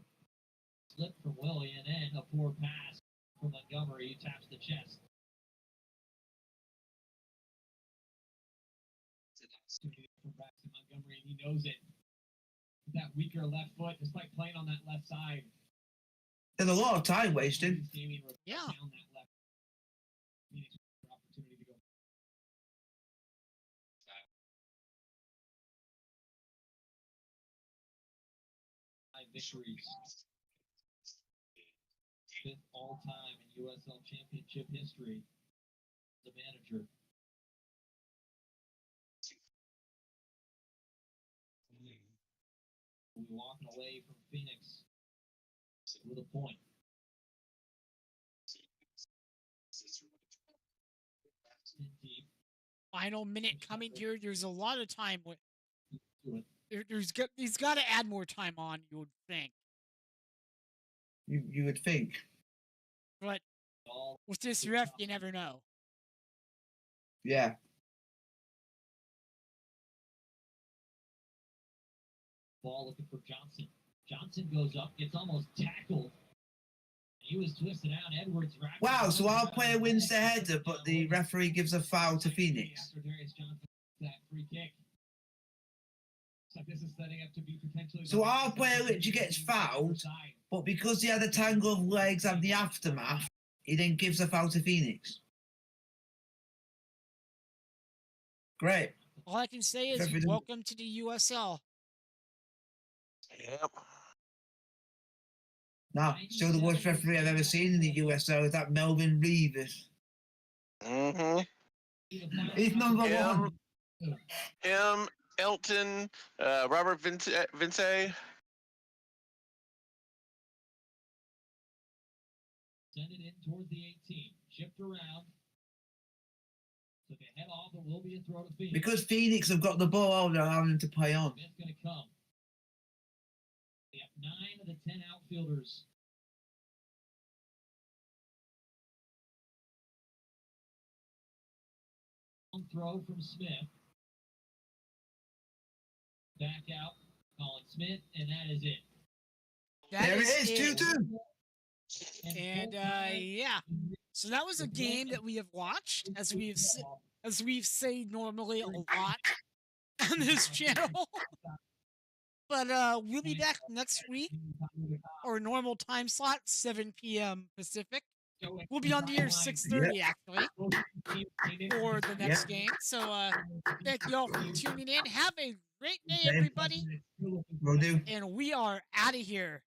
Speaker 8: Slip from Willie and then a poor pass from Montgomery who taps the chest. From Braxton Montgomery, and he knows it. With that weaker left foot, despite playing on that left side.
Speaker 7: There's a lot of time wasted.
Speaker 1: Yeah.
Speaker 8: Down that left. Phoenix opportunity to go. Five victories. Fifth all time in USL Championship history. The manager. We'll be walking away from Phoenix with a point. Deep.
Speaker 1: Final minute coming here. There's a lot of time.
Speaker 8: To it.
Speaker 1: He's got to add more time on, you would think.
Speaker 7: You would think.
Speaker 1: But
Speaker 8: All
Speaker 1: with this ref, you never know.
Speaker 7: Yeah.
Speaker 8: ball looking for Johnson. Johnson goes up, gets almost tackled. He was twisted out. Edwards.
Speaker 7: Wow, so our player wins the header, but the referee gives a foul to Phoenix.
Speaker 8: After Darius Johnson, that free kick. Looks like this is setting up to be potentially.
Speaker 7: So our player literally gets fouled, but because he had a tangle of legs and the aftermath, he then gives a foul to Phoenix. Great.
Speaker 1: All I can say is
Speaker 7: Everything-
Speaker 1: welcome to the USL.
Speaker 6: Yep.
Speaker 7: Now, still the worst referee I've ever seen in the USL is that Melvin Reeves.
Speaker 6: Mm-hmm.
Speaker 7: He's number
Speaker 6: Yeah.
Speaker 7: one.
Speaker 6: Him, Elton, Robert Vince.
Speaker 8: Send it in toward the 18. Shift around. So they head off, it will be a throw to Phoenix.
Speaker 7: Because Phoenix have got the ball out, they're allowing them to play on.
Speaker 8: Smith's going to come. They have 9 of the 10 outfielders. Long throw from Smith. Back out, calling Smith, and that is it.
Speaker 1: That
Speaker 7: There it is, 2-2.
Speaker 1: And yeah, so that was a game that we have watched, as we've said normally a lot on this channel. But we'll be back next week, or normal time slot, 7 p.m. Pacific. We'll be on the air 6:30 actually for the next game. So thank you all for tuning in. Have a great day, everybody,
Speaker 7: Will do.
Speaker 1: and we are out of here.